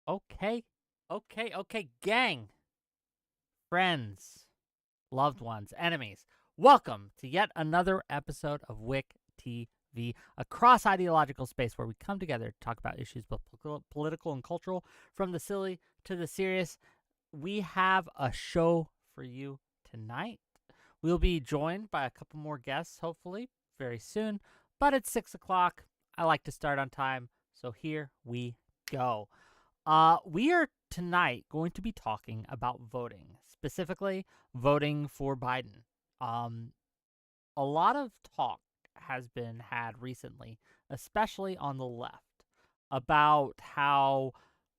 Okay, gang, friends, loved ones, enemies. Welcome to yet another episode of Wick TV, a cross-ideological space where we come together to talk about issues both political and cultural, from the silly to the serious. We have a show for you tonight. We'll be joined by a couple more guests, hopefully, very soon. But it's 6 o'clock. I like to start on time, so here we go. We are tonight going to be talking about voting, specifically voting for Biden. Um, a lot of talk has been had recently, especially on the left, about how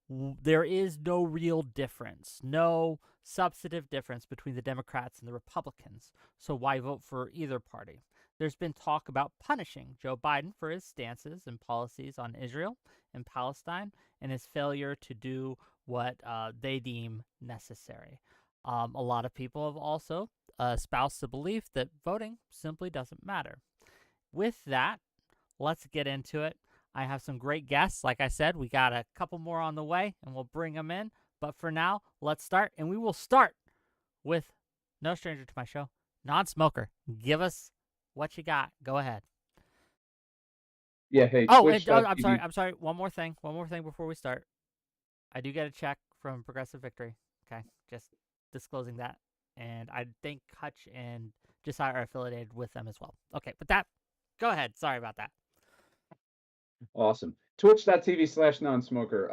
there is no real difference, no substantive difference between the Democrats and the Republicans. So why vote for either party? There's been talk about punishing Joe Biden for his stances and policies on Israel and Palestine and his failure to do what they deem necessary. A lot of people have also espoused the belief that voting simply doesn't matter. With that, let's get into it. I have some great guests. Like I said, we got a couple more on the way, and we'll bring them in. But for now, let's start. And we will start with no stranger to my show, non-smoker. Give us what you got. Go ahead. Yeah, hey, Oh, Twitch.tv. I'm sorry. One more thing before we start. I do get a check from Progressive Victory. Okay, just disclosing that. And I think Hutch and Josiah are affiliated with them as well. Okay, but that, go ahead. Sorry about that. Awesome. Twitch.tv/non-smoker,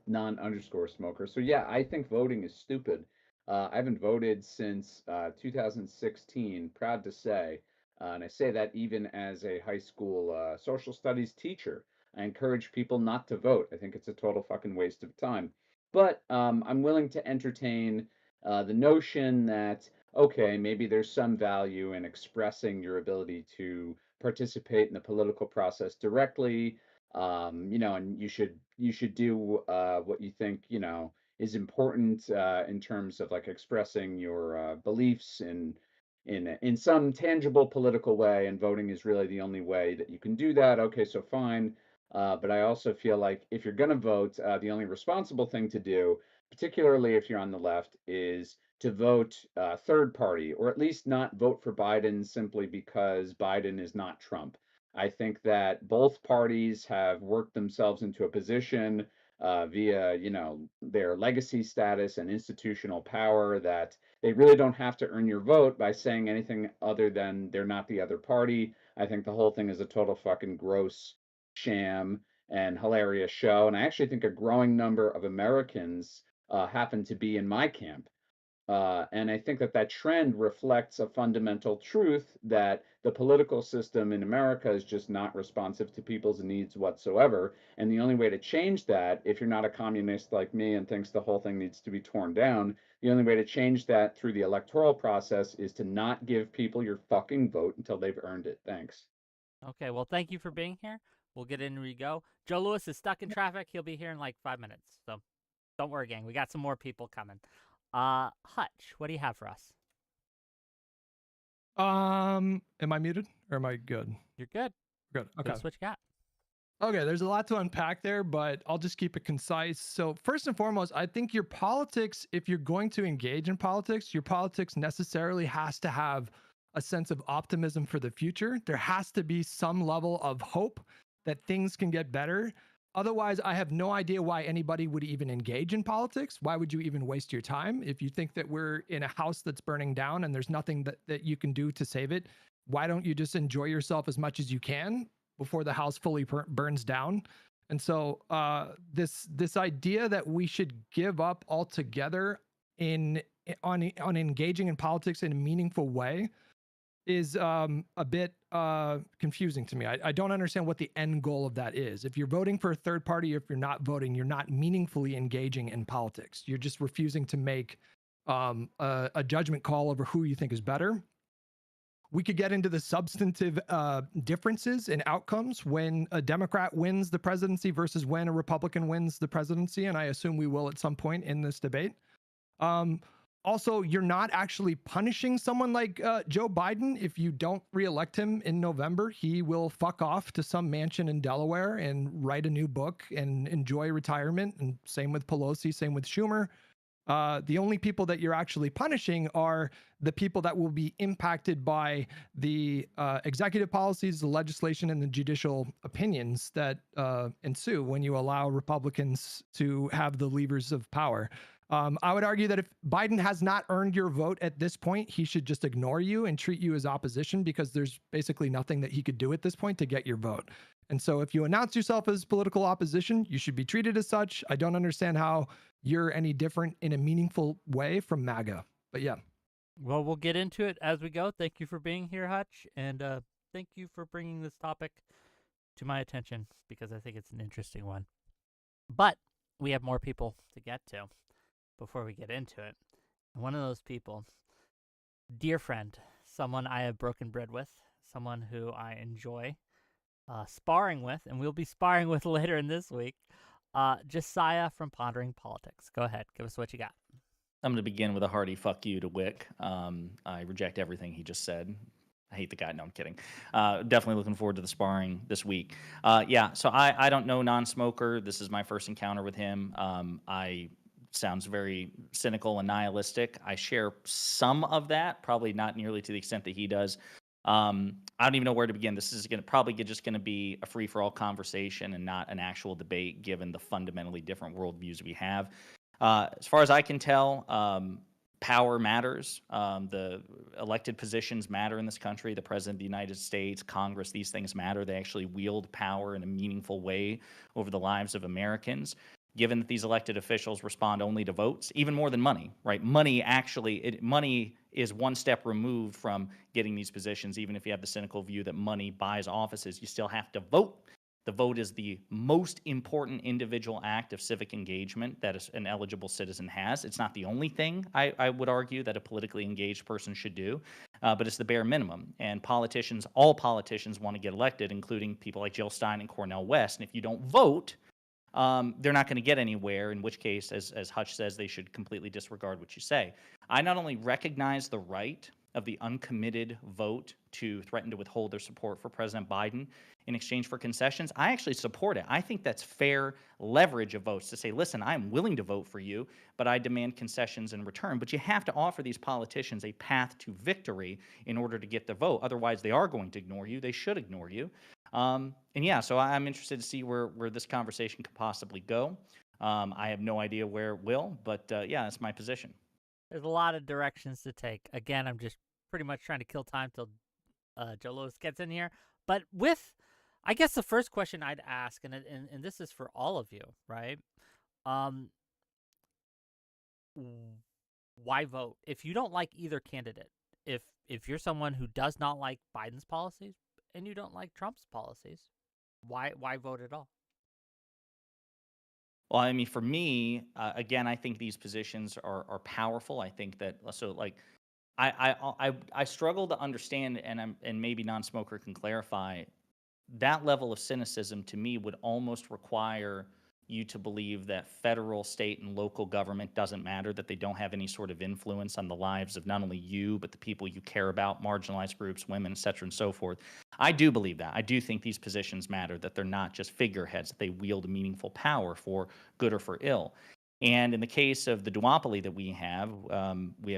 non_smoker. So yeah, I think voting is stupid. I haven't voted since 2016, proud to say. And I say that even as a high school social studies teacher. I encourage people not to vote. I think it's a total fucking waste of time. But I'm willing to entertain the notion that, okay, maybe there's some value in expressing your ability to participate in the political process directly, and you should do what you think is important in terms of like expressing your beliefs in some tangible political way, and voting is really the only way that you can do that. Okay, so fine. But I also feel like if you're going to vote, the only responsible thing to do, particularly if you're on the left, is to vote third party, or at least not vote for Biden simply because Biden is not Trump. I think that both parties have worked themselves into a position via, their legacy status and institutional power that they really don't have to earn your vote by saying anything other than they're not the other party. I think the whole thing is a total fucking gross sham and hilarious show. And I actually think a growing number of Americans happen to be in my camp. And I think that that trend reflects a fundamental truth that the political system in America is just not responsive to people's needs whatsoever. And the only way to change that, if you're not a communist like me and thinks the whole thing needs to be torn down, the only way to change that through the electoral process is to not give people your fucking vote until they've earned it. Thanks. Okay, well, thank you for being here. We'll get in and we go. Joe Lewis is stuck in traffic. He'll be here in like 5 minutes. So don't worry, gang. We got some more people coming. Hutch, what do you have for us? Am I muted or am I good? You're good. Good. Okay. That's what you got. Okay, there's a lot to unpack there, but I'll just keep it concise. So, first and foremost, I think your politics, if you're going to engage in politics, your politics necessarily has to have a sense of optimism for the future. There has to be some level of hope that things can get better. Otherwise, I have no idea why anybody would even engage in politics. Why would you even waste your time? If you think that we're in a house that's burning down and there's nothing that you can do to save it, why don't you just enjoy yourself as much as you can before the house fully burns down? And so this idea that we should give up altogether on engaging in politics in a meaningful way is a bit confusing to me. I don't understand what the end goal of that is. If you're voting for a third party, if you're not voting, you're not meaningfully engaging in politics. You're just refusing to make a judgment call over who you think is better. We could get into the substantive differences in outcomes when a Democrat wins the presidency versus when a Republican wins the presidency, and I assume we will at some point in this debate. Also, you're not actually punishing someone like Joe Biden. If you don't reelect him in November, he will fuck off to some mansion in Delaware and write a new book and enjoy retirement. And same with Pelosi, same with Schumer. The only people that you're actually punishing are the people that will be impacted by the executive policies, the legislation, and the judicial opinions that ensue when you allow Republicans to have the levers of power. I would argue that if Biden has not earned your vote at this point, he should just ignore you and treat you as opposition, because there's basically nothing that he could do at this point to get your vote. And so if you announce yourself as political opposition, you should be treated as such. I don't understand how you're any different in a meaningful way from MAGA. But yeah. Well, we'll get into it as we go. Thank you for being here, Hutch. And thank you for bringing this topic to my attention, because I think it's an interesting one. But we have more people to get to before we get into it. And one of those people, dear friend, someone I have broken bread with, someone who I enjoy sparring with, and we'll be sparring with later in this week, Josiah from Pondering Politics. Go ahead. Give us what you got. I'm going to begin with a hearty fuck you to Wick. I reject everything he just said. I hate the guy. No, I'm kidding. Definitely looking forward to the sparring this week. Yeah, so I don't know non-smoker. This is my first encounter with him. I sounds very cynical and nihilistic. I share some of that, probably not nearly to the extent that he does. I don't even know where to begin. This is probably just going to be a free-for-all conversation and not an actual debate, given the fundamentally different worldviews we have. As far as I can tell, power matters. The elected positions matter in this country. The President of the United States, Congress, these things matter. They actually wield power in a meaningful way over the lives of Americans. Given that these elected officials respond only to votes, even more than money, right? Money is one step removed from getting these positions. Even if you have the cynical view that money buys offices, you still have to vote. The vote is the most important individual act of civic engagement that an eligible citizen has. It's not the only thing I would argue that a politically engaged person should do, but it's the bare minimum. And all politicians want to get elected, including people like Jill Stein and Cornel West. And if you don't vote, they're not going to get anywhere, in which case, as Hutch says, they should completely disregard what you say. I not only recognize the right of the uncommitted vote to threaten to withhold their support for President Biden in exchange for concessions, I actually support it. I think that's fair leverage of votes to say, listen, I'm willing to vote for you, but I demand concessions in return. But you have to offer these politicians a path to victory in order to get the vote. Otherwise, they are going to ignore you. They should ignore you. And yeah, so I'm interested to see where this conversation could possibly go. I have no idea where it will, but yeah, that's my position. There's a lot of directions to take. Again, I'm just pretty much trying to kill time till Joe Lewis gets in here. But I guess the first question I'd ask, and this is for all of you, right? Why vote? If you don't like either candidate, if you're someone who does not like Biden's policies and you don't like Trump's policies, why vote at all? Well, I mean, for me, again, I think these positions are powerful. I think that I struggle to understand, and maybe non-smoker can clarify, that level of cynicism to me would almost require you to believe that federal, state, and local government doesn't matter, that they don't have any sort of influence on the lives of not only you, but the people you care about, marginalized groups, women, et cetera, and so forth. I do believe that. I do think these positions matter, that they're not just figureheads, that they wield meaningful power for good or for ill. And in the case of the duopoly that we have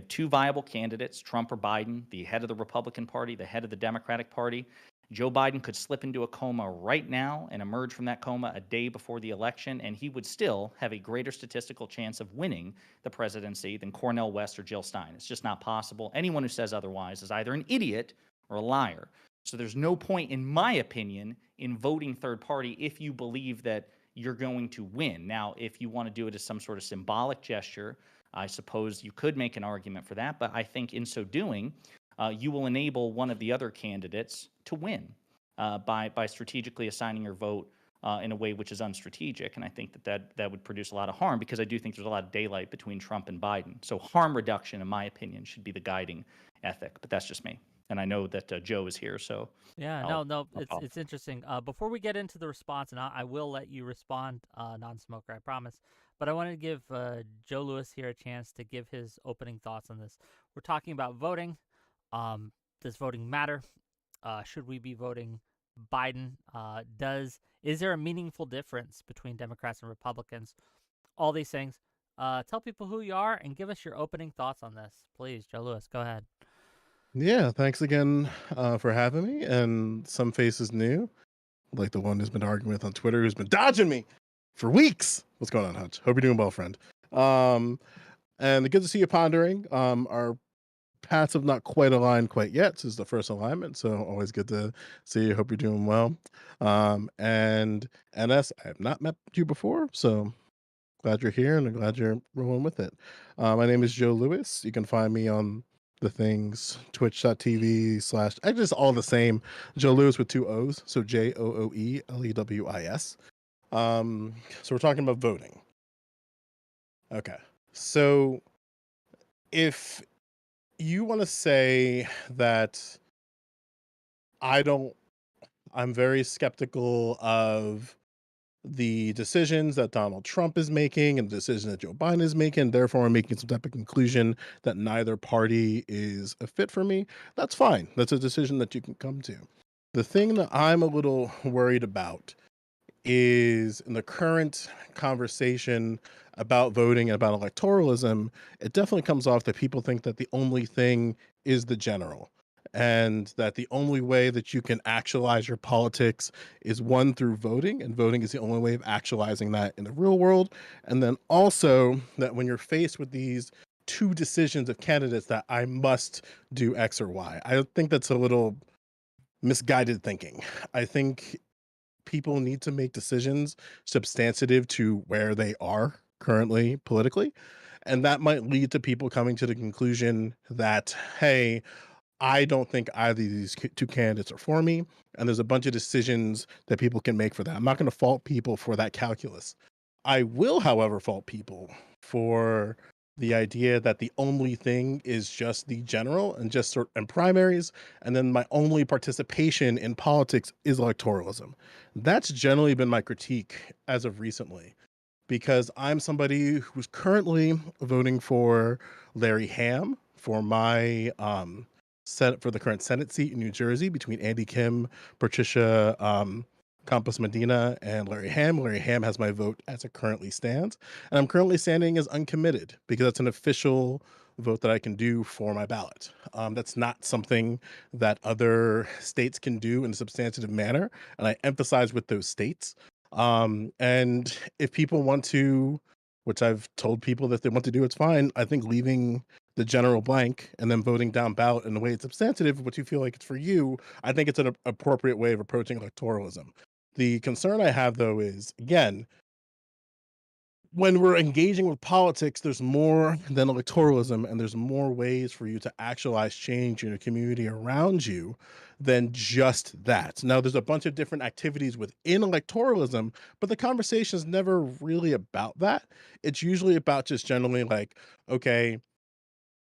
two viable candidates, Trump or Biden, the head of the Republican Party, the head of the Democratic Party. Joe Biden could slip into a coma right now and emerge from that coma a day before the election, and he would still have a greater statistical chance of winning the presidency than Cornel West or Jill Stein. It's just not possible. Anyone who says otherwise is either an idiot or a liar. So there's no point, in my opinion, in voting third party if you believe that you're going to win. Now, if you want to do it as some sort of symbolic gesture, I suppose you could make an argument for that, but I think in so doing, you will enable one of the other candidates to win by strategically assigning your vote in a way which is unstrategic. And I think that would produce a lot of harm, because I do think there's a lot of daylight between Trump and Biden. So harm reduction, in my opinion, should be the guiding ethic. But that's just me. And I know that Joe is here, so yeah, it's interesting. Before we get into the response, and I will let you respond, non-smoker, I promise. but I wanted to give Joe Lewis here a chance to give his opening thoughts on this. We're talking about voting. Does voting matter? Should we be voting Biden? Is there a meaningful difference between Democrats and Republicans? All these things. Tell people who you are and give us your opening thoughts on this, please. Joe Lewis, go ahead. Yeah, thanks again for having me. And some faces new, like the one who's been arguing with on Twitter, who's been dodging me for weeks. What's going on, Hutch? Hope you're doing well, friend. And good to see you, Pondering. Our paths have not quite aligned quite yet. This is the first alignment, so always good to see you. Hope you're doing well. And NS, I have not met you before, so glad you're here and I'm glad you're rolling with it. My name is Joe Lewis. You can find me on the things twitch.tv/ I just all the same. Joe Lewis with 2 O's, so JOOELEWIS. So we're talking about voting. Okay. So if you want to say that I'm very skeptical of the decisions that Donald Trump is making and the decisions that Joe Biden is making, therefore I'm making some type of conclusion that neither party is a fit for me, that's fine. That's a decision that you can come to. The thing that I'm a little worried about is in the current conversation about voting and about electoralism, it definitely comes off that people think that the only thing is the general, and that the only way that you can actualize your politics is one through voting, and voting is the only way of actualizing that in the real world. And then also that when you're faced with these two decisions of candidates, that I must do X or Y. I think that's a little misguided thinking. I think people need to make decisions substantive to where they are currently politically. And that might lead to people coming to the conclusion that, hey, I don't think either of these two candidates are for me. And there's a bunch of decisions that people can make for that. I'm not going to fault people for that calculus. I will, however, fault people for the idea that the only thing is just the general and just and primaries, and then my only participation in politics is electoralism. That's generally been my critique as of recently, because I'm somebody who's currently voting for Larry Ham for my for the current Senate seat in New Jersey between Andy Kim, Patricia Campos Medina, and Larry Ham. Larry Ham has my vote as it currently stands. And I'm currently standing as uncommitted because that's an official vote that I can do for my ballot. That's not something that other states can do in a substantive manner. And I emphasize with those states. And if people want to, which I've told people that if they want to do, it's fine. I think leaving the general blank and then voting down ballot in the way it's substantive, what you feel like it's for you, I think it's an appropriate way of approaching electoralism. The concern I have, though, is, again, when we're engaging with politics, there's more than electoralism, and there's more ways for you to actualize change in a community around you than just that. Now, there's a bunch of different activities within electoralism, but the conversation is never really about that. It's usually about just generally like, okay,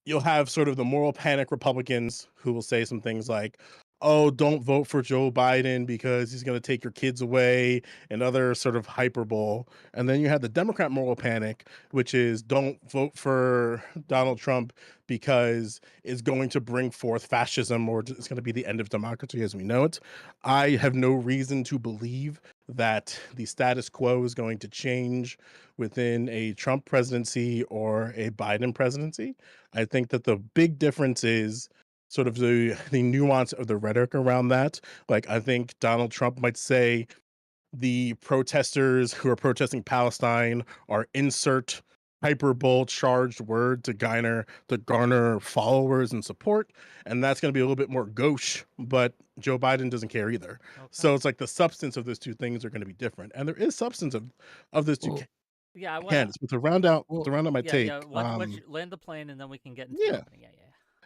you'll have sort of the moral panic Republicans who will say some things like, oh, don't vote for Joe Biden because he's going to take your kids away, and other sort of hyperbole. And then you have the Democrat moral panic, which is don't vote for Donald Trump because it's going to bring forth fascism, or it's going to be the end of democracy as we know it. I have no reason to believe that the status quo is going to change within a Trump presidency or a Biden presidency. I think that the big difference is sort of the nuance of the rhetoric around that. Like, I think Donald Trump might say the protesters who are protesting Palestine are insert hyperbole charged word to garner followers and support, and that's going to be a little bit more gauche, but Joe Biden doesn't care either. Okay. So it's like the substance of those two things are going to be different, and there is substance of those two Yeah, I want candidates. But to round out my take, once you land the plane, and then we can get into yeah. the opening.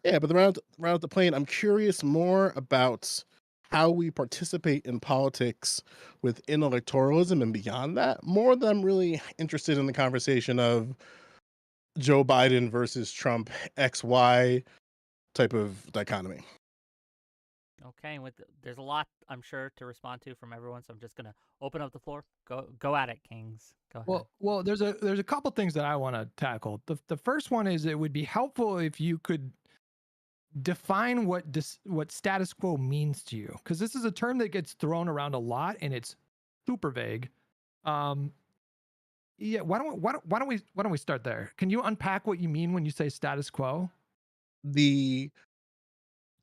Yeah, but around the plane, I'm curious more about how we participate in politics within electoralism and beyond that, more than I'm really interested in the conversation of Joe Biden versus Trump XY type of dichotomy. Okay, there's a lot I'm sure to respond to from everyone, so I'm just gonna open up the floor. Go at it, Kings. Go ahead. Well, there's a couple things that I want to tackle. The first one is it would be helpful if you could define what status quo means to you, because this is a term that gets thrown around a lot and it's super vague. Yeah, why don't we start there? Can you unpack what you mean when you say status quo? The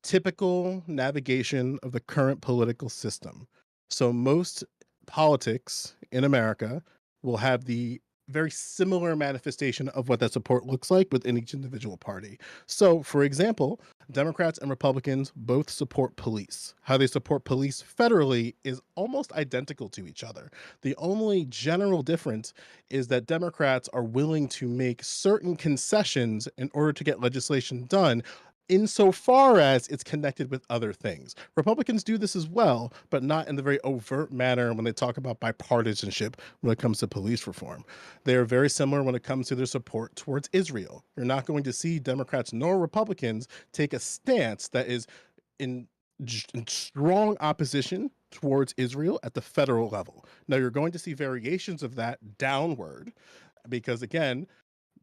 typical navigation of the current political system. So most politics in America will have the very similar manifestation of what that support looks like within each individual party. So, for example, Democrats and Republicans both support police. How they support police federally is almost identical to each other. The only general difference is that Democrats are willing to make certain concessions in order to get legislation done, insofar as it's connected with other things. Republicans do this as well, but not in the very overt manner when they talk about bipartisanship when it comes to police reform. They are very similar when it comes to their support towards Israel. You're not going to see Democrats nor Republicans take a stance that is in strong opposition towards Israel at the federal level. Now, you're going to see variations of that downward because, again,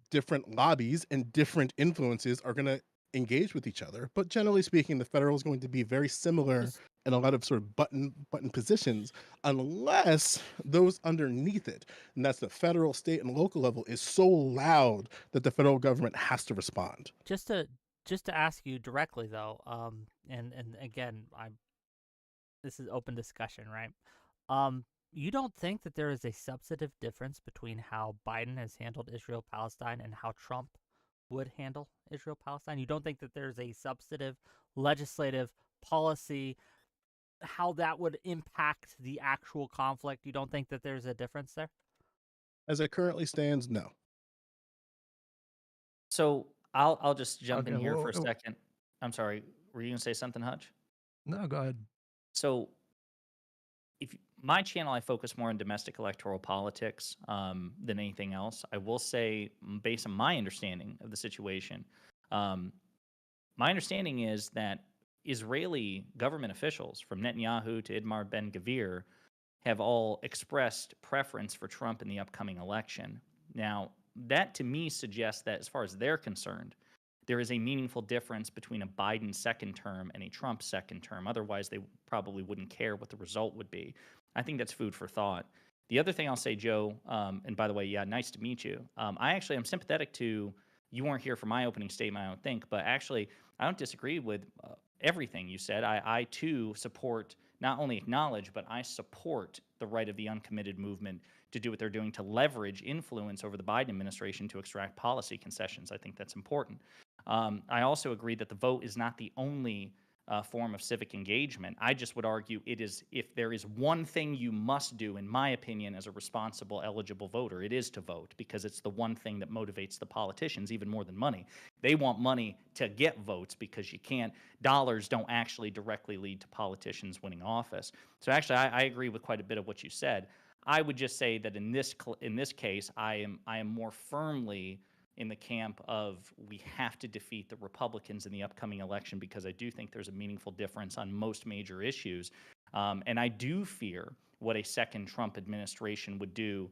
different lobbies and different influences are going to engage with each other. But generally speaking, the federal is going to be very similar in a lot of sort of button positions, unless those underneath it, and that's the federal, state, and local level, is so loud that the federal government has to respond. Just to ask you directly though, and again, this is open discussion, right? You don't think that there is a substantive difference between how Biden has handled Israel-Palestine and how Trump would handle Israel-Palestine? You don't think that there's a substantive legislative policy, how that would impact the actual conflict? You don't think that there's a difference there? As it currently stands, no. So I'll just jump in Okay, here for a second. I'm sorry. Were you gonna say something, Hutch? No, go ahead. So, if my channel, I focus more on domestic electoral politics than anything else. I will say, based on my understanding of the situation, my understanding is that Israeli government officials, from Netanyahu to Itamar Ben-Gvir, have all expressed preference for Trump in the upcoming election. Now, that to me suggests that, as far as they're concerned, there is a meaningful difference between a Biden second term and a Trump second term. Otherwise, they probably wouldn't care what the result would be. I think that's food for thought. The other thing I'll say, Joe, and by the way, yeah, nice to meet you. I actually am sympathetic to, you weren't here for my opening statement, I don't think, but actually, I don't disagree with everything you said. I too support, not only acknowledge, but I support the right of the uncommitted movement to do what they're doing to leverage influence over the Biden administration to extract policy concessions. I think that's important. I also agree that the vote is not the only form of civic engagement. I just would argue it is, if there is one thing you must do, in my opinion, as a responsible, eligible voter, it is to vote, because it's the one thing that motivates the politicians even more than money. They want money to get votes because dollars don't actually directly lead to politicians winning office. So actually, I agree with quite a bit of what you said. I would just say that in this case, I am more firmly in the camp of, we have to defeat the Republicans in the upcoming election, because I do think there's a meaningful difference on most major issues. And I do fear what a second Trump administration would do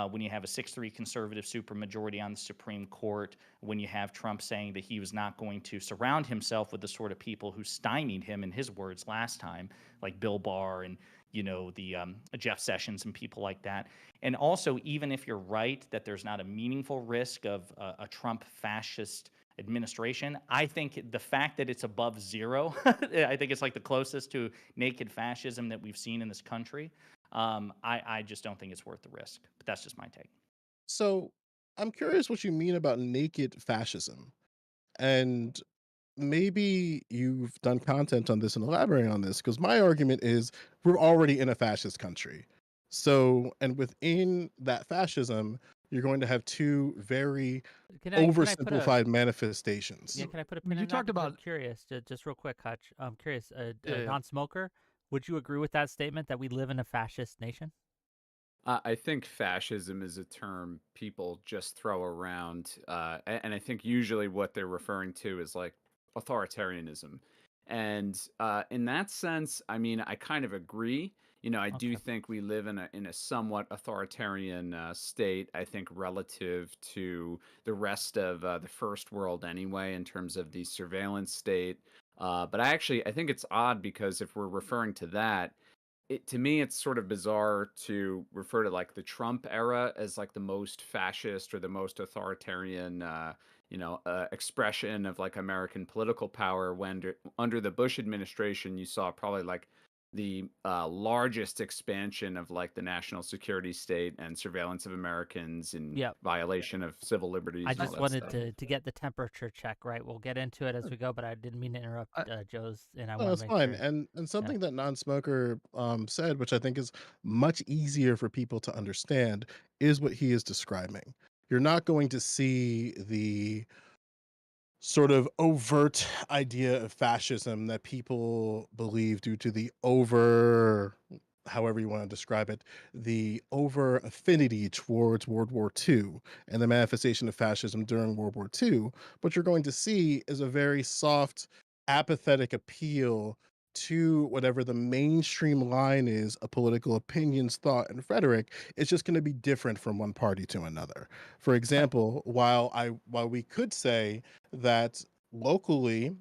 when you have a 6-3 conservative supermajority on the Supreme Court, when you have Trump saying that he was not going to surround himself with the sort of people who stymied him, in his words, last time, like Bill Barr and the Jeff Sessions and people like that. And also, even if you're right that there's not a meaningful risk of a Trump fascist administration, I think the fact that it's above zero, I think it's like the closest to naked fascism that we've seen in this country. I just don't think it's worth the risk. But that's just my take. So I'm curious what you mean about naked fascism. And maybe you've done content on this and elaborating on this, because my argument is we're already in a fascist country. So, and within that fascism, you're going to have two very oversimplified manifestations. Yeah, can I put a pin You in talked that? Because about I'm curious, just real quick, Hutch. I'm curious, Yeah. non-smoker, would you agree with that statement that we live in a fascist nation? I think fascism is a term people just throw around, and I think usually what they're referring to is like authoritarianism. And in that sense, I mean, I kind of agree. I do Okay. think we live in a somewhat authoritarian state, I think, relative to the rest of the first world anyway, in terms of the surveillance state. But I think it's odd because if we're referring to that, to me, it's sort of bizarre to refer to like the Trump era as like the most fascist or the most authoritarian, expression of like American political power. When under the Bush administration, you saw probably like the largest expansion of like the national security state and surveillance of Americans in Yep. violation of civil liberties I and all just that wanted stuff. to get the temperature check right. We'll get into it as we go, but I didn't mean to interrupt Joe's, and I No, want that's to make fine. sure. And something that non-smoker said, which I think is much easier for people to understand, is what he is describing. You're not going to see the sort of overt idea of fascism that people believe due to the however you want to describe it, the over affinity towards World War II and the manifestation of fascism during World War II. What you're going to see is a very soft, apathetic appeal to whatever the mainstream line is of political opinions, thought, and rhetoric. It's just going to be different from one party to another. For example, while we could say that locally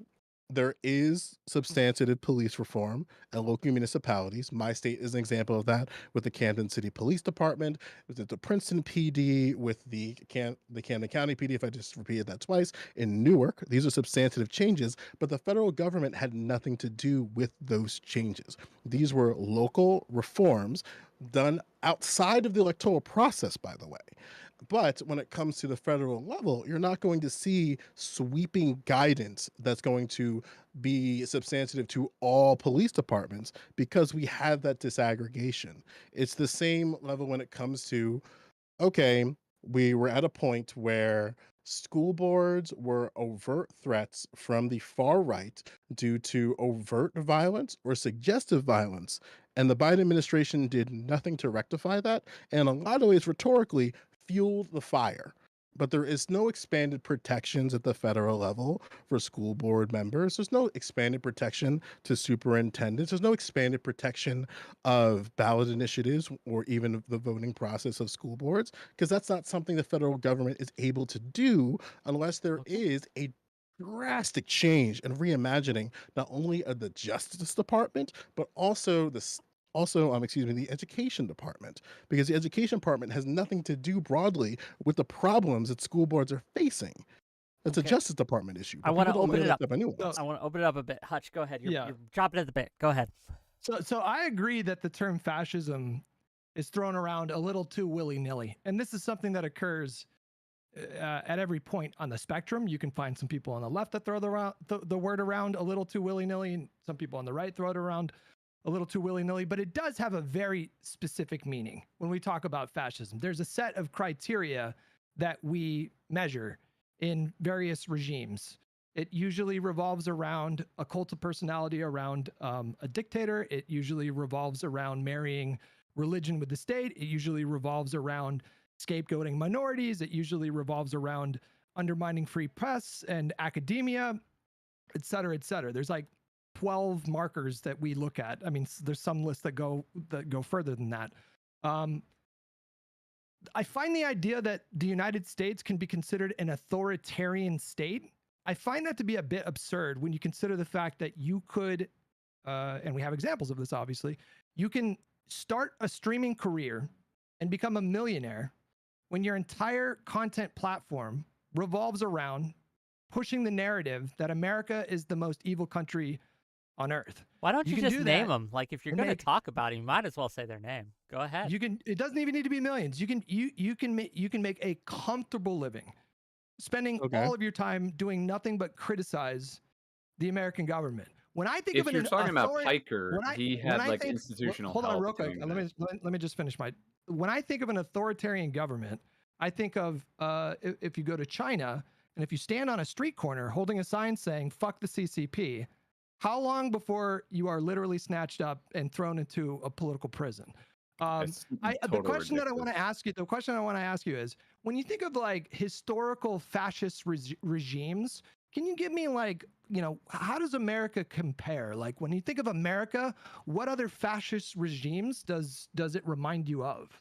there is substantive police reform and local municipalities. My state is an example of that with the Camden City Police Department, with the Princeton PD, with the Camden County PD, if I just repeated that twice, in Newark. These are substantive changes, but the federal government had nothing to do with those changes. These were local reforms done outside of the electoral process, by the way. But when it comes to the federal level, you're not going to see sweeping guidance that's going to be substantive to all police departments because we have that disaggregation. It's the same level when it comes to, okay, we were at a point where school boards were overt threats from the far right due to overt violence or suggestive violence. And the Biden administration did nothing to rectify that. And in a lot of ways, rhetorically, fueled the fire. But there is no expanded protections at the federal level for school board members. There's no expanded protection to superintendents. There's no expanded protection of ballot initiatives or even the voting process of school boards, because that's not something the federal government is able to do unless there is a drastic change and reimagining not only of the Justice Department, but also the education department, because the education department has nothing to do broadly with the problems that school boards are facing. It's a Justice Department issue. I want to open it up. Nuance. I want to open it up a bit. Hutch, go ahead. Yeah. You're dropping at the bit. Go ahead. So I agree that the term fascism is thrown around a little too willy-nilly. And this is something that occurs at every point on the spectrum. You can find some people on the left that throw the word around a little too willy-nilly, and some people on the right throw it around a little too willy-nilly, but it does have a very specific meaning when we talk about fascism. There's a set of criteria that we measure in various regimes. It usually revolves around a cult of personality, around a dictator. It usually revolves around marrying religion with the state. It usually revolves around scapegoating minorities. It usually revolves around undermining free press and academia, et cetera, et cetera. There's like 12 markers that we look at. I mean, there's some lists that go further than that. I find the idea that the United States can be considered an authoritarian state, I find that to be a bit absurd when you consider the fact that you could, and we have examples of this, obviously, you can start a streaming career and become a millionaire when your entire content platform revolves around pushing the narrative that America is the most evil country on earth. Why don't you just name them? Like, if you're going to make- talk about it, you might as well say their name. Go ahead. You can. It doesn't even need to be millions. You can make a comfortable living, spending all of your time doing nothing but criticize the American government. When I think If of you're talking about Piker, he had like institutional hold on help real quick. doing Let me just finish my. When I think of an authoritarian government, I think of if you go to China and if you stand on a street corner holding a sign saying "fuck the CCP," how long before you are literally snatched up and thrown into a political prison? The question I want to ask you is, when you think of like historical fascist regimes, Can you give me like, how does America compare? Like when you think of America, what other fascist regimes does it remind you of?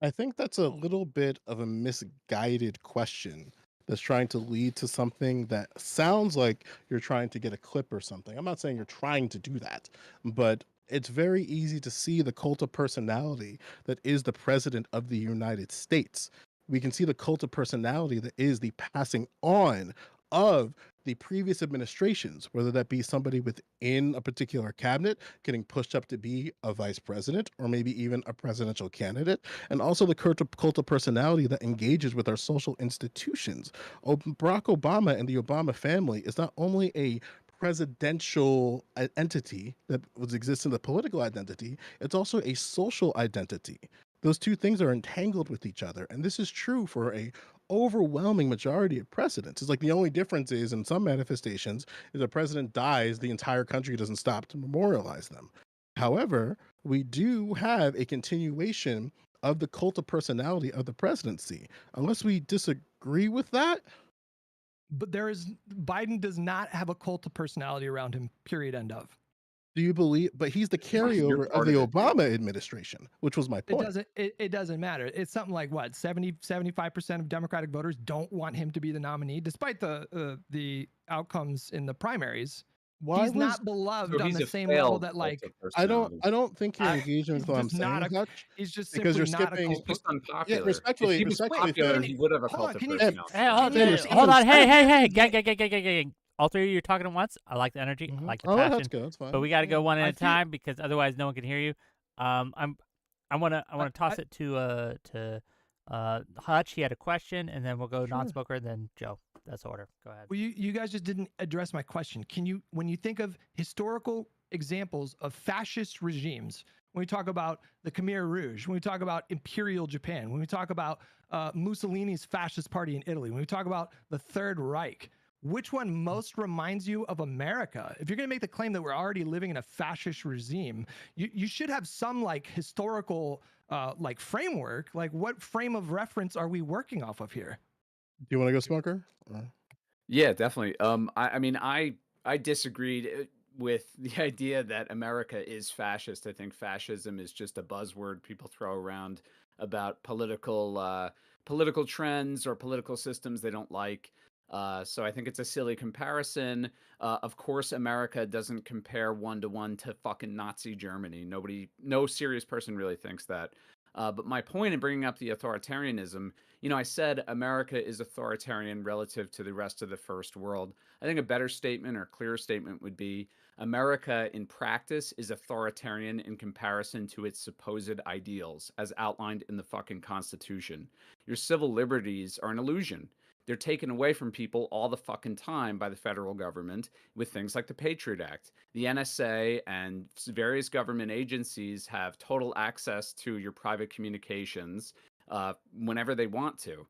I think that's a little bit of a misguided question that's trying to lead to something that sounds like you're trying to get a clip or something. I'm not saying you're trying to do that, but it's very easy to see the cult of personality that is the president of the United States. We can see the cult of personality that is the passing on of the previous administrations, whether that be somebody within a particular cabinet getting pushed up to be a vice president or maybe even a presidential candidate, and also the cult of personality that engages with our social institutions. Barack Obama and the Obama family is not only a presidential entity that exists in the political identity, it's also a social identity. Those two things are entangled with each other, and this is true for a overwhelming majority of presidents. It's like the only difference is in some manifestations, if the president dies, the entire country doesn't stop to memorialize them. However, we do have a continuation of the cult of personality of the presidency. Unless we disagree with that, But Biden does not have a cult of personality around him, period, end of. do you believe? But he's the carryover of the Obama administration, which was my point. It doesn't matter. It's something like what 75% of Democratic voters don't want him to be the nominee, despite the outcomes in the primaries. He's not beloved on the same level that like I don't think you're engaging with what I'm saying, Hutch. He's just because you're simply not skipping. He's just unpopular. Yeah, respectfully, if he was respectfully, popular, Finn, he would have a hold on, cult of can you- personality. Hey, hold on. Hey. Gang. All three of you are talking at once. I like the energy. I like the passion. That's good. That's fine. But we got to go one at a time because otherwise no one can hear you. I want to toss it to Hutch. He had a question, and then we'll go non-smoker, and then Joe. That's order. Go ahead. Well, you guys just didn't address my question. When you think of historical examples of fascist regimes, when we talk about the Khmer Rouge, when we talk about Imperial Japan, when we talk about Mussolini's fascist party in Italy, when we talk about the Third Reich, which one most reminds you of America? If you're going to make the claim that we're already living in a fascist regime, you should have some like historical like framework. Like what frame of reference are we working off of here? Do you want to go, Smoker? Yeah, definitely. I mean, I disagreed with the idea that America is fascist. I think fascism is just a buzzword people throw around about political trends or political systems they don't like. So I think it's a silly comparison. Of course, America doesn't compare 1-to-1 to fucking Nazi Germany. No serious person really thinks that. But my point in bringing up the authoritarianism, I said America is authoritarian relative to the rest of the first world. I think a better statement or clearer statement would be America in practice is authoritarian in comparison to its supposed ideals as outlined in the fucking Constitution. Your civil liberties are an illusion. They're taken away from people all the fucking time by the federal government with things like the Patriot Act. The NSA and various government agencies have total access to your private communications whenever they want to.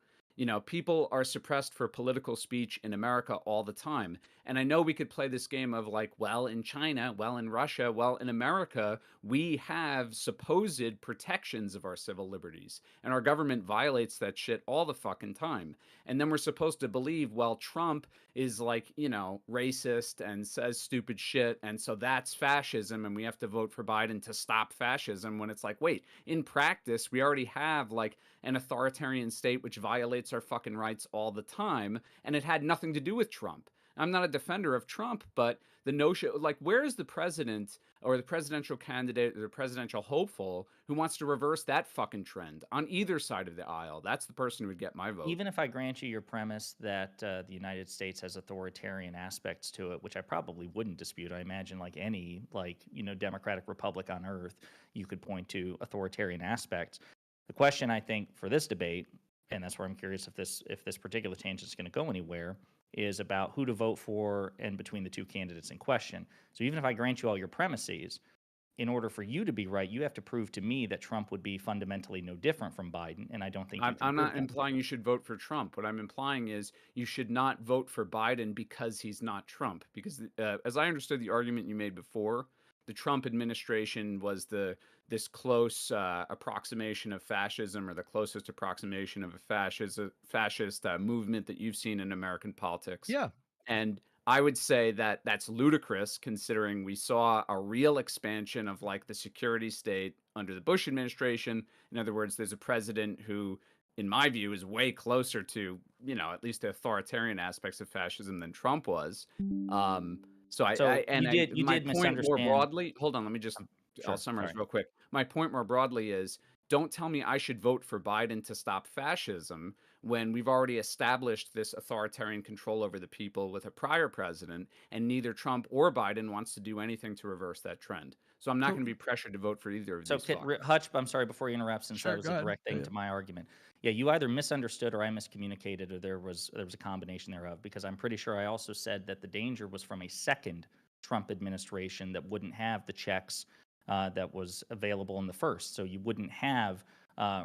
People are suppressed for political speech in America all the time. And I know we could play this game of like, well, in China, well, in Russia, well, in America, we have supposed protections of our civil liberties. And our government violates that shit all the fucking time. And then we're supposed to believe, well, Trump is like, racist and says stupid shit. And so that's fascism. And we have to vote for Biden to stop fascism when it's like, wait, in practice, we already have like an authoritarian state which violates our fucking rights all the time. And it had nothing to do with Trump. I'm not a defender of Trump, but the notion, like, where is the president or the presidential candidate or the presidential hopeful who wants to reverse that fucking trend on either side of the aisle? That's the person who would get my vote. Even if I grant you your premise that the United States has authoritarian aspects to it, which I probably wouldn't dispute. I imagine like any democratic republic on earth, you could point to authoritarian aspects. The question I think for this debate, and that's where I'm curious if this particular tangent is going to go anywhere, is about who to vote for and between the two candidates in question. So even if I grant you all your premises, in order for you to be right, you have to prove to me that Trump would be fundamentally no different from Biden, and I don't think I'm not implying you should vote for Trump. What I'm implying is you should not vote for Biden because he's not Trump. Because as I understood the argument you made before, the Trump administration was this close approximation of fascism, or the closest approximation of a fascist movement that you've seen in American politics. Yeah. And I would say that that's ludicrous considering we saw a real expansion of like the security state under the Bush administration. In other words, there's a president who, in my view, is way closer to, at least the authoritarian aspects of fascism than Trump was. So So you my did point more misunderstand. broadly, hold on, let me just, I'll Sure, summarize sorry. real quick. My point more broadly is don't tell me I should vote for Biden to stop fascism when we've already established this authoritarian control over the people with a prior president, and neither Trump or Biden wants to do anything to reverse that trend. So I'm not So- going to be pressured to vote for either of So, these thoughts. Hutch, I'm sorry, before you interrupt, since Sure, that was go a ahead. direct thing Yeah. to my argument. Yeah, you either misunderstood or I miscommunicated, or there was a combination thereof, because I'm pretty sure I also said that the danger was from a second Trump administration that wouldn't have the checks that was available in the first. So you wouldn't have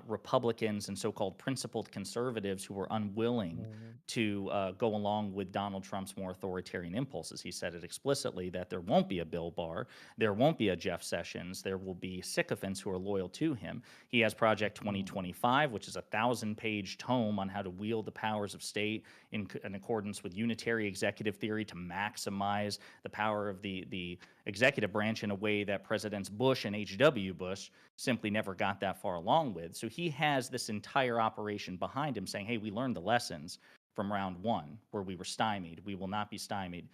Republicans and so-called principled conservatives who were unwilling to go along with Donald Trump's more authoritarian impulses. He said it explicitly that there won't be a Bill Barr, there won't be a Jeff Sessions, there will be sycophants who are loyal to him. He has Project 2025, which is a 1,000-page tome on how to wield the powers of state in accordance with unitary executive theory to maximize the power of the executive branch in a way that Presidents Bush and H.W. Bush simply never got that far along with. So he has this entire operation behind him saying, hey, we learned the lessons from round one where we were stymied. We will not be stymied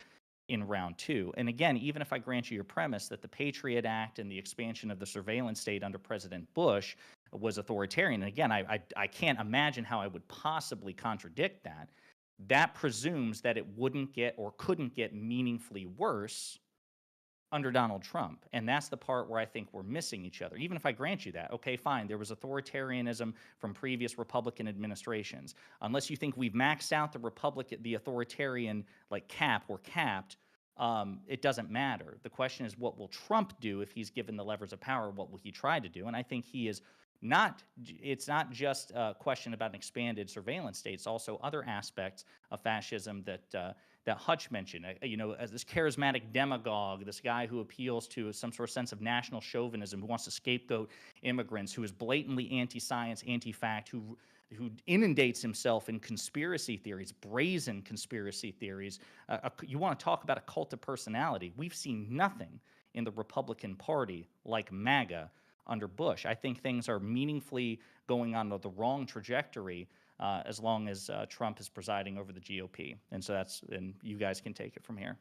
in round two. And again, even if I grant you your premise that the Patriot Act and the expansion of the surveillance state under President Bush was authoritarian, and again, I can't imagine how I would possibly contradict that. That presumes that it wouldn't get or couldn't get meaningfully worse under Donald Trump. And that's the part where I think we're missing each other. Even if I grant you that, okay, fine, there was authoritarianism from previous Republican administrations. Unless you think we've maxed out the authoritarian cap or capped, it doesn't matter. The question is, what will Trump do if he's given the levers of power? What will he try to do? And I think it's not just a question about an expanded surveillance state. It's also other aspects of fascism that Hutch mentioned, as this charismatic demagogue, this guy who appeals to some sort of sense of national chauvinism, who wants to scapegoat immigrants, who is blatantly anti-science, anti-fact, who inundates himself in conspiracy theories, brazen conspiracy theories. You want to talk about a cult of personality. We've seen nothing in the Republican Party like MAGA under Bush. I think things are meaningfully going on the wrong trajectory as long as Trump is presiding over the GOP. And so and you guys can take it from here.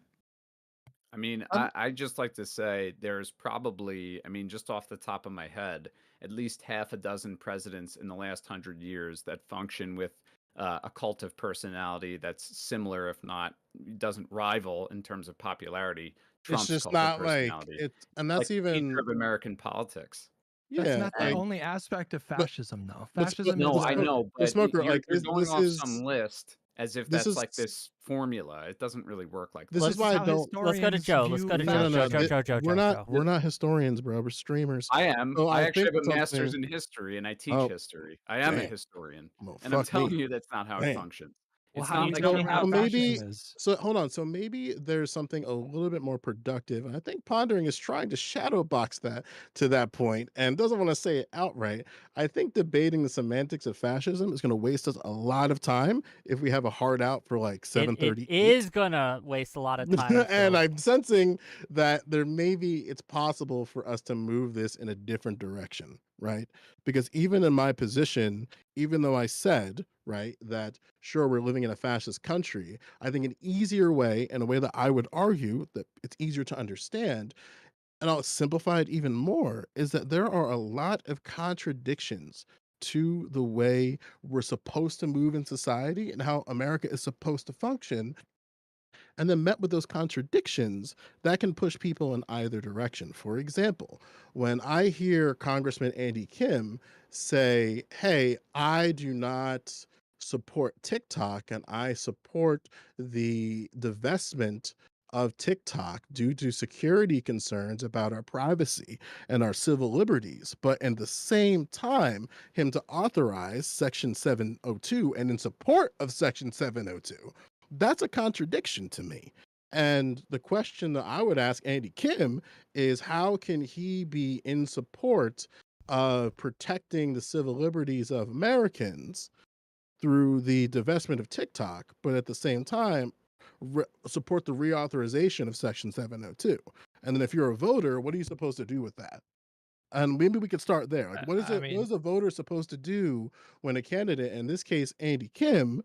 I mean, I just like to say there's probably, just off the top of my head, at least half a dozen presidents in the last 100 years that function with a cult of personality that's similar, if not doesn't rival in terms of popularity, It's Trump's just cult of not like personality. it's, and Like that's the nature even of American politics. That's yeah. not the Like, only aspect of but fascism, though. but Fascism No, is I know, the but smoker, you're like going this off is some list as if this that's is like this formula. It doesn't really work like this that. is why I how don't. Let's go to historians Joe. Let's view go to No, no, fascism. no. Joe. We're not historians, bro. We're streamers. I am. So I I actually think have a master's something. in history and I teach Oh, history. I am a damn. historian. Well, And I'm fuck me. telling you that's not how it Damn. functions. Well, It's how do not you like tell you me have how So maybe, fascism is? so hold on. So maybe there's something a little bit more productive. And I think Pondering is trying to shadow box that to that point and doesn't want to say it outright. I think debating the semantics of fascism is going to waste us a lot of time if we have a hard out for like It 7:38. is gonna waste a lot of time. And so- I'm sensing that it's possible for us to move this in a different direction, right? Because even in my position, even though I said, right, that sure, we're living in a fascist country, I think an easier way, and a way that I would argue that it's easier to understand, and I'll simplify it even more, is that there are a lot of contradictions to the way we're supposed to move in society and how America is supposed to function. And then met with those contradictions, that can push people in either direction. For example, when I hear Congressman Andy Kim say, hey, I do not support TikTok and I support the divestment of TikTok due to security concerns about our privacy and our civil liberties, but at the same time, him to authorize Section 702 and in support of Section 702, that's a contradiction to me. And the question that I would ask Andy Kim is how can he be in support of protecting the civil liberties of Americans through the divestment of TikTok, but at the same time support the reauthorization of Section 702. And then if you're a voter, what are you supposed to do with that? And maybe we could start there. Like, what is a voter supposed to do when a candidate, in this case, Andy Kim,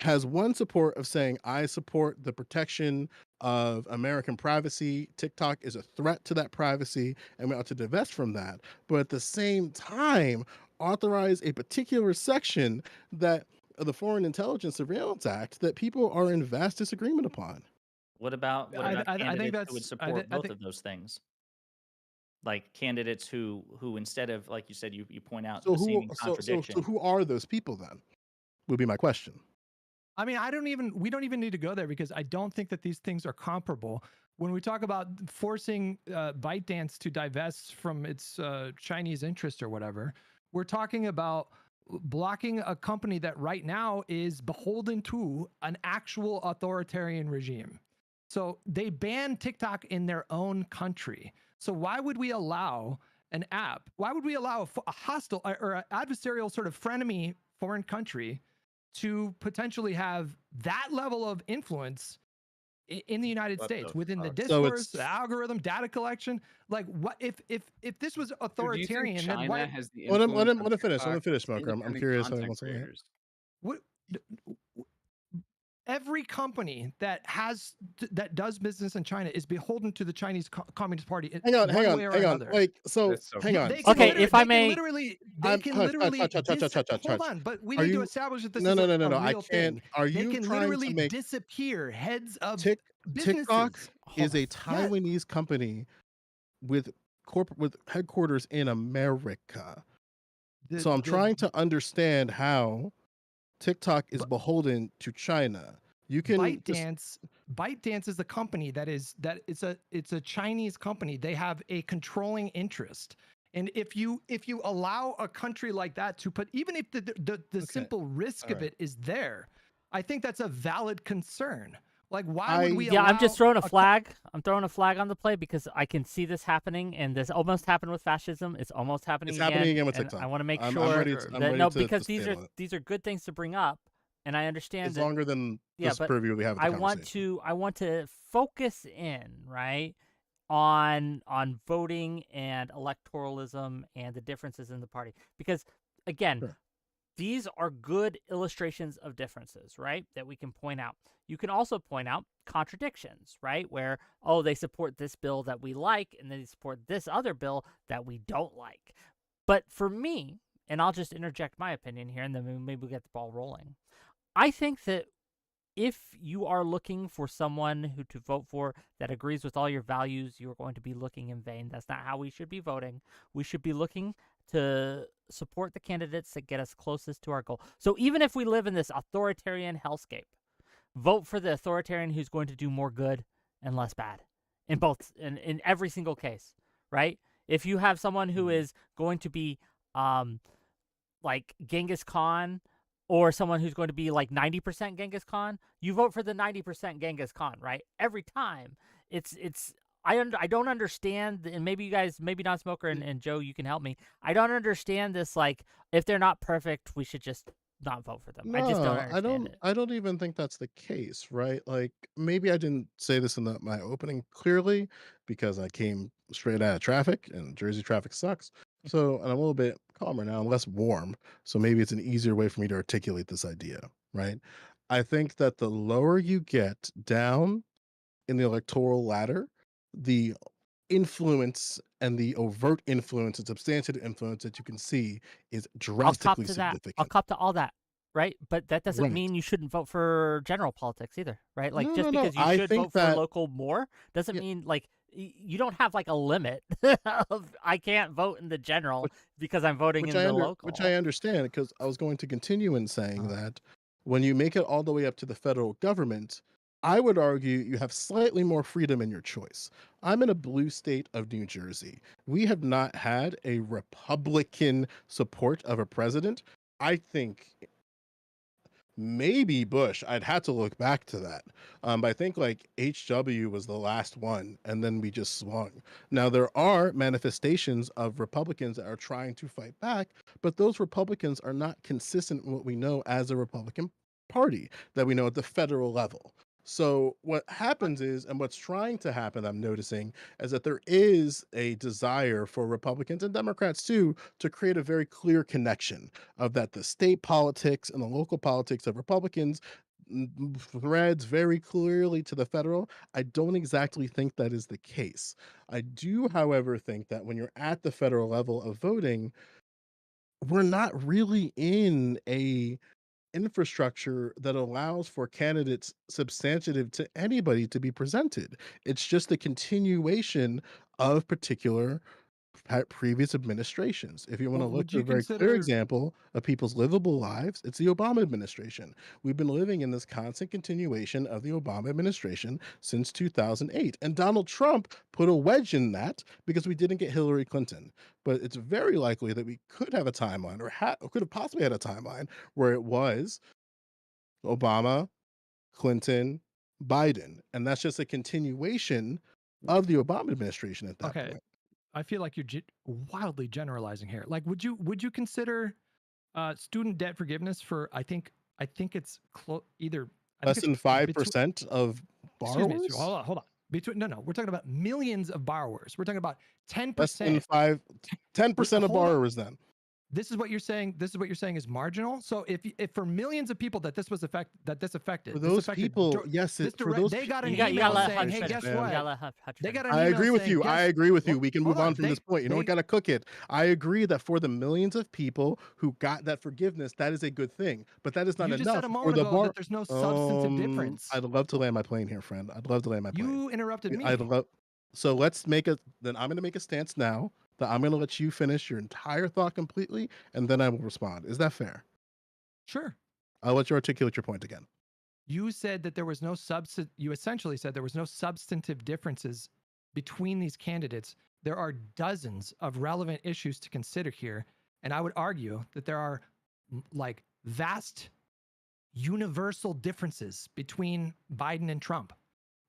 has one support of saying, I support the protection of American privacy. TikTok is a threat to that privacy, and we ought to divest from that. But at the same time, authorize a particular section that of the Foreign Intelligence Surveillance Act that people are in vast disagreement upon. What about I think candidates who would that's support both of those things? Like candidates who instead of, like you said, you point out the seeming contradiction. So who are those people then? Would be my question. I mean, we don't even need to go there because I don't think that these things are comparable. When we talk about forcing ByteDance to divest from its Chinese interest or whatever, we're talking about blocking a company that right now is beholden to an actual authoritarian regime. So they banned TikTok in their own country. So why would we allow an app? Why would we allow a hostile or an adversarial sort of frenemy foreign country to potentially have that level of influence in the United States within the discourse, the algorithm, data collection? Like, what if this was authoritarian? Do you think China then has the Let influence him finish. Let him finish, Smoker. I'm curious. What? Every company that does business in China is beholden to the Chinese Communist Party. Hang on. Like, so hang on. Okay, if I may, they can literally. Hold on, but we need to establish that this is a real thing. Are you they can trying literally to make disappear heads of TikTok businesses? is a Taiwanese company with headquarters in America. So I'm trying to understand how TikTok is beholden to China. You can ByteDance is a company it's a Chinese company. They have a controlling interest. And if you allow a country like that to put, even if the simple risk of it is there, I think that's a valid concern. Like, why would we? Yeah, I'm just throwing a flag. I'm throwing a flag on the play because I can see this happening, and this almost happened with fascism. It's almost happening again. It's happening again with TikTok. I want to make sure that because these are good things to bring up, and I understand it's longer than this purview we have. I want to focus in on voting and electoralism and the differences in the party, because again. These are good illustrations of differences, right? That we can point out. You can also point out contradictions, right? Where, they support this bill that we like, and then they support this other bill that we don't like. But for me, and I'll just interject my opinion here, and then maybe we'll get the ball rolling. I think that if you are looking for someone who to vote for that agrees with all your values, you're going to be looking in vain. That's not how we should be voting. We should be looking to support the candidates that get us closest to our goal. So even if we live in this authoritarian hellscape, vote for the authoritarian who's going to do more good and less bad in every single case, right? If you have someone who is going to be like Genghis Khan, or someone who's going to be like 90% Genghis Khan, you vote for the 90% Genghis Khan, right? Every time. I don't understand, and maybe you guys, maybe not Smoker and Joe, you can help me. I don't understand this, like, if they're not perfect, we should just not vote for them. No, I just don't understand it. I don't even think that's the case, right? Like, maybe I didn't say this in my opening clearly because I came straight out of traffic, and Jersey traffic sucks. So, and I'm a little bit calmer now, I'm less warm. So maybe it's an easier way for me to articulate this idea, right? I think that the lower you get down in the electoral ladder, the influence and the overt influence and substantive influence that you can see is drastically significant. I'll cop to all that, right? But that doesn't mean you shouldn't vote for general politics either, right? Like, because you should vote for local more doesn't mean, like, you don't have like a limit of I can't vote in the general because I'm voting in the local. Which I understand, because I was going to continue in saying that when you make it all the way up to the federal government, I would argue you have slightly more freedom in your choice. I'm in a blue state of New Jersey. We have not had a Republican support of a president. I think maybe Bush. I'd have to look back to that. But I think like HW was the last one, and then we just swung. Now, there are manifestations of Republicans that are trying to fight back, but those Republicans are not consistent with what we know as a Republican Party that we know at the federal level. So what happens is, and what's trying to happen, I'm noticing, is that there is a desire for Republicans and Democrats too to create a very clear connection of that the state politics and the local politics of Republicans threads very clearly to the federal. I don't exactly think that is the case. I do, however, think that when you're at the federal level of voting, we're not really in a infrastructure that allows for candidates substantive to anybody to be presented. It's just a continuation of particular previous administrations. If you want to Well, look would at a you very clear consider example of people's livable lives, it's the Obama administration. We've been living in this constant continuation of the Obama administration since 2008. And Donald Trump put a wedge in that because we didn't get Hillary Clinton. But it's very likely that we could have a timeline or could have possibly had a timeline where it was Obama, Clinton, Biden. And that's just a continuation of the Obama administration at that okay? point. I feel like you're wildly generalizing here. Like, would you consider student debt forgiveness for? I think it's either I Less think than it's between. 5% of Excuse me. borrowers? Hold on. No. We're talking about millions of borrowers. We're talking about Less than 10%. 10% of Hold on. borrowers then. This is what you're saying. This is what you're saying is marginal. So if for millions of people that this affected, For those people, yes, for those they got an You gotta email let saying, Hutch "Hey, finish. guess You what? gotta let Hutch They finish. got an I email agree with saying, you. I guess- agree with you. Well, We can hold move on on. from this point. You don't got to cook it. I agree that for the millions of people who got that forgiveness, that is a good thing. But that is not You just said enough a for moment the ago bar. that there's no substantive difference. I'd love to land my plane here, friend. I'd love to land my plane. You interrupted me. I'd love. So let's make a. Then I'm going to make a stance now that I'm going to let you finish your entire thought completely, and then I will respond. Is that fair? Sure. I'll let you articulate your point again. You said that there was no You essentially said there was no substantive differences between these candidates. There are dozens of relevant issues to consider here, and I would argue that there are like vast universal differences between Biden and Trump.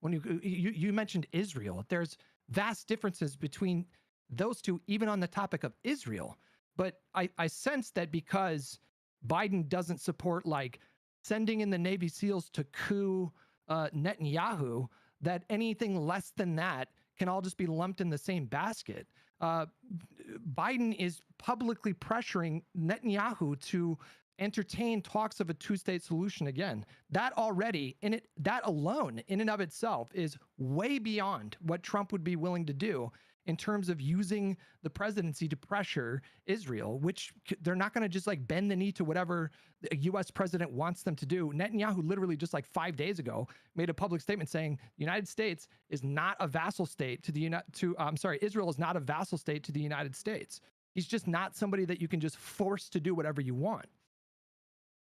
When you mentioned Israel, there's vast differences between those two, even on the topic of Israel. But I sense that because Biden doesn't support like sending in the Navy SEALs to coup Netanyahu, that anything less than that can all just be lumped in the same basket. Biden is publicly pressuring Netanyahu to entertain talks of a two-state solution again. That alone, in and of itself, is way beyond what Trump would be willing to do in terms of using the presidency to pressure Israel, which they're not going to just like bend the knee to whatever a U.S. president wants them to do. Netanyahu literally just like 5 days ago made a public statement saying the United States is not a vassal state to Israel is not a vassal state to the United States. He's just not somebody that you can just force to do whatever you want.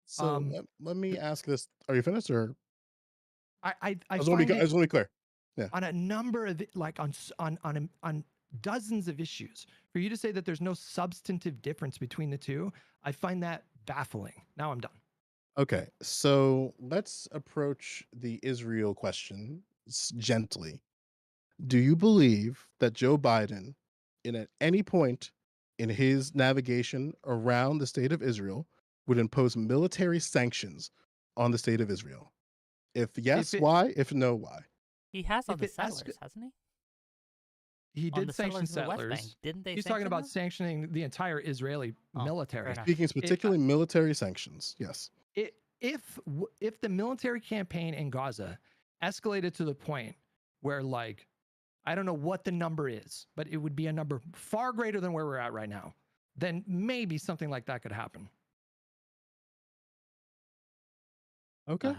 So let me ask this: are you finished, or I just want to be clear? Yeah. On a number of like on dozens of issues, for you to say that there's no substantive difference between the two, I find that baffling. Now I'm done. Okay, so let's approach the Israel question gently. Do you believe that Joe Biden, at any point in his navigation around the state of Israel, would impose military sanctions on the state of Israel? If yes, why? If no, why? He has on the settlers, hasn't he? He did sanction settlers. Didn't they? He's talking about sanctioning the entire Israeli military. Speaking particularly military sanctions, yes. If the military campaign in Gaza escalated to the point where, like, I don't know what the number is, but it would be a number far greater than where we're at right now, then maybe something like that could happen. Okay.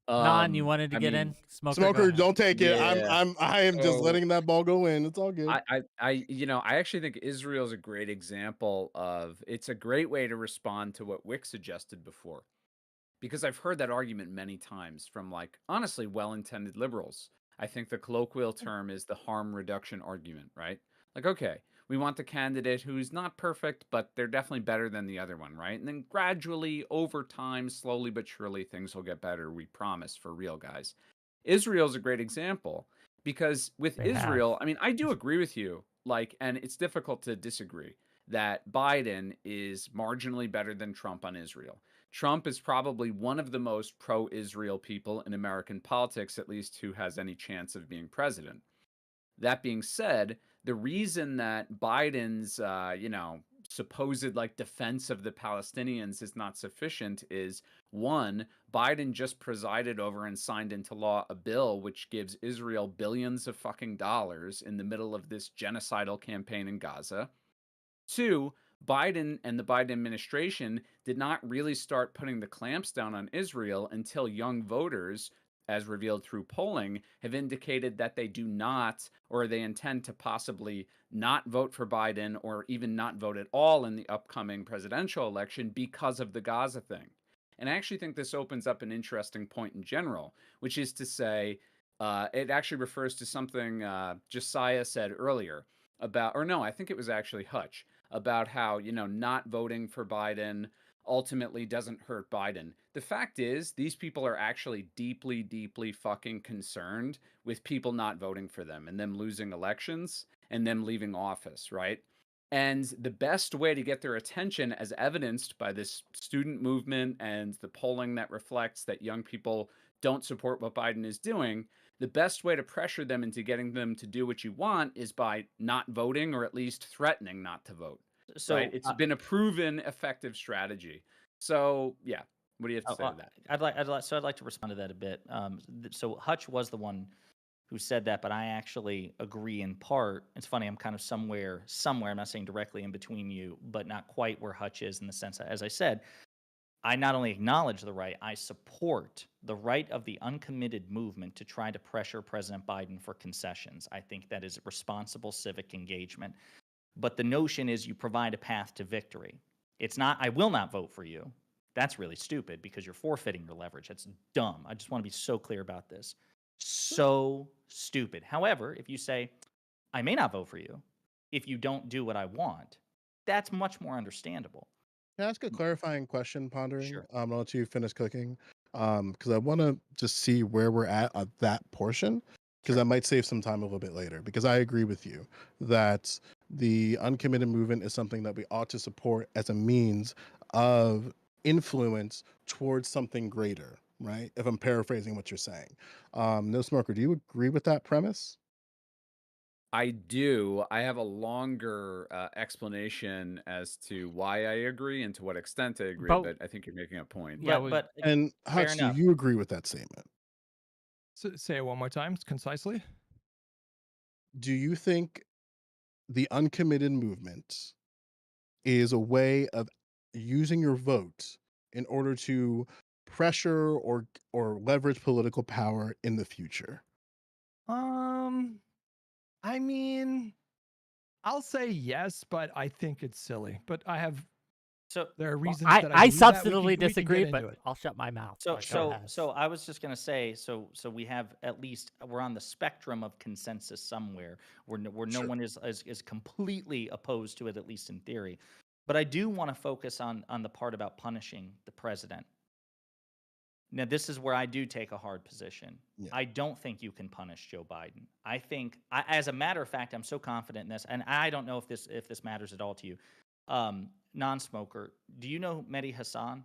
Non, you wanted to get in? Smoker, don't take it. I am just letting that ball go in. It's all good. I actually think Israel is a great example of, it's a great way to respond to what Wick suggested before. Because I've heard that argument many times from, like, honestly, well-intended liberals. I think the colloquial term is the harm reduction argument, right? Like, okay, we want the candidate who's not perfect, but they're definitely better than the other one, right? And then gradually, over time, slowly but surely, things will get better, we promise, for real, guys. Israel's a great example, because with Israel, I mean, I do agree with you, like, and it's difficult to disagree, that Biden is marginally better than Trump on Israel. Trump is probably one of the most pro-Israel people in American politics, at least who has any chance of being president. That being said, the reason that Biden's, supposed like defense of the Palestinians is not sufficient is one, Biden just presided over and signed into law a bill which gives Israel billions of fucking dollars in the middle of this genocidal campaign in Gaza. Two, Biden and the Biden administration did not really start putting the clamps down on Israel until young voters, as revealed through polling, have indicated that they do not, or they intend to possibly not vote for Biden or even not vote at all in the upcoming presidential election because of the Gaza thing. And I actually think this opens up an interesting point in general, which is to say, it actually refers to something Josiah said earlier about, or no, I think it was actually Hutch, about how, not voting for Biden ultimately doesn't hurt Biden. The fact is, these people are actually deeply, deeply fucking concerned with people not voting for them and them losing elections and them leaving office, right? And the best way to get their attention, as evidenced by this student movement and the polling that reflects that young people don't support what Biden is doing, the best way to pressure them into getting them to do what you want is by not voting or at least threatening not to vote. So Right? It's been a proven effective strategy. So, yeah. What do you have to say to that? I'd like to respond to that a bit. So Hutch was the one who said that, but I actually agree in part. It's funny, I'm kind of somewhere. I'm not saying directly in between you, but not quite where Hutch is in the sense that, as I said, I not only acknowledge the right, I support the right of the uncommitted movement to try to pressure President Biden for concessions. I think that is responsible civic engagement. But the notion is you provide a path to victory. It's not, I will not vote for you. That's really stupid because you're forfeiting your leverage. That's dumb. I just want to be so clear about this. So stupid. However, if you say, I may not vote for you if you don't do what I want, that's much more understandable. Can I ask a clarifying question, Pondering? Sure. I'll let you finish cooking. Because I want to just see where we're at that portion, because I might save some time a little bit later. Because I agree with you that the uncommitted movement is something that we ought to support as a means of influence towards something greater, right? If I'm paraphrasing what you're saying. No Smoker, do you agree with that premise? I do. I have a longer explanation as to why I agree and to what extent I agree, but I think you're making a point. Yeah, But And fair Hutch, do enough. you agree with that statement? Say it one more time, concisely. Do you think the uncommitted movement is a way of using your vote in order to pressure or leverage political power in the future? I mean, I'll say yes, but I think it's silly. But there are reasons that I believe that. substantively We can disagree, get into but it. I'll shut my mouth. So But go ahead. I was just gonna say, so we have at least we're on the spectrum of consensus somewhere where no one is completely opposed to it, at least in theory. But I do want to focus on the part about punishing the president. Now, this is where I do take a hard position. Yeah. I don't think you can punish Joe Biden. I think, as a matter of fact, I'm so confident in this, and I don't know if this matters at all to you. Non-smoker, do you know Mehdi Hassan?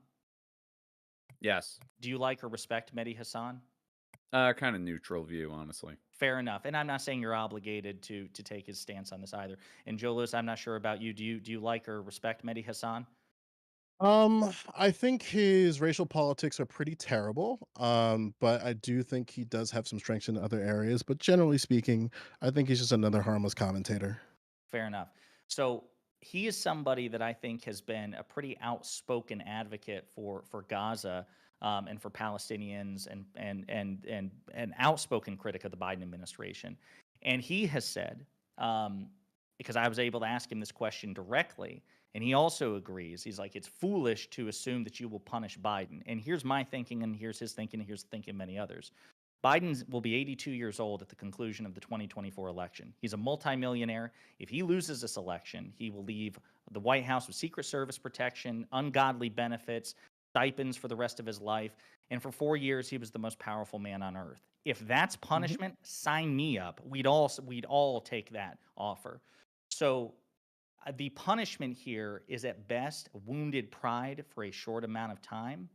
Yes. Do you like or respect Mehdi Hassan? Kind of neutral view, honestly. Fair enough. And I'm not saying you're obligated to take his stance on this either. And Joe Lewis, I'm not sure about you. Do you like or respect Mehdi Hassan? I think his racial politics are pretty terrible. But I do think he does have some strengths in other areas. But generally speaking, I think he's just another harmless commentator. Fair enough. So he is somebody that I think has been a pretty outspoken advocate for Gaza and for Palestinians and an outspoken critic of the Biden administration. And he has said, because I was able to ask him this question directly, and he also agrees. He's like, it's foolish to assume that you will punish Biden. And here's my thinking, and here's his thinking, and here's the thinking of many others. Biden will be 82 years old at the conclusion of the 2024 election. He's a multimillionaire. If he loses this election, he will leave the White House with Secret Service protection, ungodly benefits, stipends for the rest of his life. And for 4 years, he was the most powerful man on earth. If that's punishment, sign me up. We'd all take that offer. So the punishment here is at best wounded pride for a short amount of time.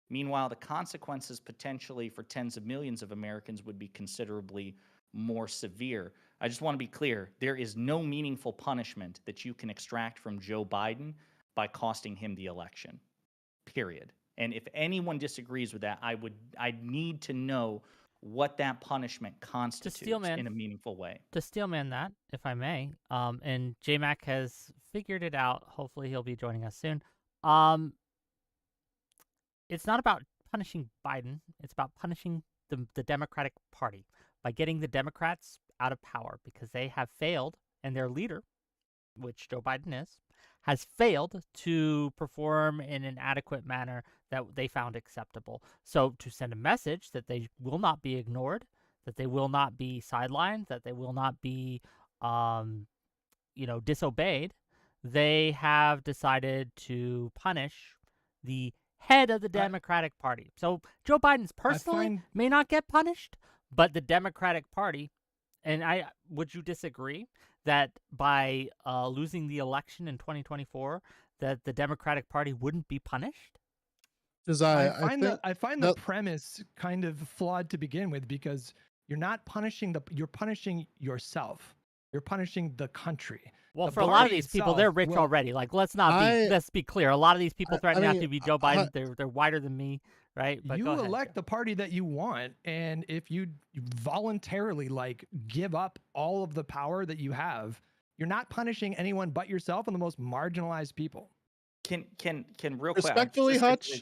Meanwhile, the consequences potentially for tens of millions of Americans would be considerably more severe. I just want to be clear, there is no meaningful punishment that you can extract from Joe Biden by costing him the election. Period. And if anyone disagrees with that, I need to know what that punishment constitutes in a meaningful way. To steelman that, if I may, and JayMac has figured it out. Hopefully he'll be joining us soon. It's not about punishing Biden. It's about punishing the Democratic Party by getting the Democrats out of power because they have failed, and their leader, which Joe Biden is, has failed to perform in an adequate manner that they found acceptable. So to send a message that they will not be ignored, that they will not be sidelined, that they will not be, disobeyed, they have decided to punish the head of the Democratic Party. So Joe Biden's personally may not get punished, but the Democratic Party, and would you disagree that by losing the election in 2024, that the Democratic Party wouldn't be punished? I find the premise kind of flawed to begin with, because you're not punishing you're punishing yourself. You're punishing the country. Well, for a lot of these people, they're rich already. Like, let's be clear. A lot of these people threatening not to be Joe Biden, they're whiter than me, right? But you elect the party that you want, and if you voluntarily give up all of the power that you have, you're not punishing anyone but yourself and the most marginalized people. Can real quick respectfully, Hutch?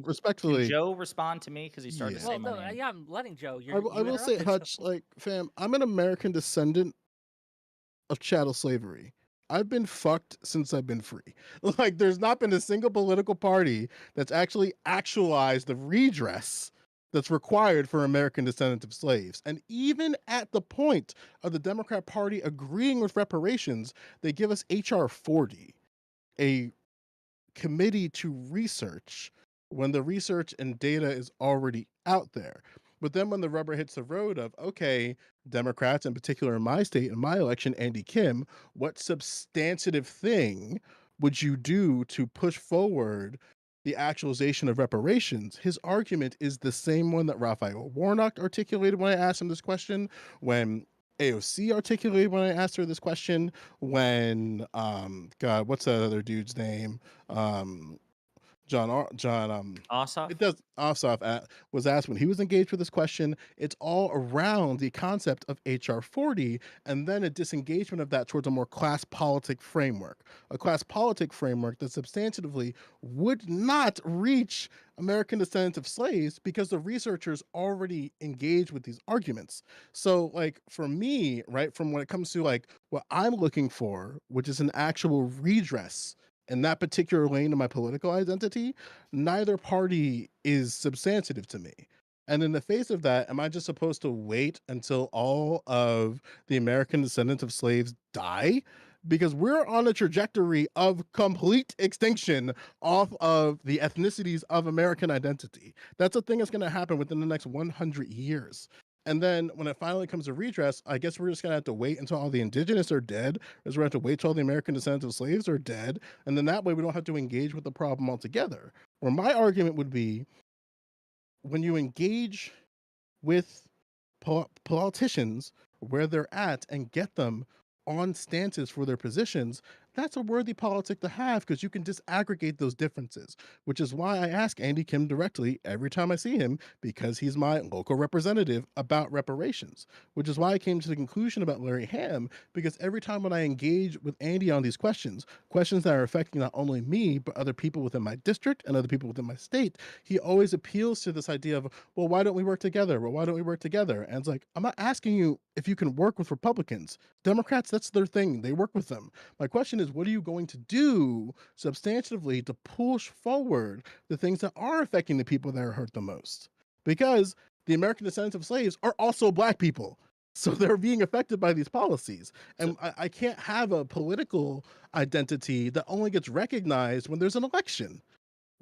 Respectfully, can Joe respond to me because he started to say my name? Yeah, I'm letting Joe. I will say, Hutch, fam, I'm an American descendant of chattel slavery. I've been fucked since I've been free. There's not been a single political party that's actually actualized the redress that's required for American descendants of slaves. And even at the point of the Democrat Party agreeing with reparations, they give us H.R. 40, a committee to research when the research and data is already out there. But then when the rubber hits the road of, okay, Democrats, in particular in my state, in my election, Andy Kim, what substantive thing would you do to push forward the actualization of reparations? His argument is the same one that Raphael Warnock articulated when I asked him this question, when AOC articulated when I asked her this question, when, God, what's that other dude's name? John Ossoff? Ossoff was asked when he was engaged with this question. It's all around the concept of HR 40 and then a disengagement of that towards a more class politic framework, a class politic framework that substantively would not reach American descendants of slaves because the researchers already engaged with these arguments. So for me, right, from when it comes to what I'm looking for, which is an actual redress in that particular lane of my political identity, neither party is substantive to me. And in the face of that, am I just supposed to wait until all of the American descendants of slaves die? Because we're on a trajectory of complete extinction off of the ethnicities of American identity. That's a thing that's going to happen within the next 100 years. And then when it finally comes to redress, I guess we're just going to have to wait until all the indigenous are dead, because we're going to have to wait till all the American descendants of slaves are dead. And then that way we don't have to engage with the problem altogether. Where my argument would be, when you engage with politicians where they're at and get them on stances for their positions, that's a worthy politic to have, because you can disaggregate those differences, which is why I ask Andy Kim directly every time I see him, because he's my local representative, about reparations, which is why I came to the conclusion about Larry Ham, because every time when I engage with Andy on these questions that are affecting not only me, but other people within my district and other people within my state, he always appeals to this idea of, well, why don't we work together? Well, why don't we work together? And it's like, I'm not asking you if you can work with Republicans. Democrats, that's their thing. They work with them. My question is, what are you going to do substantively to push forward the things that are affecting the people that are hurt the most? Because the American descendants of slaves are also Black people. So they're being affected by these policies. And I can't have a political identity that only gets recognized when there's an election.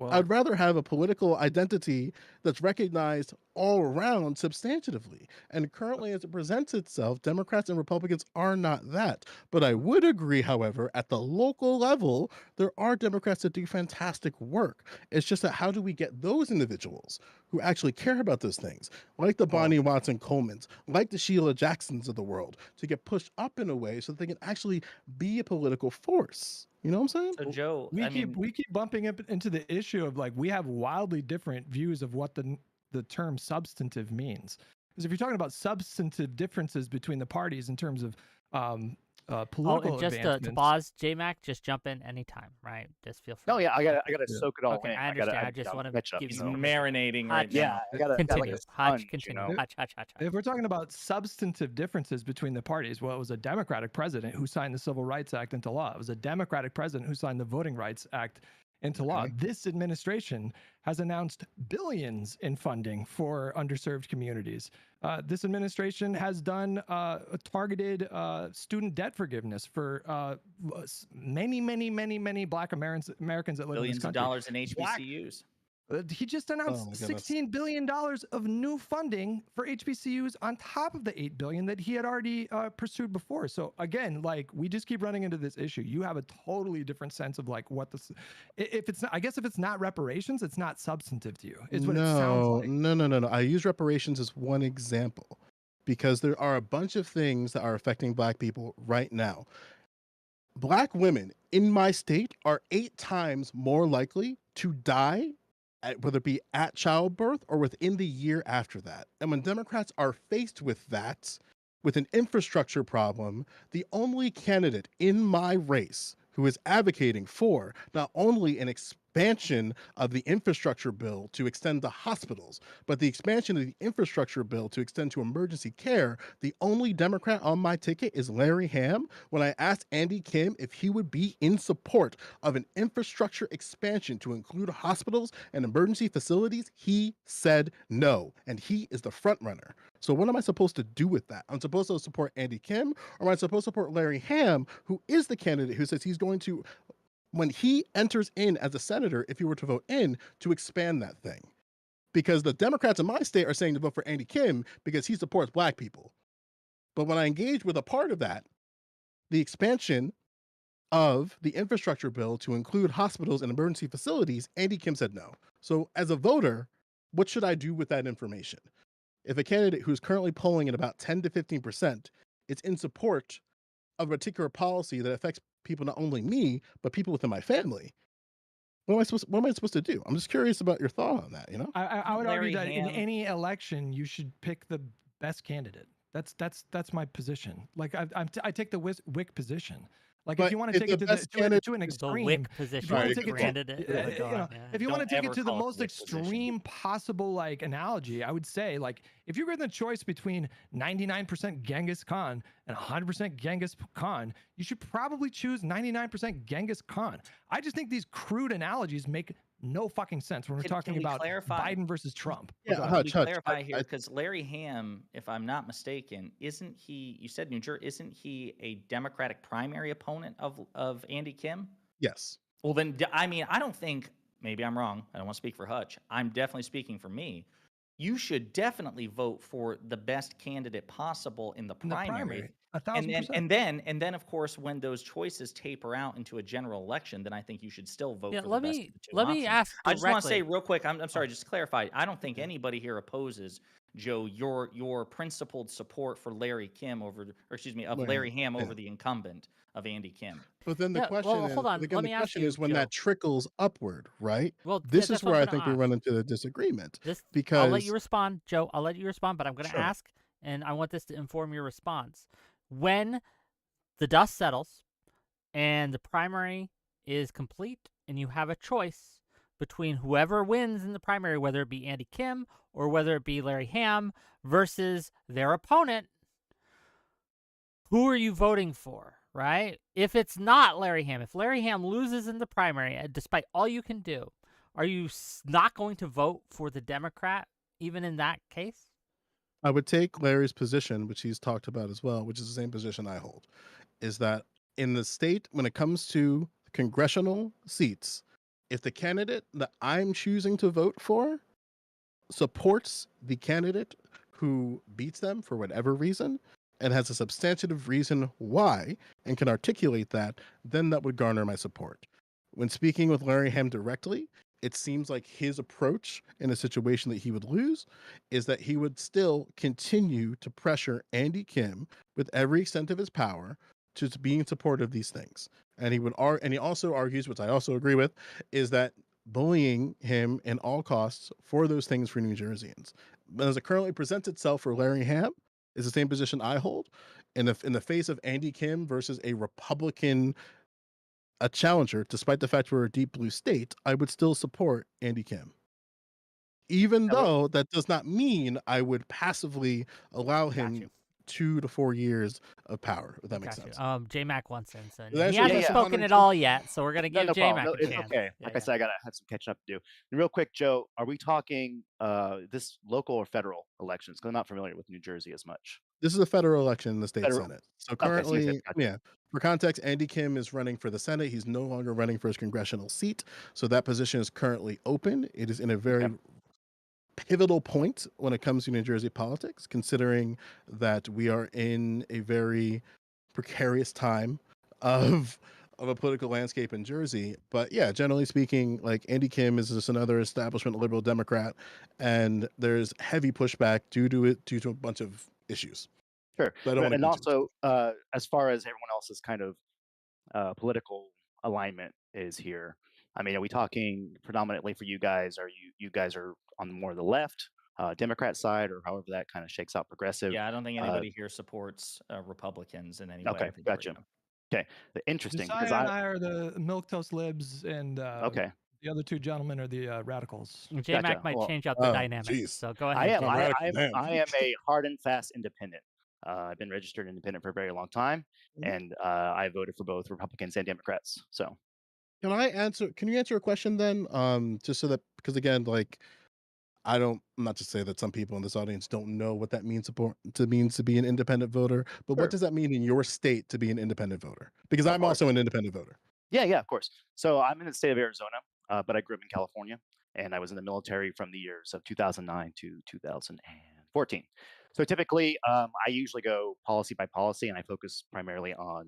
Well, I'd rather have a political identity that's recognized all around substantively. And currently, as it presents itself, Democrats and Republicans are not that. But I would agree, however, at the local level, there are Democrats that do fantastic work. It's just that how do we get those individuals who actually care about those things, like the Bonnie Watson Colemans, like the Sheila Jacksons of the world, to get pushed up in a way so that they can actually be a political force? You know what I'm saying? So Joe, we I keep mean, we keep bumping up into the issue of like we have wildly different views of what the term substantive means. Because if you're talking about substantive differences between the parties in terms of political and just to advancements, pause, JayMac, just jump in anytime, right? Just feel free. Oh yeah, I gotta Yeah. soak it all Okay, in. I gotta, understand. I just want to catch up. give he's you marinating right Hutch, Yeah, now. I gotta like continue. a Hutch, sponge, continue. you know? Hutch. if we're talking about substantive differences between the parties, well, it was a Democratic president who signed the Civil Rights Act into law. It was a Democratic president who signed the Voting Rights Act into law. Okay. This administration has announced billions in funding for underserved communities. This administration has done a targeted student debt forgiveness for many Black Americans that live in this Billions of country. dollars in Black- HBCUs. He just Oh announced my goodness. $16 billion of new funding for HBCUs on top of the $8 billion that he had already pursued before. So again, like we just keep running into this issue. You have a totally different sense of like what this, if it's not, I guess if it's not reparations, it's not substantive to you. Is what it sounds like. No. I use reparations as one example because there are a bunch of things that are affecting Black people right now. Black women in my state are 8 times more likely to die, whether it be at childbirth or within the year after that. And when Democrats are faced with that, with an infrastructure problem, the only candidate in my race who is advocating for not only an expansion of the infrastructure bill to extend to hospitals, but the expansion of the infrastructure bill to extend to emergency care, the only Democrat on my ticket is Larry Ham. When I asked Andy Kim if he would be in support of an infrastructure expansion to include hospitals and emergency facilities, he said no, and he is the front runner. So what am I supposed to do with that? I'm supposed to support Andy Kim, or am I supposed to support Larry Ham, who is the candidate who says he's going to, when he enters in as a senator, if he were to vote in, to expand that thing? Because the Democrats in my state are saying to vote for Andy Kim because he supports Black people. But when I engage with a part of that, the expansion of the infrastructure bill to include hospitals and emergency facilities, Andy Kim said no. So as a voter, what should I do with that information? If a candidate who's currently polling at about 10 to 15% is in support of a particular policy that affects people, not only me, but people within my family, what am I supposed to do? I'm just curious about your thought on that, you know? I would Larry argue that in Ham- any election, you should pick the best candidate. That's my position. Like I take the WIC position. Like But if you want to if take it the to, best to candidate- an The extreme, wick position. wanna Sorry, take it to- Granted it. yeah, Oh, you God, know, yeah. if you want to Don't take it ever to the call it most the WIC position. extreme possible like analogy, I would say like if you're given the choice between 99% Genghis Khan and 100% Genghis Khan, you should probably choose 99% Genghis Khan. I just think these crude analogies make no fucking sense when we're Can talking we about clarify? Biden versus Trump. Yeah, Go ahead. Hutch, Can we clarify I- here I- because Larry Ham, if I'm not mistaken, isn't he? You said New Jersey, isn't he a Democratic primary opponent of Andy Kim? Yes. Well, then I mean I don't think. Maybe I'm wrong. I don't want to speak for Hutch. I'm definitely speaking for me. You should definitely vote for the best candidate possible in the In the primary. 1,000%. And then of course when those choices taper out into a general election, then I think you should still vote Yeah, for let the best me of the two let me options. ask I just want to say directly. real quick, I'm sorry, just to clarify, I don't think anybody here opposes, Joe, your principled support for Larry Kim of Larry Ham over the incumbent of Andy Kim. But then the Yeah, question well, is, hold on. again, Let the me ask question you, is when Joe. that trickles upward, right? Well, This that's is what where I'm I think gonna we run ask. into the disagreement. I'll let because you respond, Joe. I'll let you respond, but I'm going to Sure. ask, and I want this to inform your response. When the dust settles and the primary is complete, and you have a choice between whoever wins in the primary, whether it be Andy Kim or whether it be Larry Ham versus their opponent, who are you voting for, right? If it's not Larry Ham, if Larry Ham loses in the primary, despite all you can do, are you not going to vote for the Democrat even in that case? I would take Larry's position, which he's talked about as well, which is the same position I hold, is that in the state, when it comes to congressional seats, if the candidate that I'm choosing to vote for supports the candidate who beats them for whatever reason and has a substantive reason why and can articulate that, then that would garner my support. When speaking with Larry Ham directly, it seems like his approach in a situation that he would lose is that he would still continue to pressure Andy Kim with every extent of his power to be in support of these things. And he also argues, which I also agree with, is that bullying him in all costs for those things for New Jerseyans. But as it currently presents itself for Larry Ham, is the same position I hold. In the face of Andy Kim versus a Republican, a challenger, despite the fact we're a deep blue state, I would still support Andy Kim. Even Yeah, well- though that does not mean I would passively allow Got him you. 2 to 4 years of power, if that makes Got you. sense. JayMac wants in, so That he answers hasn't your question, spoken Pondering at too? all yet, so we're gonna No, give no problem. JayMac No, a it's chance. okay. Yeah, Like yeah. I said, I have some catching up to do. And real quick, Joe, are we talking this local or federal elections? Because I'm not familiar with New Jersey as much. This is a federal election in the state Federal. Senate. So Okay, so you said- currently, gotcha. yeah, for context, Andy Kim is running for the Senate. He's no longer running for his congressional seat. So that position is currently open. It is in a very Okay. pivotal point when it comes to New Jersey politics, considering that we are in a very precarious time of a political landscape in Jersey. But yeah, generally speaking, like Andy Kim is just another establishment liberal Democrat, and there's heavy pushback due to a bunch of issues. Sure. But I don't want to And go into it. also, as far as everyone else's kind of political alignment is here, I mean, are we talking predominantly for you guys? Are you guys are on more the left, Democrat side, or however that kind of shakes out, progressive? Yeah, I don't think anybody here supports Republicans in any way. Okay, I think gotcha. Okay, interesting because Josiah and I are the milquetoast libs, and okay. the other two gentlemen are the radicals. JayMac Gotcha. might Well, change up the oh, dynamics. geez. So go I ahead. am. I'm JayMac. radical, damn. I am a hard and fast independent. I've been registered independent for a very long time, Mhm. and I voted for both Republicans and Democrats. So Can you answer a question then? Just so that, because again, like not to say that some people in this audience don't know what that means to be an independent voter, but Sure. what does that mean in your state to be an independent voter? Because Of I'm course. also an independent voter. Yeah, of course. So I'm in the state of Arizona, but I grew up in California, and I was in the military from the years of 2009 to 2014. So typically, I usually go policy by policy, and I focus primarily on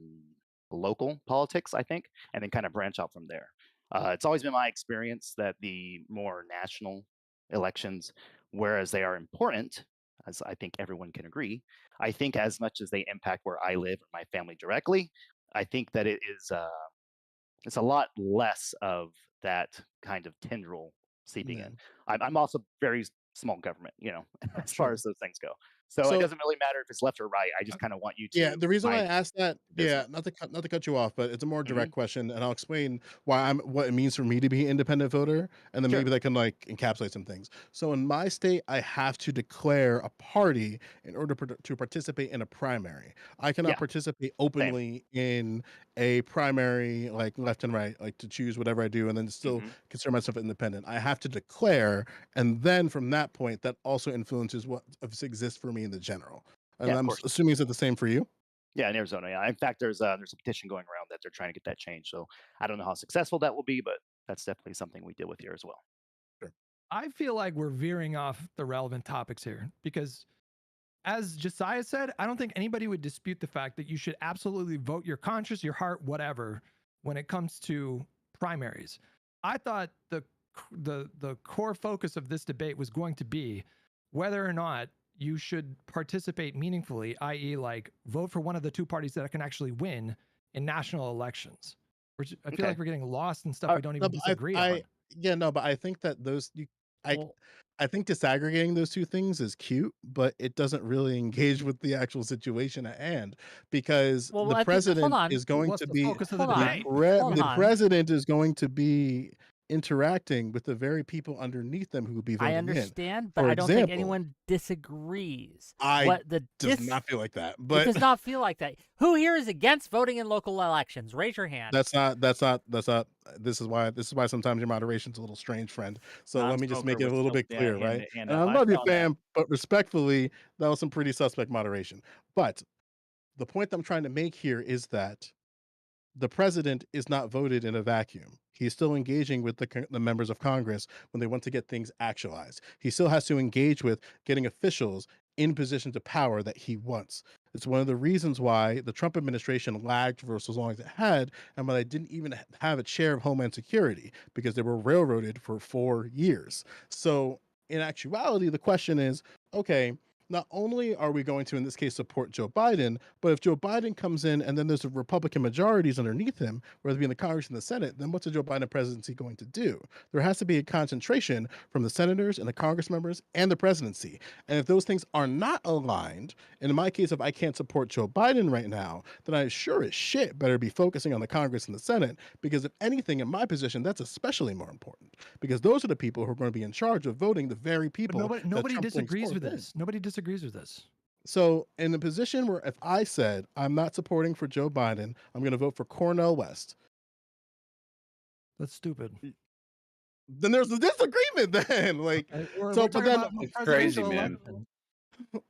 local politics, I think, and then kind of branch out from there. It's always been my experience that the more national elections, whereas they are important, as I think everyone can agree, I think as much as they impact where I live or my family directly, I think that it is it's a lot less of that kind of tendril seeping Yeah. in. I'm also very small government, as far Sure. as those things go. So So- it doesn't really matter if it's left or right. I just kind of want you to. Yeah, the reason why I mind asked that, yeah, business. not to cut you off, but it's a more direct Mhm. question, and I'll explain what it means for me to be an independent voter, and then Sure. maybe that can like encapsulate some things. So in my state, I have to declare a party in order to participate in a primary. I cannot Yeah. participate openly in a primary, like left and right, like to choose whatever I do, and then still Mhm. consider myself independent. I have to declare, and then from that point, that also influences what exists for me in the general. And Yeah, of I'm course. assuming is it the same for you? Yeah, in Arizona. Yeah. In fact, there's a petition going around that they're trying to get that changed. So I don't know how successful that will be, but that's definitely something we deal with here as well. I feel like we're veering off the relevant topics here because, as Josiah said, I don't think anybody would dispute the fact that you should absolutely vote your conscience, your heart, whatever, when it comes to primaries. I thought the core focus of this debate was going to be whether or not you should participate meaningfully, i.e., like vote for one of the two parties that can actually win in national elections. I feel Okay. like we're getting lost in stuff we don't No, even but disagree on. but I think that Well, I think disaggregating those two things is cute, but it doesn't really engage with the actual situation at hand because Well, the I think- president hold on. is going What's to the be focus of the hold on. debate? Hold the on. president is going to be interacting with the very people underneath them who will be voting I in. understand, but For I don't think example, anyone disagrees. I what the does not feel like that, It but does not feel like that. Who here is against voting in local elections? Raise your hand. that's not this is why sometimes your moderation's a little strange, friend. So let me just make it a little bit clear, right? And I love you, fam, but respectfully, that was some pretty suspect moderation. But the point I'm trying to make here is that the president is not voted in a vacuum. He's still engaging with the members of Congress when they want to get things actualized. He still has to engage with getting officials in positions of power that he wants. It's one of the reasons why the Trump administration lagged for as long as it had, and why they didn't even have a chair of Homeland Security, because they were railroaded for 4 years. So in actuality, the question is, okay, not only are we going to, in this case, support Joe Biden, but if Joe Biden comes in and then there's a Republican majorities underneath him, whether it be in the Congress and the Senate, then what's a Joe Biden presidency going to do? There has to be a concentration from the senators and the Congress members and the presidency. And if those things are not aligned, and in my case, if I can't support Joe Biden right now, then I sure as shit better be focusing on the Congress and the Senate, because if anything, in my position, that's especially more important, because those are the people who are going to be in charge of voting the very people. But nobody disagrees with this. Nobody disagrees with this. So in a position where if I said I'm not supporting for Joe Biden, I'm going to vote for Cornel West. That's stupid. Then there's a disagreement then. Like, so, but then it's crazy, man.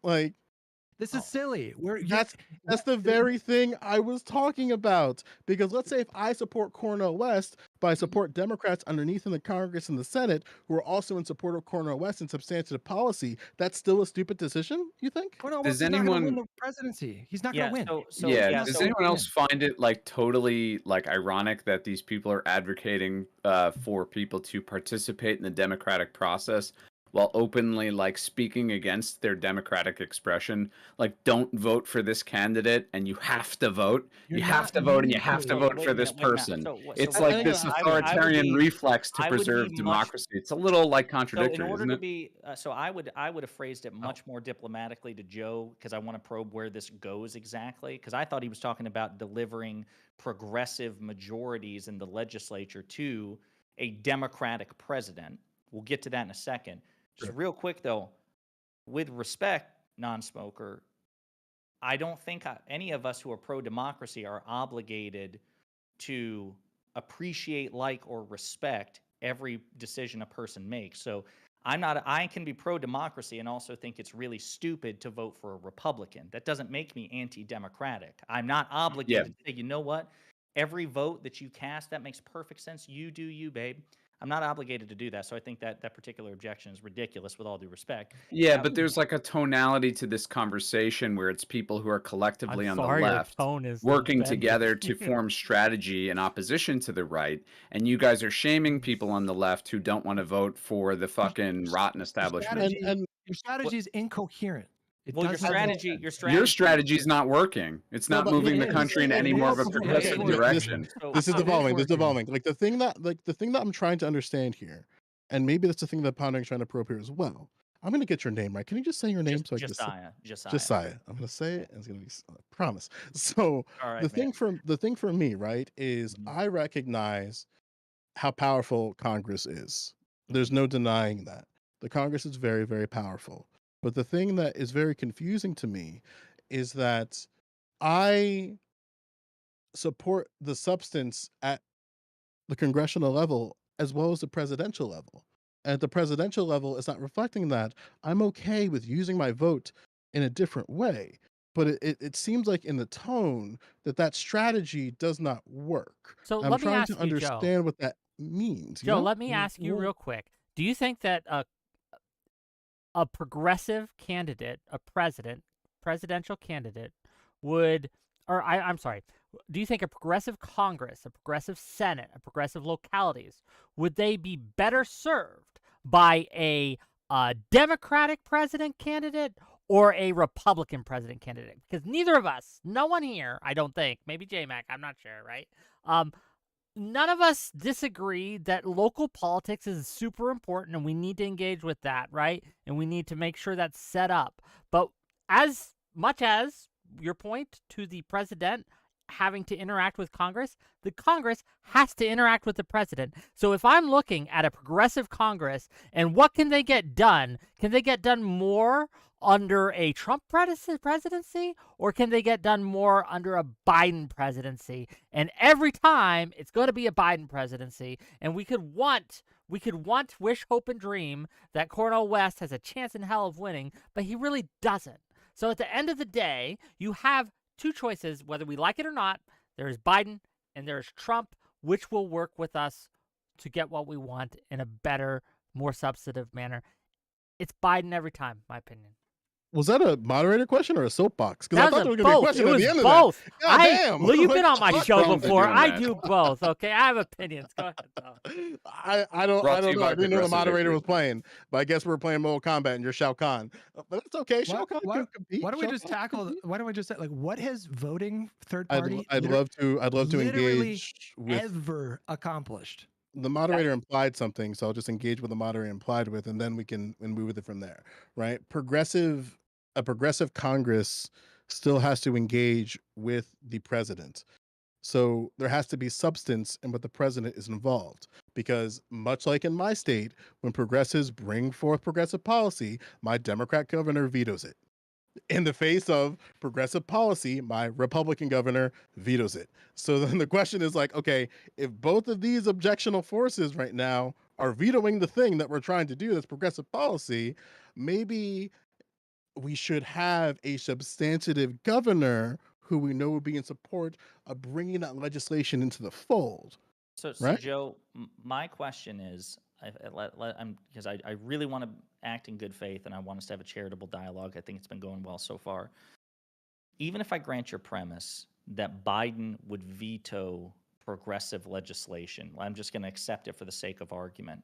Like, this is silly. That's the very thing I was talking about. Because let's say if I support Cornel West, but I support Democrats underneath in the Congress and the Senate who are also in support of Cornel West and substantive policy, that's still a stupid decision, you think? Cornel West is not going to win the presidency. He's not going to win. Does anyone else find it like totally like ironic that these people are advocating for people to participate in the democratic process, while openly like speaking against their democratic expression? Like, don't vote for this candidate, and you have to vote. You have to vote, and you have to vote for this person. It's like this authoritarian reflex to preserve democracy. It's a little like contradictory, isn't it? So I would have phrased it much more diplomatically to Joe, because I want to probe where this goes exactly. Because I thought he was talking about delivering progressive majorities in the legislature to a Democratic president. We'll get to that in a second. Just real quick, though, with respect, non-smoker, I don't think any of us who are pro-democracy are obligated to appreciate, like, or respect every decision a person makes. So I can be pro-democracy and also think it's really stupid to vote for a Republican. That doesn't make me anti-democratic. I'm not obligated to say, you know what? Every vote that you cast, that makes perfect sense. You do you, babe. I'm not obligated to do that. So I think that particular objection is ridiculous, with all due respect. Yeah, but there's like a tonality to this conversation where it's people who are collectively on the left working together to form strategy in opposition to the right. And you guys are shaming people on the left who don't want to vote for the fucking rotten establishment. Your strategy is incoherent. Your strategy is not working. It's not moving the country in any more of a progressive direction. This is devolving. Like the thing that I'm trying to understand here, and maybe that's the thing that Pondering's trying to probe here as well. I'm gonna get your name right. Can you just say your name so I can Josiah. I'm gonna say it, and it's gonna be I promise. So the thing for me, right, is I recognize how powerful Congress is. There's no denying that. The Congress is very, very powerful. But the thing that is very confusing to me is that I support the substance at the congressional level as well as the presidential level. And at the presidential level, it's not reflecting that. I'm okay with using my vote in a different way. But it seems like in the tone that strategy does not work. So I'm let me trying ask to you, understand Joe. what that means. Joe, let me ask you real quick. Do you think that a progressive candidate, a presidential candidate I'm sorry, do you think a progressive Congress, a progressive Senate, a progressive localities, would they be better served by a Democratic president candidate or a Republican president candidate? Because neither of us, no one here, I don't think, maybe JayMac, I'm not sure, right? None of us disagree that local politics is super important and we need to engage with that, right? And we need to make sure that's set up. But as much as your point to the president having to interact with Congress, the Congress has to interact with the president. So if I'm looking at a progressive Congress and what can they get done? Can they get done more under a Trump presidency, or can they get done more under a Biden presidency? And every time it's going to be a Biden presidency, and we could want, wish, hope, and dream that Cornel West has a chance in hell of winning, but he really doesn't. So at the end of the day, you have two choices, whether we like it or not. There's Biden and there's Trump, which will work with us to get what we want in a better, more substantive manner. It's Biden every time, my opinion. Was that a moderator question or a soapbox? Because I That thought was there was going to be a both. question It at was the end both. of that. God damn. Look, you've been on my What's show wrong with before. doing I that? do both. Okay, I have opinions. Go ahead, Tom. I don't Brought to you know. by I didn't know the Progressive moderator Victory. was playing, but I guess we're playing Mortal Kombat and you're Shao Kahn. But that's okay. Shao Kahn can compete. Why don't we Shao just Kahn can tackle? compete. Why don't we just say, like, what has voting third I'd party love to literally engage with ever accomplished? the moderator implied something, so I'll just engage with the moderator implied with, and then we can move with it from there. Right? A progressive Congress still has to engage with the president. So there has to be substance in what the president is involved. Because much like in my state, when progressives bring forth progressive policy, my Democrat governor vetoes it. In the face of progressive policy, my Republican governor vetoes it. So then the question is like, okay, if both of these objectionable forces right now are vetoing the thing that we're trying to do, that's progressive policy, maybe we should have a substantive governor who we know will be in support of bringing that legislation into the fold. So Right? Joe, my question is, because I really want to act in good faith and I want us to have a charitable dialogue. I think it's been going well so far. Even if I grant your premise that Biden would veto progressive legislation, I'm just going to accept it for the sake of argument.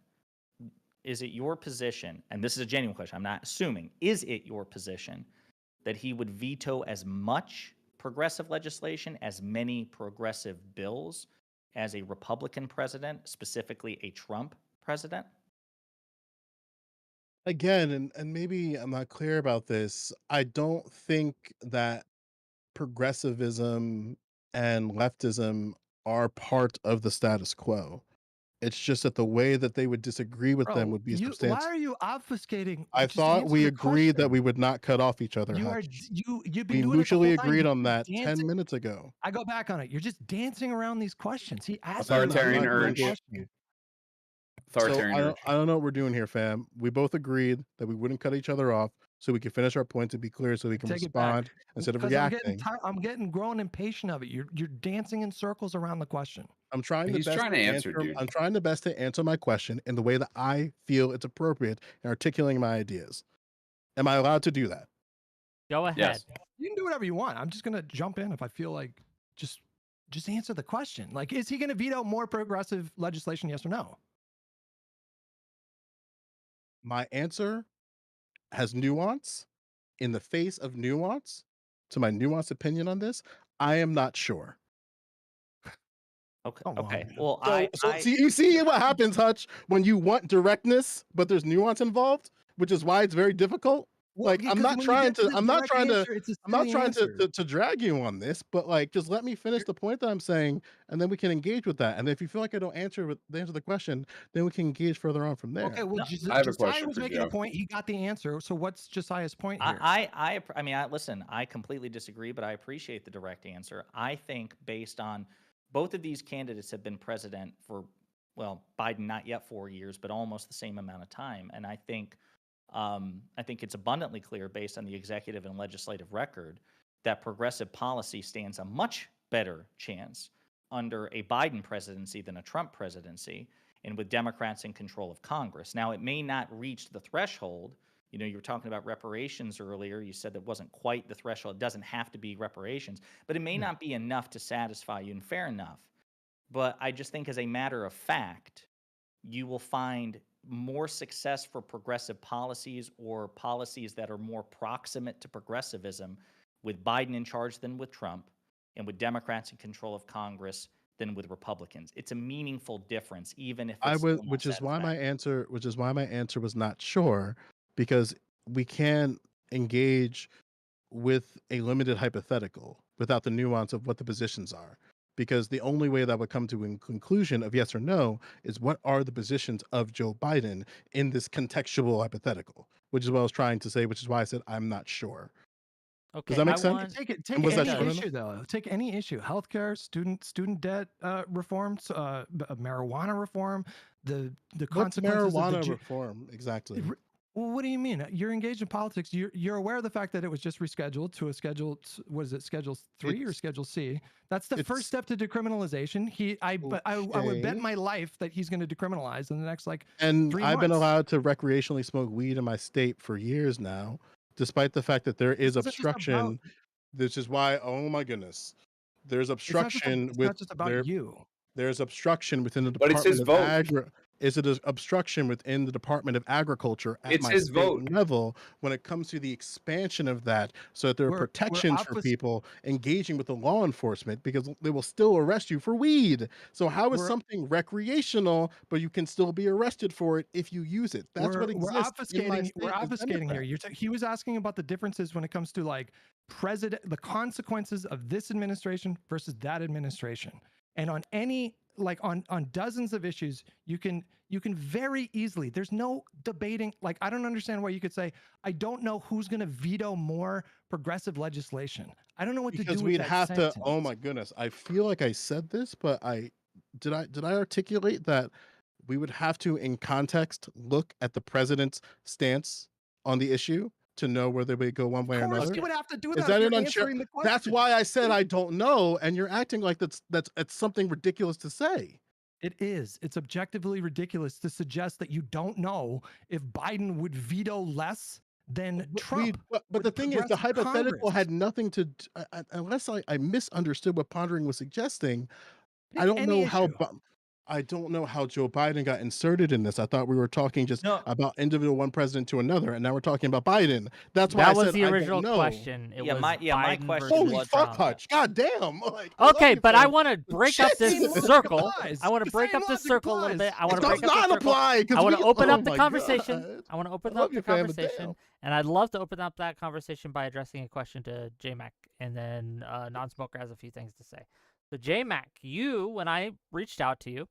Is it your position, and this is a genuine question, I'm not assuming, is it your position that he would veto as much progressive legislation, as many progressive bills as a Republican president, specifically a Trump president? Again, and maybe I'm not clear about this, I don't think that progressivism and leftism are part of the status quo. It's just that the way that they would disagree with them Bro, would be why substantial. are you obfuscating? I Just thought answer we the agreed that question. we would not cut off each other, You are Hutch. you've been We doing it the mutually whole time. agreed You're on that 10 dancing. minutes ago. I go back on it. You're just dancing around these questions. He asked you I'm a Authoritarian not simple doing urge. shit. question. So Authoritarian urge. I don't know what we're doing here, fam. We both agreed that we wouldn't cut each other off so we can finish our point to be clear so we can Take it back. respond instead of Because reacting. I'm getting grown impatient of it. You're dancing in circles around the question. I'm trying He's trying to answer, dude. I'm trying the best to answer my question in the way that I feel it's appropriate in articulating my ideas. Am I allowed to do that? Go ahead. Yes. You can do whatever you want. I'm just gonna jump in if I feel like just answer the question. Like, is he gonna veto more progressive legislation? Yes or no? My answer has nuance. In the face of nuance, to my nuanced opinion on this, I am not sure. Okay. Come on, Okay. man. Well, See, you see what happens, Hutch, when you want directness, but there's nuance involved, which is why it's very difficult. Well, Like, I'm because not when you trying get to, the I'm not direct trying to, answer, it's a I'm not silly trying answer. to drag you on this, but like, just let me finish the point that I'm saying, and then we can engage with that. And if you feel like I don't answer the question, then we can engage further on from there. Okay, well, I have a Josiah question was for making a Joe. point. He got the answer. So what's Josiah's point here? I mean, listen, I completely disagree, but I appreciate the direct answer. I think based on both of these candidates have been president for, well, Biden not yet 4 years, but almost the same amount of time. And I think it's abundantly clear based on the executive and legislative record that progressive policy stands a much better chance under a Biden presidency than a Trump presidency, and with Democrats in control of Congress. Now, it may not reach the threshold. You know, you were talking about reparations earlier. You said that wasn't quite the threshold. It doesn't have to be reparations, but it may not be enough to satisfy you, and fair enough. But I just think as a matter of fact, you will find more success for progressive policies or policies that are more proximate to progressivism with Biden in charge than with Trump, and with Democrats in control of Congress than with Republicans. It's a meaningful difference, even if it's still not which is why satisfactory. my answer was not sure, because we can engage with a limited hypothetical without the nuance of what the positions are. Because the only way that would come to a conclusion of yes or no is what are the positions of Joe Biden in this contextual hypothetical, which is what I was trying to say, which is why I said I'm not sure. Okay, Does that make I sense? want- Take Was that any short issue though. Take any issue: healthcare, student debt reforms, marijuana reform, the What's consequences of marijuana the reform exactly? Well, what do you mean? You're engaged in politics. You're aware of the fact that it was just rescheduled to a schedule. Was it Schedule 3 or It's Schedule C? That's the first it's step to decriminalization. But I would bet okay. my life that he's going to decriminalize in the next like And 3 I've been months. allowed to recreationally smoke weed in my state for years now, despite the fact that there This is isn't just about. obstruction. This is why, oh my goodness, there's obstruction It's with not just about there. you. There's obstruction within the But it's his Department of vote. Is it an obstruction within the Department of Agriculture at It's my his state vote. level when it comes to the expansion of that, so that there are We're protections for obfusc- people engaging with the law enforcement because they will still arrest you for weed. So how is we're something recreational, but you can still be arrested for it if you use it? That's what we're exists in my obfuscating. We're state as obfuscating here. Democrats. He was asking about the differences when it comes to like the consequences of this administration versus that administration, and on any like on dozens of issues, you can very easily. There's no debating. Like I don't understand why you could say I don't know who's going to veto more progressive legislation. I don't know what to Because do with we'd that have to, sentence. oh my goodness, I feel like I said this, but I articulate that we would have to, in context, look at the president's stance on the issue to know whether we go one Of way or course, another. you would have to do Is that if that you're an answering the question. That's why I said I don't know, and you're acting like that's it's something ridiculous to say. It is. It's objectively ridiculous to suggest that you don't know if Biden would veto less than Trump. But with the a thing is, the progressive hypothetical Congress. had nothing to, unless I misunderstood what Pondering was suggesting. I Pick don't any know how. issue. I don't know how Joe Biden got inserted in this. I thought we were talking just No, about individual one president to another, and now we're talking about Biden. That's why I That was said the I don't original know. question. It was my Biden question versus Holy was fuck, Trump. Hutch! God damn! Like, I love Okay, you, but I fam. want to break up this Same logic circle. applies. I want to The break same up this logic circle a little bit. applies. I want It to break does up not the circle. apply because I want to open oh up the my conversation. God. I want to open I love up the you, fam, but conversation, damn. and I'd love to open up that conversation by addressing a question to JayMac, and then Non-Smoker has a few things to say. So JayMac, when I reached out to you,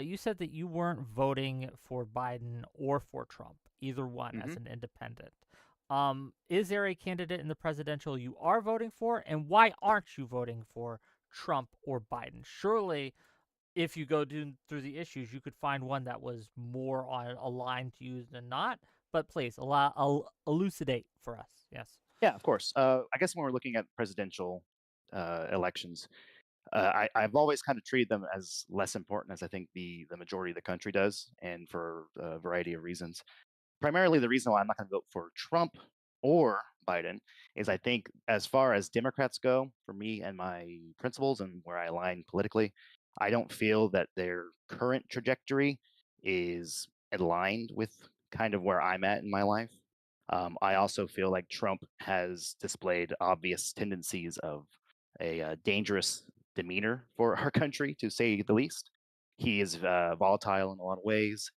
you said that you weren't voting for Biden or for Trump, either one, as an independent. Is there a candidate in the presidential you are voting for, and why aren't you voting for Trump or Biden? Surely, if you go through the issues, you could find one that was more aligned to you than not. But please, elucidate for us. Yes. Yeah, of course. I guess when we're looking at presidential elections, I've always kind of treated them as less important as I think the majority of the country does, and for a variety of reasons. Primarily, the reason why I'm not going to vote for Trump or Biden is I think, as far as Democrats go, for me and my principles and where I align politically, I don't feel that their current trajectory is aligned with kind of where I'm at in my life. I also feel like Trump has displayed obvious tendencies of a dangerous demeanor for our country, to say the least. He is volatile in a lot of ways.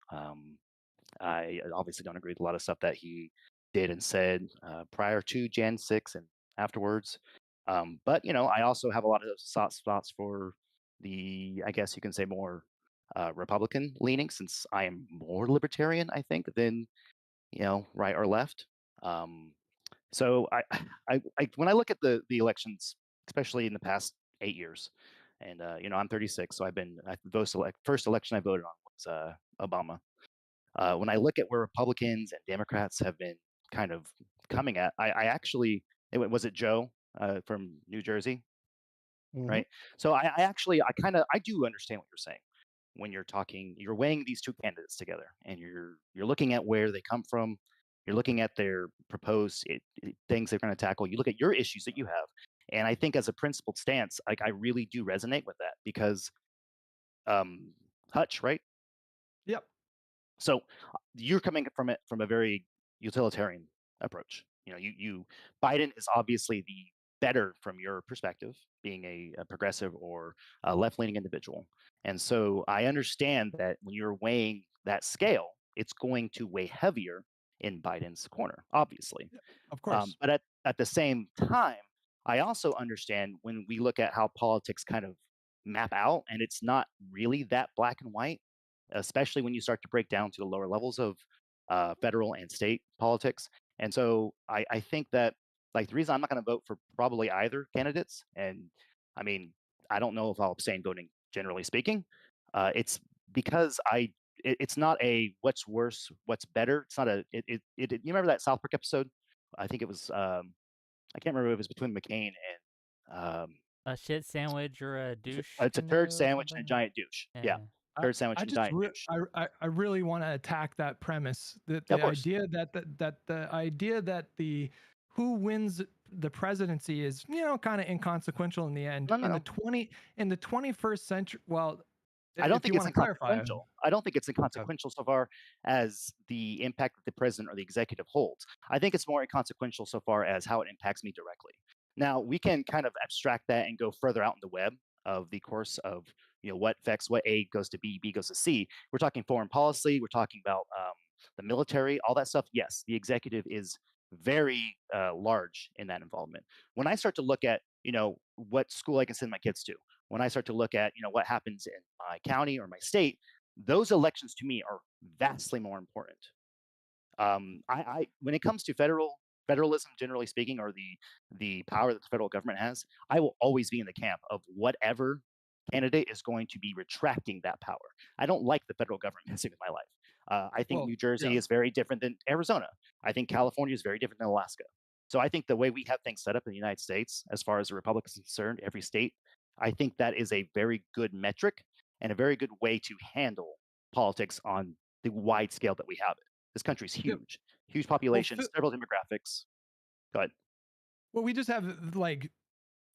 I obviously don't agree with a lot of stuff that he did and said prior to Jan 6 and afterwards. But, I also have a lot of soft spots for I guess you can say, more Republican leaning, since I am more libertarian, I think, than, right or left. So when I look at the elections, especially in the past 8 years, and, I'm 36, so first election I voted on was Obama. When I look at where Republicans and Democrats have been kind of coming at, I actually, was it Joe from New Jersey, Mhm. right? So I do understand what you're saying when you're weighing these two candidates together, and you're looking at where they come from, you're looking at their proposed things they're going to tackle, you look at your issues that you have, and I think as a principled stance, like I really do resonate with that because, Hutch, right? Yep. So you're coming from a very utilitarian approach. Biden is obviously the better from your perspective, being a progressive or a left-leaning individual. And so I understand that when you're weighing that scale, it's going to weigh heavier in Biden's corner, obviously. Of course. But at the same time, I also understand when we look at how politics kind of map out, and it's not really that black and white, especially when you start to break down to the lower levels of federal and state politics. And so I think that, like, the reason I'm not going to vote for probably either candidates, and I mean, I don't know if I'll abstain voting, generally speaking, it's because it's not a what's worse, what's better. It's not a you remember that South Park episode? I think it was I can't remember if it was between McCain and A shit sandwich or a douche it's a canoe turd or sandwich and a something? giant douche. Yeah, turd sandwich I and just giant douche. I really want to attack that premise that Yeah, the of course. idea that the who wins the presidency is kind of inconsequential in the end. No, no, In no. the 21st century, well, I don't if think you it's want to clarify, inconsequential. I don't think it's inconsequential so far as the impact that the president or the executive holds. I think it's more inconsequential so far as how it impacts me directly. Now, we can kind of abstract that and go further out in the web of the course of what affects what A goes to B, B goes to C. We're talking foreign policy. We're talking about the military, all that stuff. Yes, the executive is very large in that involvement. When I start to look at what school I can send my kids to, when I start to look at what happens in my county or my state, those elections to me are vastly more important. I when it comes to federalism, generally speaking, or the power that the federal government has, I will always be in the camp of whatever candidate is going to be retracting that power. I don't like the federal government messing with my life. I think Well, New Jersey yeah. is very different than Arizona. I think California is very different than Alaska. So I think the way we have things set up in the United States, as far as the republic is concerned, every state, I think that is a very good metric and a very good way to handle politics on the wide scale that we have it. This country's huge, huge population, several demographics. Go ahead. Well, we just have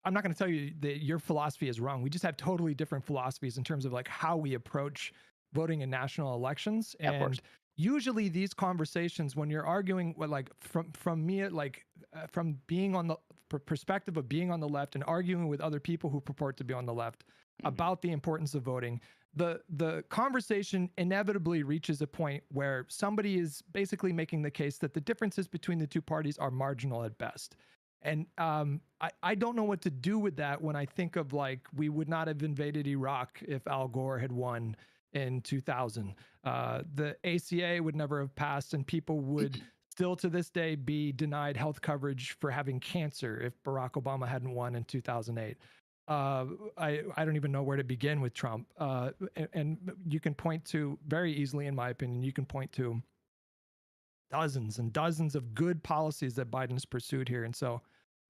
I'm not going to tell you that your philosophy is wrong. We just have totally different philosophies in terms of how we approach voting in national elections. Yeah, and usually these conversations, when you're arguing from me, from being on the perspective of being on the left and arguing with other people who purport to be on the left about the importance of voting, the conversation inevitably reaches a point where somebody is basically making the case that the differences between the two parties are marginal at best. And I don't know what to do with that when I think of we would not have invaded Iraq if Al Gore had won in 2000. The ACA would never have passed, and people would still to this day be denied health coverage for having cancer if Barack Obama hadn't won in 2008. I don't even know where to begin with Trump. And you can point to, very easily, in my opinion, you can point to dozens and dozens of good policies that Biden's pursued here. And so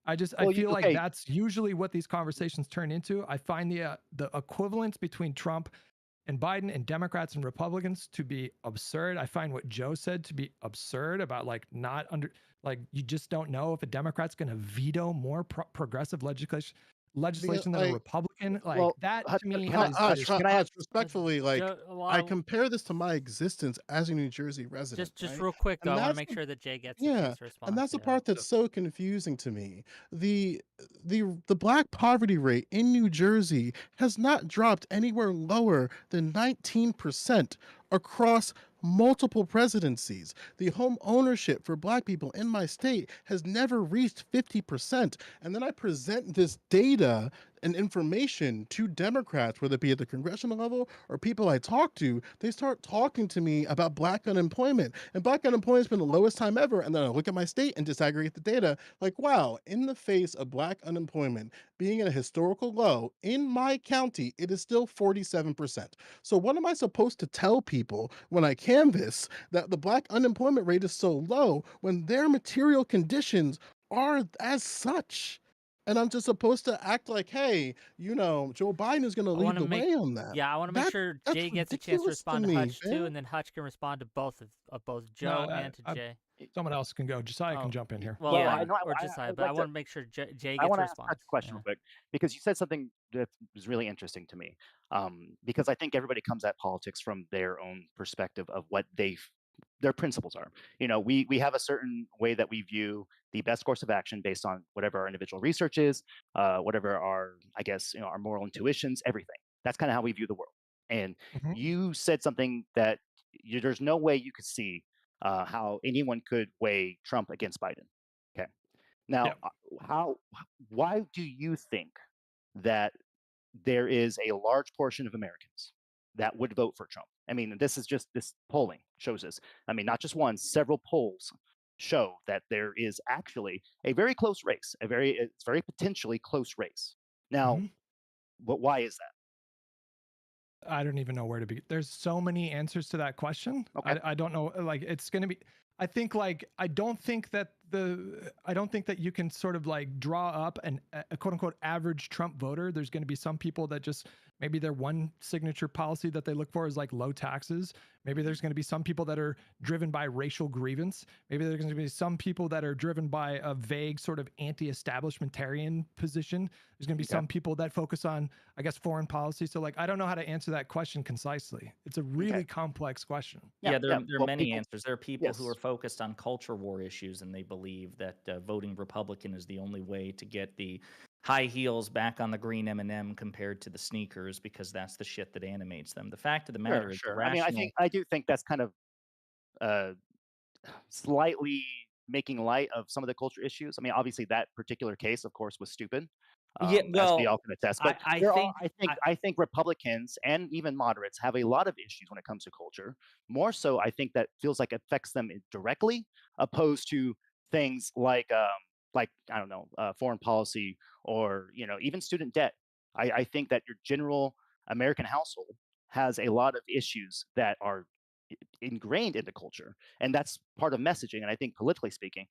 I feel like that's usually what these conversations turn into. I find the equivalence between Trump and Biden and Democrats and Republicans to be absurd. I find what Joe said to be absurd about you just don't know if a Democrat's going to veto more progressive legislation than a Republican. That to me can I ask respectfully, Joe, I compare this to my existence as a New Jersey resident. Just right? real quick though, And I want to that's make sure that Jay gets a yeah, chance to respond. and that's the to part that's so confusing to me. The black poverty rate in New Jersey has not dropped anywhere lower than 19% across multiple presidencies. The home ownership for black people in my state has never reached 50%. And then I present this data and information to Democrats, whether it be at the congressional level or people I talk to, they start talking to me about black unemployment. And black unemployment's been the lowest time ever. And then I look at my state and disaggregate the data, wow, in the face of black unemployment being at a historical low, in my county, it is still 47%. So what am I supposed to tell people when I canvass that the black unemployment rate is so low when their material conditions are as such? And I'm just supposed to act like, hey, Joe Biden is going to lead the way on that. Yeah, I want to make sure Jay gets a chance to respond to Hutch too, and then Hutch can respond to both Joe and to Jay. Someone else can go. Josiah can jump in here. Well, yeah, or Josiah, but I want to make sure Jay gets a response. I want to ask a question real quick, because you said something that was really interesting to me. Because I think everybody comes at politics from their own perspective of what their principles are. We have a certain way that we view the best course of action based on whatever our individual research is, whatever our, I guess, our moral intuitions, everything. That's kind of how we view the world. And you said something that there's no way you could see how anyone could weigh Trump against Biden. Okay. Now, why do you think that there is a large portion of Americans that would vote for Trump? I mean, this polling shows this. I mean, not just one, several polls show that there is actually a very close race, it's very potentially close race. Now, but why is that? I don't even know where to begin. There's so many answers to that question. Okay. I don't know. Like, it's going to be, I think like, I don't think that you can sort of like draw up a quote unquote average Trump voter. There's going to be some people that just, maybe their one signature policy that they look for is like low taxes. Maybe there's going to be some people that are driven by racial grievance. Maybe there's going to be some people that are driven by a vague sort of anti-establishmentarian position. There's going to be some people that focus on, I guess, foreign policy. So like, I don't know how to answer that question concisely. It's a really complex question. Yeah, there are Well, many people, answers. There are people who are yes. focused on culture war issues, and they believe that voting Republican is the only way to get the high heels back on the green M&M compared to the sneakers, because that's the shit that animates them. The fact of the matter is the Sure. I mean, rational. I do think that's kind of uh, slightly making light of some of the culture issues. I mean, obviously that particular case, of course, was stupid. Yeah, As we well, all can attest. But I there think are, I think Republicans and even moderates have a lot of issues when it comes to culture. More so, I think that feels like it affects them directly, opposed to things like I don't know, foreign policy, or even student debt. I think that your general American household has a lot of issues that are ingrained into culture, and that's part of messaging. And I think politically speaking,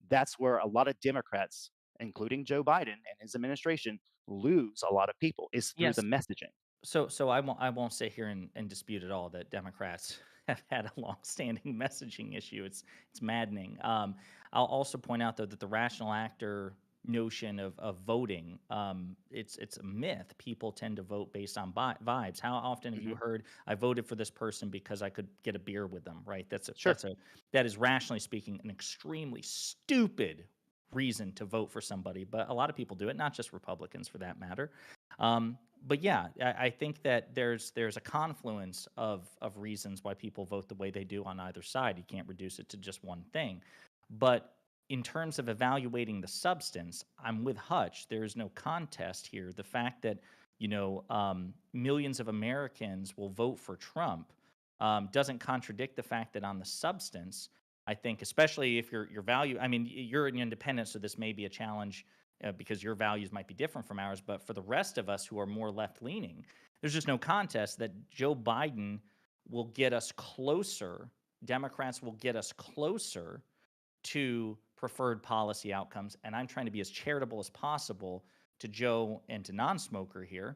that's where a lot of Democrats, including Joe Biden and his administration, lose a lot of people, is through the yes. messaging. So I won't sit here and dispute at all that Democrats have had a long-standing messaging issue. It's maddening. I'll also point out though that the rational actor notion of voting, it's a myth. People tend to vote based on vibes. How often have you heard, I voted for this person because I could get a beer with them? Right? Sure. That is, rationally speaking, an extremely stupid reason to vote for somebody. But a lot of people do it, not just Republicans for that matter. But yeah, I think that there's a confluence of reasons why people vote the way they do on either side. You can't reduce it to just one thing. But in terms of evaluating the substance, I'm with Hutch. There is no contest here. The fact that millions of Americans will vote for Trump doesn't contradict the fact that on the substance, I think, especially if your value, I mean, you're an independent, so this may be a challenge because your values might be different from ours. But for the rest of us who are more left-leaning, there's just no contest that Joe Biden will get us closer. Democrats will get us closer to preferred policy outcomes. And I'm trying to be as charitable as possible to Joe and to non-smoker here.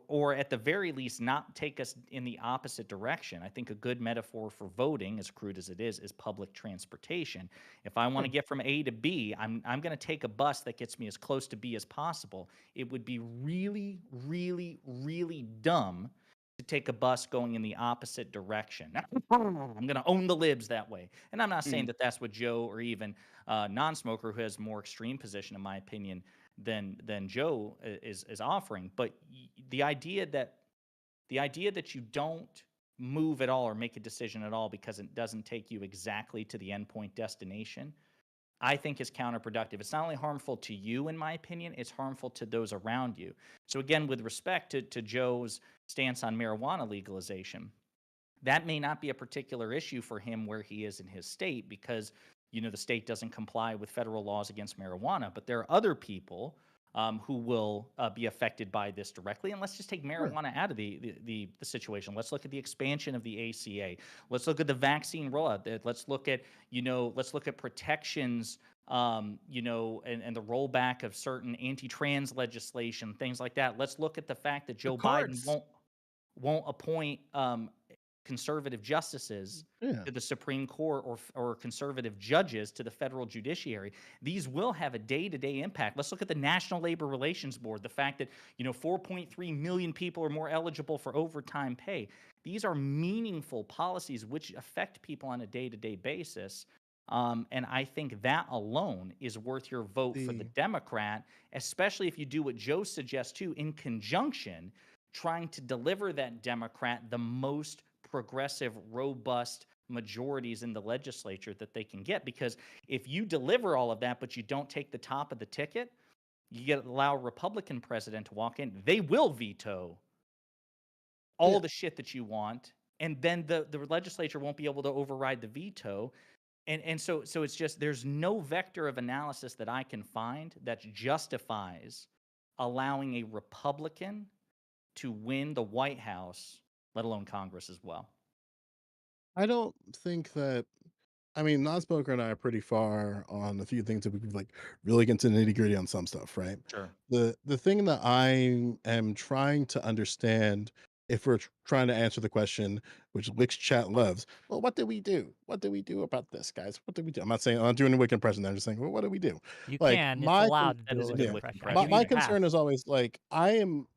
Or at the very least, not take us in the opposite direction. I think a good metaphor for voting, as crude as it is public transportation. If I want to get from A to B, I'm going to take a bus that gets me as close to B as possible. It would be really, really, really dumb to take a bus going in the opposite direction. I'm going to own the libs that way. And I'm not saying that that's what Joe or even non-smoker, who has more extreme position, in my opinion, than Joe is offering. But the idea that you don't move at all or make a decision at all because it doesn't take you exactly to the endpoint destination, I think is counterproductive. It's not only harmful to you, in my opinion, it's harmful to those around you. So again, with respect to Joe's stance on marijuana legalization, that may not be a particular issue for him where he is in his state because, the state doesn't comply with federal laws against marijuana. But there are other people who will be affected by this directly. And let's just take marijuana out of the situation. Let's look at the expansion of the ACA. Let's look at the vaccine rollout. Let's look at protections, and the rollback of certain anti-trans legislation, things like that. Let's look at the fact that Joe Biden won't appoint conservative justices to the Supreme Court or conservative judges to the federal judiciary. These will have a day-to-day impact. Let's look at the National Labor Relations Board, the fact that 4.3 million people are more eligible for overtime pay. These are meaningful policies which affect people on a day-to-day basis. And I think that alone is worth your vote for the Democrat, especially if you do what Joe suggests too, in conjunction, trying to deliver that Democrat the most progressive, robust majorities in the legislature that they can get. Because if you deliver all of that, but you don't take the top of the ticket, you allow a Republican president to walk in, they will veto all the shit that you want. And then the legislature won't be able to override the veto. And so it's just, there's no vector of analysis that I can find that justifies allowing a Republican to win the White House, let alone Congress as well? I don't think that. I mean, non-smoker and I are pretty far on a few things that we could like really get into the nitty-gritty on some stuff, right? Sure. The thing that I am trying to understand, if we're trying to answer the question, which Wix chat loves, well, what did we do? What did we do about this, guys? What did we do? I'm not saying I'm not doing a Wick impression. I'm just saying, well, what did we do? You Like can. It's my allowed to That do is a a Wick good yeah, Wick impression. I impression. give you my the concern pass. is always like I am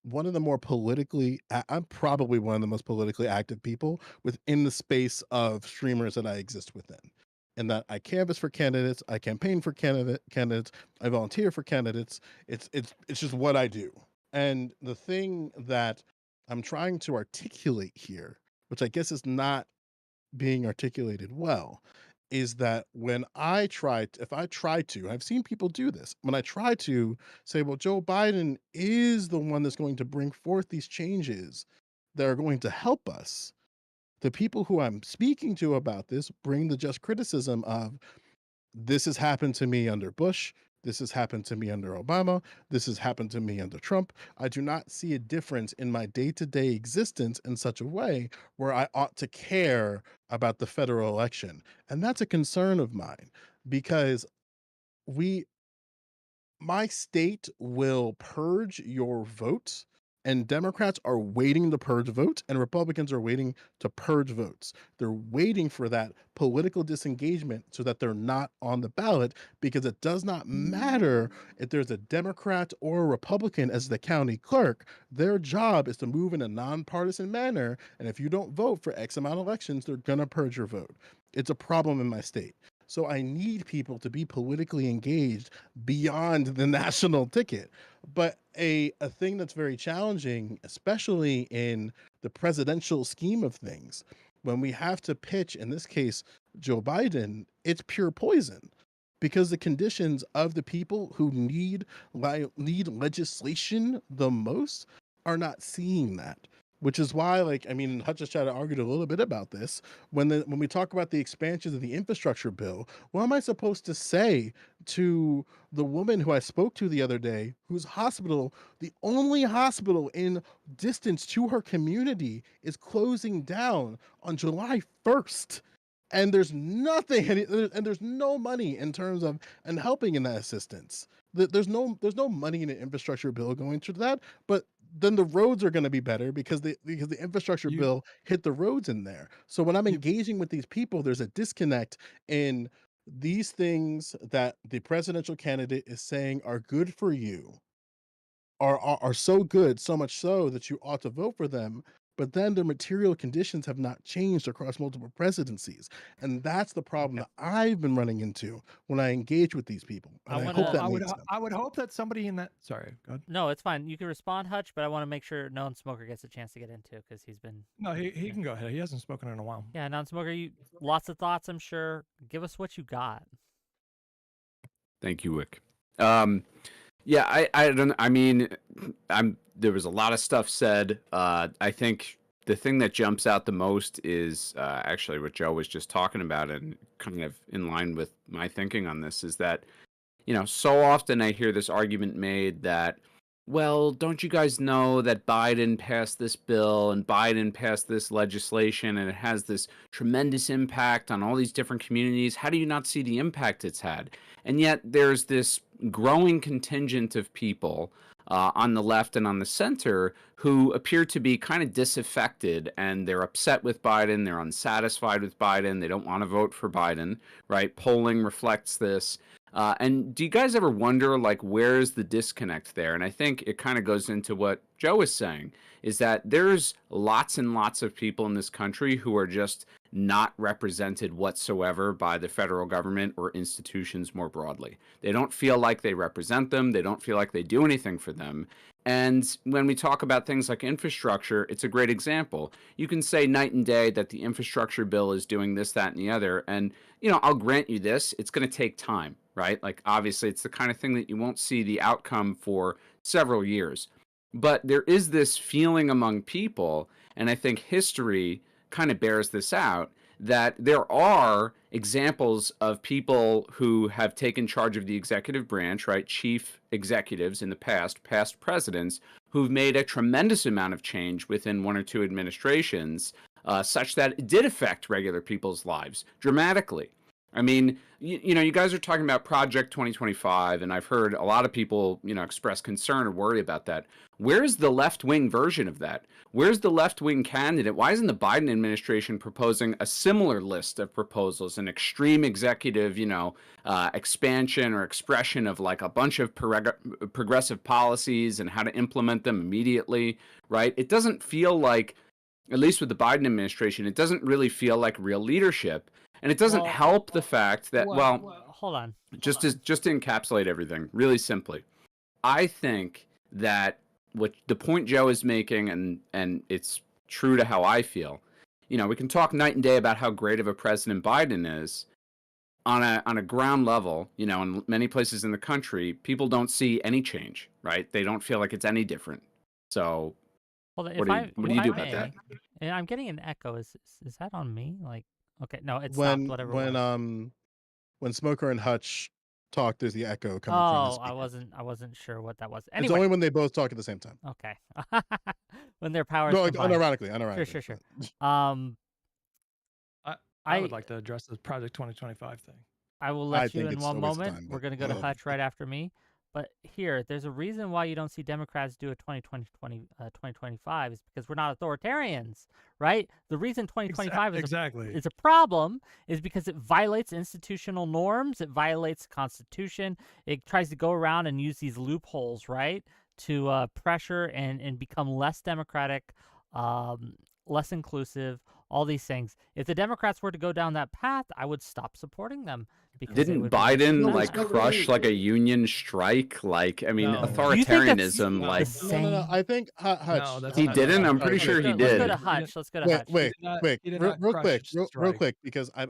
one of the more politically I'm probably one of the most politically active people within the space of streamers that I exist within, and that I canvass for candidates, I campaign for candidates, I volunteer for candidates. It's just what I do. And the thing that I'm trying to articulate here, which I guess is not being articulated well, is that when I try to, if I try to, I've seen people do this, when I try to say, well, Joe Biden is the one that's going to bring forth these changes that are going to help us, the people who I'm speaking to about this bring the just criticism of, this has happened to me under Bush. This has happened to me under Obama. This has happened to me under Trump. I do not see a difference in my day-to-day existence in such a way where I ought to care about the federal election. And that's a concern of mine, because we my state will purge your votes, and Democrats are waiting to purge votes, and Republicans are waiting to purge votes. They're waiting for that political disengagement so that they're not on the ballot, because it does not matter if there's a Democrat or a Republican as the county clerk. Their job is to move in a nonpartisan manner, and if you don't vote for X amount of elections, they're gonna purge your vote. It's a problem in my state. So I need people to be politically engaged beyond the national ticket. But a thing that's very challenging, especially in the presidential scheme of things, when we have to pitch, in this case, Joe Biden, it's pure poison, because the conditions of the people who need legislation the most are not seeing that. Which is why, like, I mean, Hutch just tried to argue a little bit about this. When we talk about the expansions of the infrastructure bill, what am I supposed to say to the woman who I spoke to the other day, whose hospital, the only hospital in distance to her community, is closing down on July 1st? And there's nothing, and there's no money in terms of and helping in that assistance. There's no money in an infrastructure bill going to that, but then the roads are going to be better because the infrastructure You bill hit the roads in there. So when I'm you engaging with these people, there's a disconnect in these things that the presidential candidate is saying are good for you, are so good, so much so that you ought to vote for them. But then their material conditions have not changed across multiple presidencies. And that's the problem Okay. that I've been running into when I engage with these people. I And I wanna- hope well, that I would makes sense. I would hope that somebody in that sorry, go ahead. No, it's fine. You can respond, Hutch, but I want to make sure non-smoker gets a chance to get into because he's been. No, he Yeah. can go ahead. He hasn't spoken in a while. Yeah, non-smoker. You lots of thoughts, I'm sure. Give us what you got. Thank you, Wick. Yeah, I don't. I mean, there was a lot of stuff said. I think the thing that jumps out the most is actually what Joe was just talking about, and kind of in line with my thinking on this, is that, you know, so often I hear this argument made that, well, don't you guys know that Biden passed this bill and Biden passed this legislation and it has this tremendous impact on all these different communities? How do you not see the impact it's had? And yet there's this growing contingent of people on the left and on the center who appear to be kind of disaffected, and they're upset with Biden. They're unsatisfied with Biden. They don't want to vote for Biden, right? Polling reflects this. And do you guys ever wonder, like, where's the disconnect there? And I think it kind of goes into what Joe is saying, is that there's lots and lots of people in this country who are just not represented whatsoever by the federal government or institutions more broadly. They don't feel like they represent them. They don't feel like they do anything for them. And when we talk about things like infrastructure, it's a great example. You can say night and day that the infrastructure bill is doing this, that, and the other. And, you know, I'll grant you this, it's going to take time, right? Like, obviously, it's the kind of thing that you won't see the outcome for several years. But there is this feeling among people, and I think history kind of bears this out, that there are examples of people who have taken charge of the executive branch, right? Chief executives in the past presidents, who've made a tremendous amount of change within one or two administrations, such that it did affect regular people's lives dramatically. I mean, you know, you guys are talking about Project 2025, and I've heard a lot of people, you know, express concern or worry about that. Where's the left-wing version of that? Where's the left-wing candidate? Why isn't the Biden administration proposing a similar list of proposals, an extreme executive, you know, expansion or expression of like a bunch of progressive policies and how to implement them immediately, right? It doesn't feel like, at least with the Biden administration, it doesn't really feel like real leadership. And it doesn't help the fact that, hold on. Just to encapsulate everything really simply, I think that what the point Joe is making, and it's true to how I feel, you know, we can talk night and day about how great of a President Biden is. On a ground level, you know, in many places in the country, people don't see any change, right? They don't feel like it's any different. So Hold on, what do you do about that? And I'm getting an echo. Is that on me? Like, okay, no, it when stopped. Whatever. it was. when Smoker and Hutch talk, there's the echo coming from the speaker. I wasn't sure what that was. It's Anyway, only when they both talk at the same time. okay. When their powers No, like, combine. unironically. Sure. I would like to address the Project 2025 thing. I will let you in one moment. We're going to go to Hutch right after me. But here, there's a reason why you don't see Democrats do a 2025 is because we're not authoritarians, right? The reason 2025 is a problem is because it violates institutional norms. It violates the Constitution. It tries to go around and use these loopholes, right, to pressure and become less democratic, less inclusive, all these things. If the Democrats were to go down that path, I would stop supporting them. Didn't Biden like crush like a union strike? Like, I mean, authoritarianism. Like, no. I think Hutch. He didn't. I'm pretty sure he did. Let's go to Hutch. Let's go to Hutch. Real quick, because I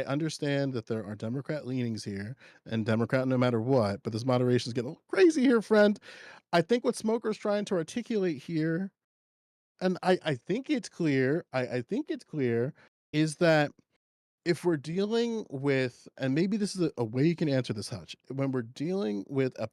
understand that there are Democrat leanings here, and Democrat no matter what. But this moderation is getting a little crazy here, friend. I think what Smoker's trying to articulate here, and I think it's clear. I think it's clear, is that if we're dealing with, and maybe this is a way you can answer this, Hutch, when we're dealing with a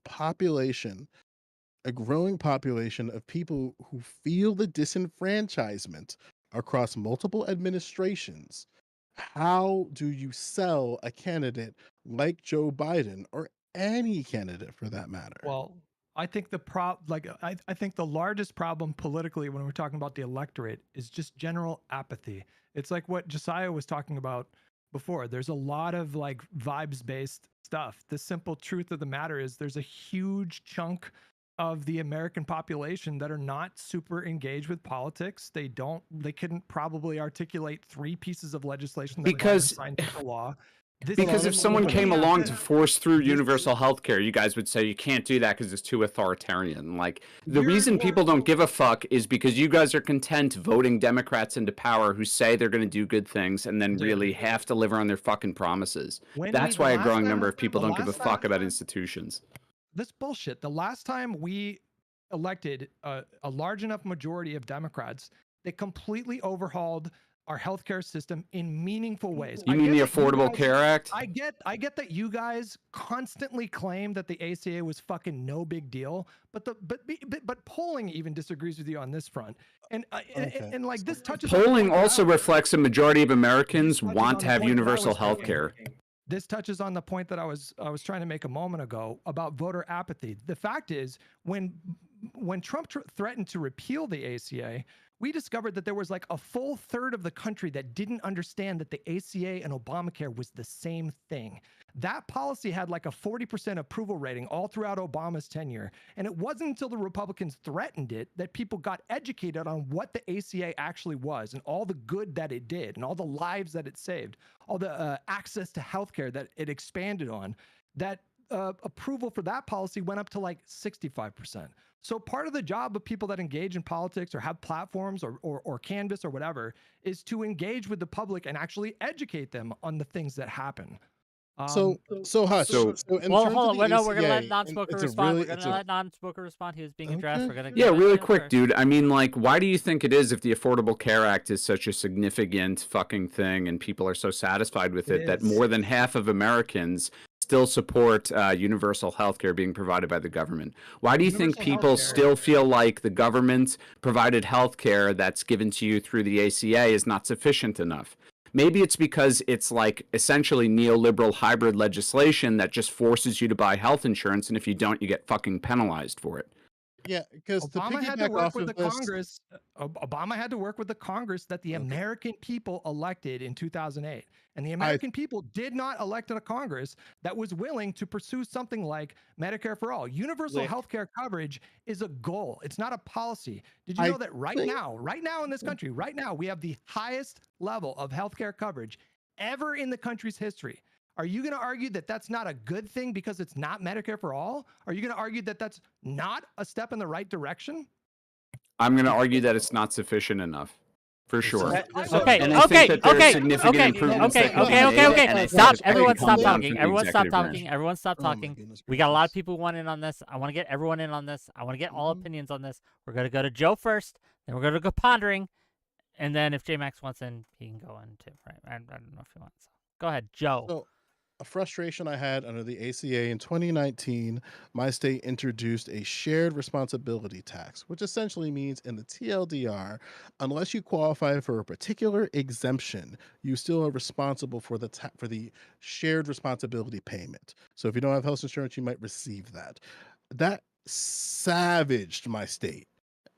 growing population of people who feel the disenfranchisement across multiple administrations, how do you sell a candidate like Joe Biden, or any candidate for that matter? Well, I think I think the largest problem politically when we're talking about the electorate is just general apathy. It's like what Josiah was talking about before. There's a lot of like vibes-based stuff. The simple truth of the matter is there's a huge chunk of the American population that are not super engaged with politics. They couldn't probably articulate 3 pieces of legislation that because signed into law. Because if someone came along to force through universal health care, you guys would say you can't do that because it's too authoritarian. Like, the reason people don't give a fuck is because you guys are content voting Democrats into power who say they're going to do good things and then really have to deliver on their fucking promises. That's why a growing number of people don't give a fuck about institutions. This bullshit. The last time we elected a large enough majority of Democrats, they completely overhauled our healthcare system in meaningful ways. You mean the Affordable Care Act? I get that you guys constantly claim that the ACA was fucking no big deal, but polling even disagrees with you on this front. And like this touches. Polling also reflects a majority of Americans want to have universal health care. This touches on the point that I was trying to make a moment ago about voter apathy. The fact is, when Trump threatened to repeal the ACA, we discovered that there was like a full third of the country that didn't understand that the ACA and Obamacare was the same thing. That policy had like a 40% approval rating all throughout Obama's tenure. And it wasn't until the Republicans threatened it that people got educated on what the ACA actually was and all the good that it did and all the lives that it saved, all the access to healthcare that it expanded on. That approval for that policy went up to like 65%. So part of the job of people that engage in politics or have platforms or canvas or whatever is to engage with the public and actually educate them on the things that happen. So, Hutch. So- So, in Well, terms hold of on. the Wait, no, we're gonna let ACA, non-smoker it's a respond. really, We're it's gonna a let non-smoker respond. He was being addressed. okay. We're gonna Yeah, let really him quick, first. dude. I mean, like, why do you think it is if the Affordable Care Act is such a significant fucking thing and people are so satisfied with it that is. more than half of Americans still support universal health care being provided by the government? Why do you think Universal people healthcare- still feel like the government provided health care that's given to you through the ACA is not sufficient enough? Maybe it's because it's like essentially neoliberal hybrid legislation that just forces you to buy health insurance, and if you don't, you get fucking penalized for it. Yeah, because to Obama had to piggyback work off with of the this, Congress. Obama had to work with the Congress that the Okay. American people elected in 2008. And the American people did not elect a Congress that was willing to pursue something like Medicare for all. Universal Wick. health care coverage is a goal. It's not a policy. Did you I know that right think- now in this country, right now, we have the highest level of healthcare coverage ever in the country's history? Are you going to argue that that's not a good thing because it's not Medicare for all? Are you going to argue that that's not a step in the right direction? I'm going to argue that it's not sufficient enough, for sure. Okay, And I think that there are okay, significant okay, improvements okay, that can be okay, made, okay. and I think Stop! it's Everyone, come stop down talking. from the Everyone, stop executive talking. branch. Everyone, stop Oh my talking. goodness We got a lot of gracious. people who want in on this. I want to get everyone in on this. I want to get all Mhm. opinions on this. We're gonna go to Joe first, then we're gonna go pondering, and then if JayMac wants in, he can go in too. Right? I don't know if he wants. Go ahead, Joe. So, a frustration I had under the ACA in 2019, my state introduced a shared responsibility tax, which essentially means in the TLDR, unless you qualify for a particular exemption, you still are responsible for the shared responsibility payment. So if you don't have health insurance, you might receive that. That savaged my state.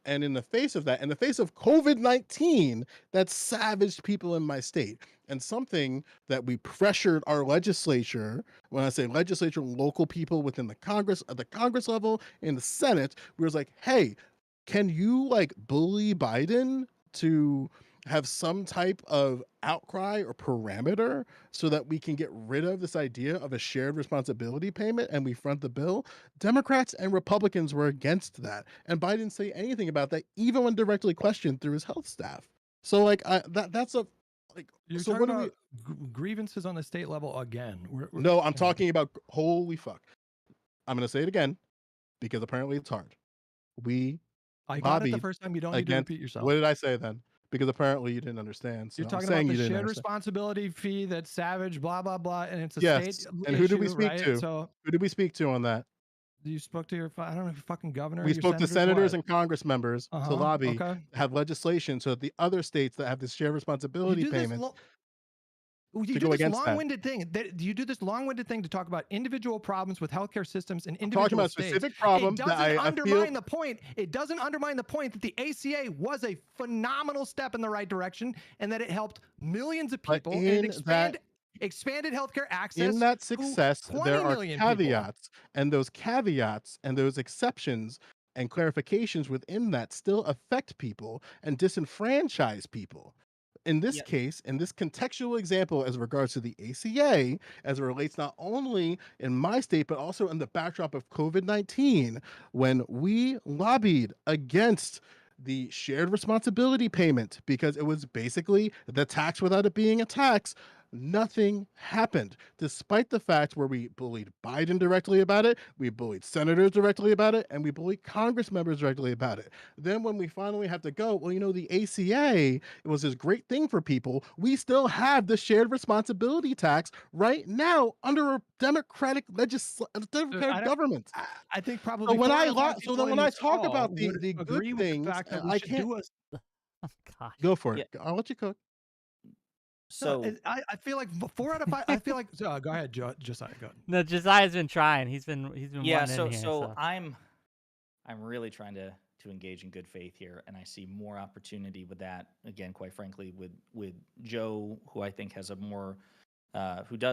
And in the face of that, in the face of COVID-19, that savaged people in my state. And something that we pressured our legislature, when I say legislature, local people within the Congress, at the Congress level, in the Senate, we was like, hey, can you like bully Biden to have some type of outcry or parameter so that we can get rid of this idea of a shared responsibility payment and we front the bill? Democrats and Republicans were against that, and Biden didn't say anything about that, even when directly questioned through his health staff. So, like, that's a like. You're So talking what do we? about grievances on the state level again. No, I'm talking about holy fuck. I'm gonna say it again because apparently it's hard. We I got it the lobbied first time. You don't need to against. repeat yourself. What did I say then? Because apparently you didn't understand. So You're I'm talking saying about you the didn't shared understand. responsibility fee that's savage, blah blah blah, and it's a Yes. state And who did we issue, speak right? to? So Who did we speak to on that? you spoke to your, I don't know, your fucking governor. We your spoke to senators what? and Congress members to lobby Okay. have legislation so that the other states that have this shared You responsibility do this. payment You to do go this against that. long-winded thing. You do this long-winded thing to talk about individual problems with healthcare systems and I'm talking individual about states. specific problem It that doesn't I undermine feel. the point. It doesn't undermine the point that the ACA was a phenomenal step in the right direction and that it helped millions of But people and in it expanded healthcare access in that to success, 20 there are million people. caveats and those exceptions and clarifications within that still affect people and disenfranchise people. In this Yeah. case, in this contextual example, as regards to the ACA, as it relates not only in my state, but also in the backdrop of COVID-19, when we lobbied against the shared responsibility payment because it was basically the tax without it being a tax, nothing happened, despite the fact where we bullied Biden directly about it, we bullied senators directly about it, and we bullied Congress members directly about it. Then when we finally have to go, well, you know, the ACA, it was this great thing for people. We still have the shared responsibility tax right now under a Democratic government. I think probably So when 4 I out of 5 so people then in when I this talk call about the would good agree with the things, fact that we I should can't do a Oh gosh. go for Yeah. it. I'll let you cook. So I feel like 4 out of 5. I feel like go ahead, Josiah. Go ahead. No, Josiah's been trying. He's been yeah, wanting so in here. so I'm really trying to engage in good faith here, and I see more opportunity with that. Again, quite frankly, with Joe, who I think has a more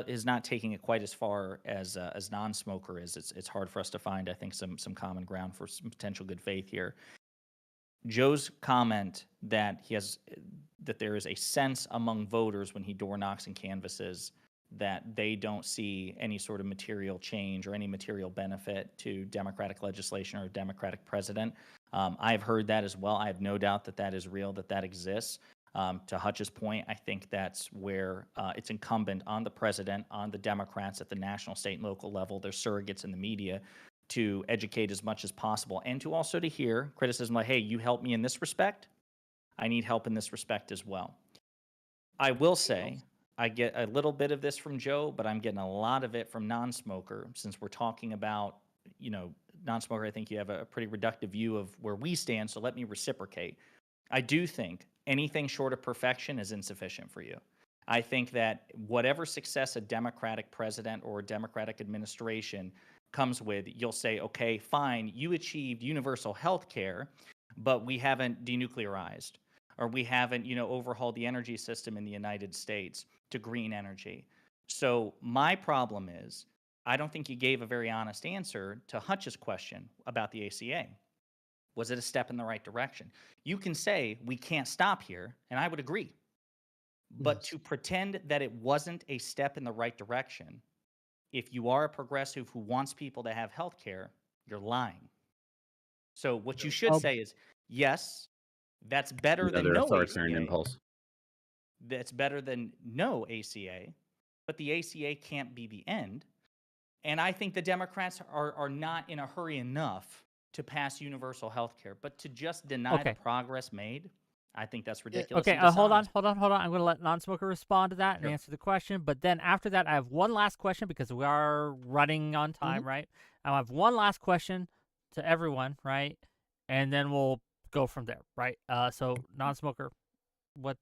is not taking it quite as far as non-smoker is. It's hard for us to find, I think, some common ground for some potential good faith here. Joe's comment that there is a sense among voters when he door knocks and canvasses that they don't see any sort of material change or any material benefit to Democratic legislation or a Democratic president. I've heard that as well. I have no doubt that is real, that exists. To Hutch's point, I think that's where it's incumbent on the president, on the Democrats at the national, state, and local level, their surrogates in the media, to educate as much as possible, and to also to hear criticism like, hey, you helped me in this respect, I need help in this respect as well. I will say I get a little bit of this from Joe, but I'm getting a lot of it from non-smoker. Since we're talking about, non-smoker, I think you have a pretty reductive view of where we stand, so let me reciprocate. I do think anything short of perfection is insufficient for you. I think that whatever success a Democratic president or a Democratic administration comes with, you'll say, okay, fine, you achieved universal health care, but we haven't denuclearized, or we haven't, overhauled the energy system in the United States to green energy. So my problem is, I don't think you gave a very honest answer to Hutch's question about the ACA. Was it a step in the right direction? You can say we can't stop here, and I would agree. But to pretend that it wasn't a step in the right direction, if you are a progressive who wants people to have health care, you're lying. So what you should say is, yes, that's better than no authoritarian ACA. impulse. That's better than no ACA, but the ACA can't be the end. And I think the Democrats are not in a hurry enough to pass universal health care, but to just deny the progress made, I think that's ridiculous. Okay, hold on. I'm going to let non-smoker respond to that and answer the question. But then after that, I have one last question because we are running on time, right? I have one last question to everyone, right? And then we'll go from there, right? So non-smoker, what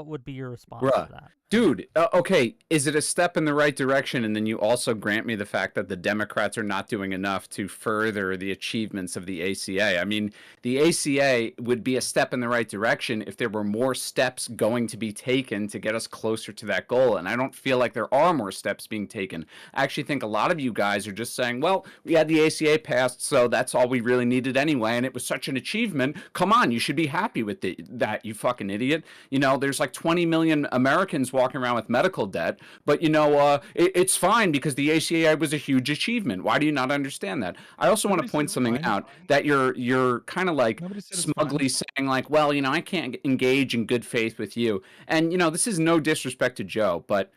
would be your response to that? Dude, okay, is it a step in the right direction? And then you also grant me the fact that the Democrats are not doing enough to further the achievements of the ACA. I mean, the ACA would be a step in the right direction if there were more steps going to be taken to get us closer to that goal. And I don't feel like there are more steps being taken. I actually think a lot of you guys are just saying, well, we had the ACA passed, so that's all we really needed anyway. And it was such an achievement. Come on, you should be happy with that, you fucking idiot. There's like 20 million Americans walking around with medical debt, but it's fine because the ACA was a huge achievement. Why do you not understand that? I also want to point something out that you're kind of like smugly saying like, well, I can't engage in good faith with you. And this is no disrespect to Joe, but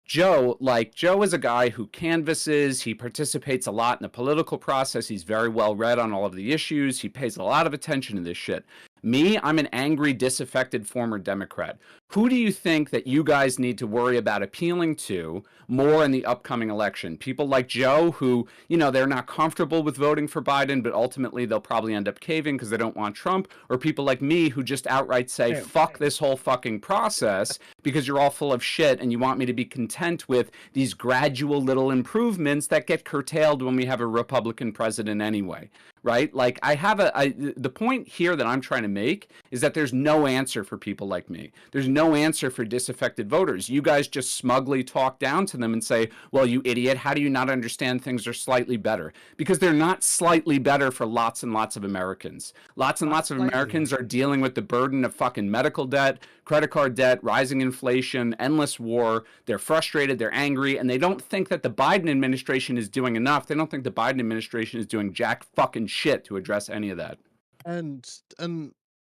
Joe is a guy who canvasses, he participates a lot in the political process, he's very well read on all of the issues, he pays a lot of attention to this shit. Me, I'm an angry, disaffected former Democrat. Who do you think that you guys need to worry about appealing to more in the upcoming election? People like Joe who, they're not comfortable with voting for Biden, but ultimately they'll probably end up caving because they don't want Trump, or people like me who just outright say, fuck this whole fucking process because you're all full of shit and you want me to be content with these gradual little improvements that get curtailed when we have a Republican president anyway. Right? Like the point here that I'm trying to make is that there's no answer for people like me. There's no answer for disaffected voters. You guys just smugly talk down to them and say, well, you idiot, how do you not understand things are slightly better? Because they're not slightly better for lots and lots of Americans. Lots and lots of Americans are dealing with the burden of fucking medical debt, credit card debt, rising inflation, endless war. They're frustrated, they're angry, and they don't think that the Biden administration is doing enough. They don't think the Biden administration is doing jack fucking shit to address any of that. And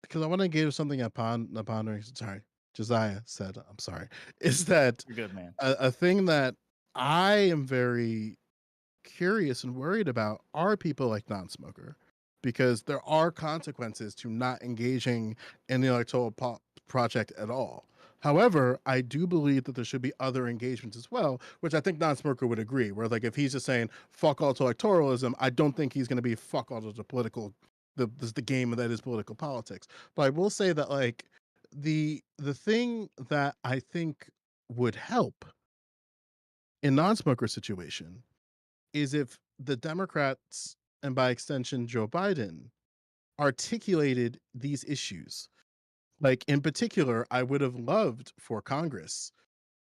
because I want to give something a pondering. Sorry, Josiah said. I'm sorry. Is that you're good, man? A thing that I am very curious and worried about are people like non-smoker, because there are consequences to not engaging in the electoral project at all. However, I do believe that there should be other engagements as well, which I think non-smoker would agree. Where like if he's just saying fuck all to electoralism, I don't think he's going to be fuck all to the political, the game that is political politics. But I will say that like the thing that I think would help in non-smoker situation is if the Democrats, and by extension Joe Biden, articulated these issues. Like in particular, I would have loved for Congress,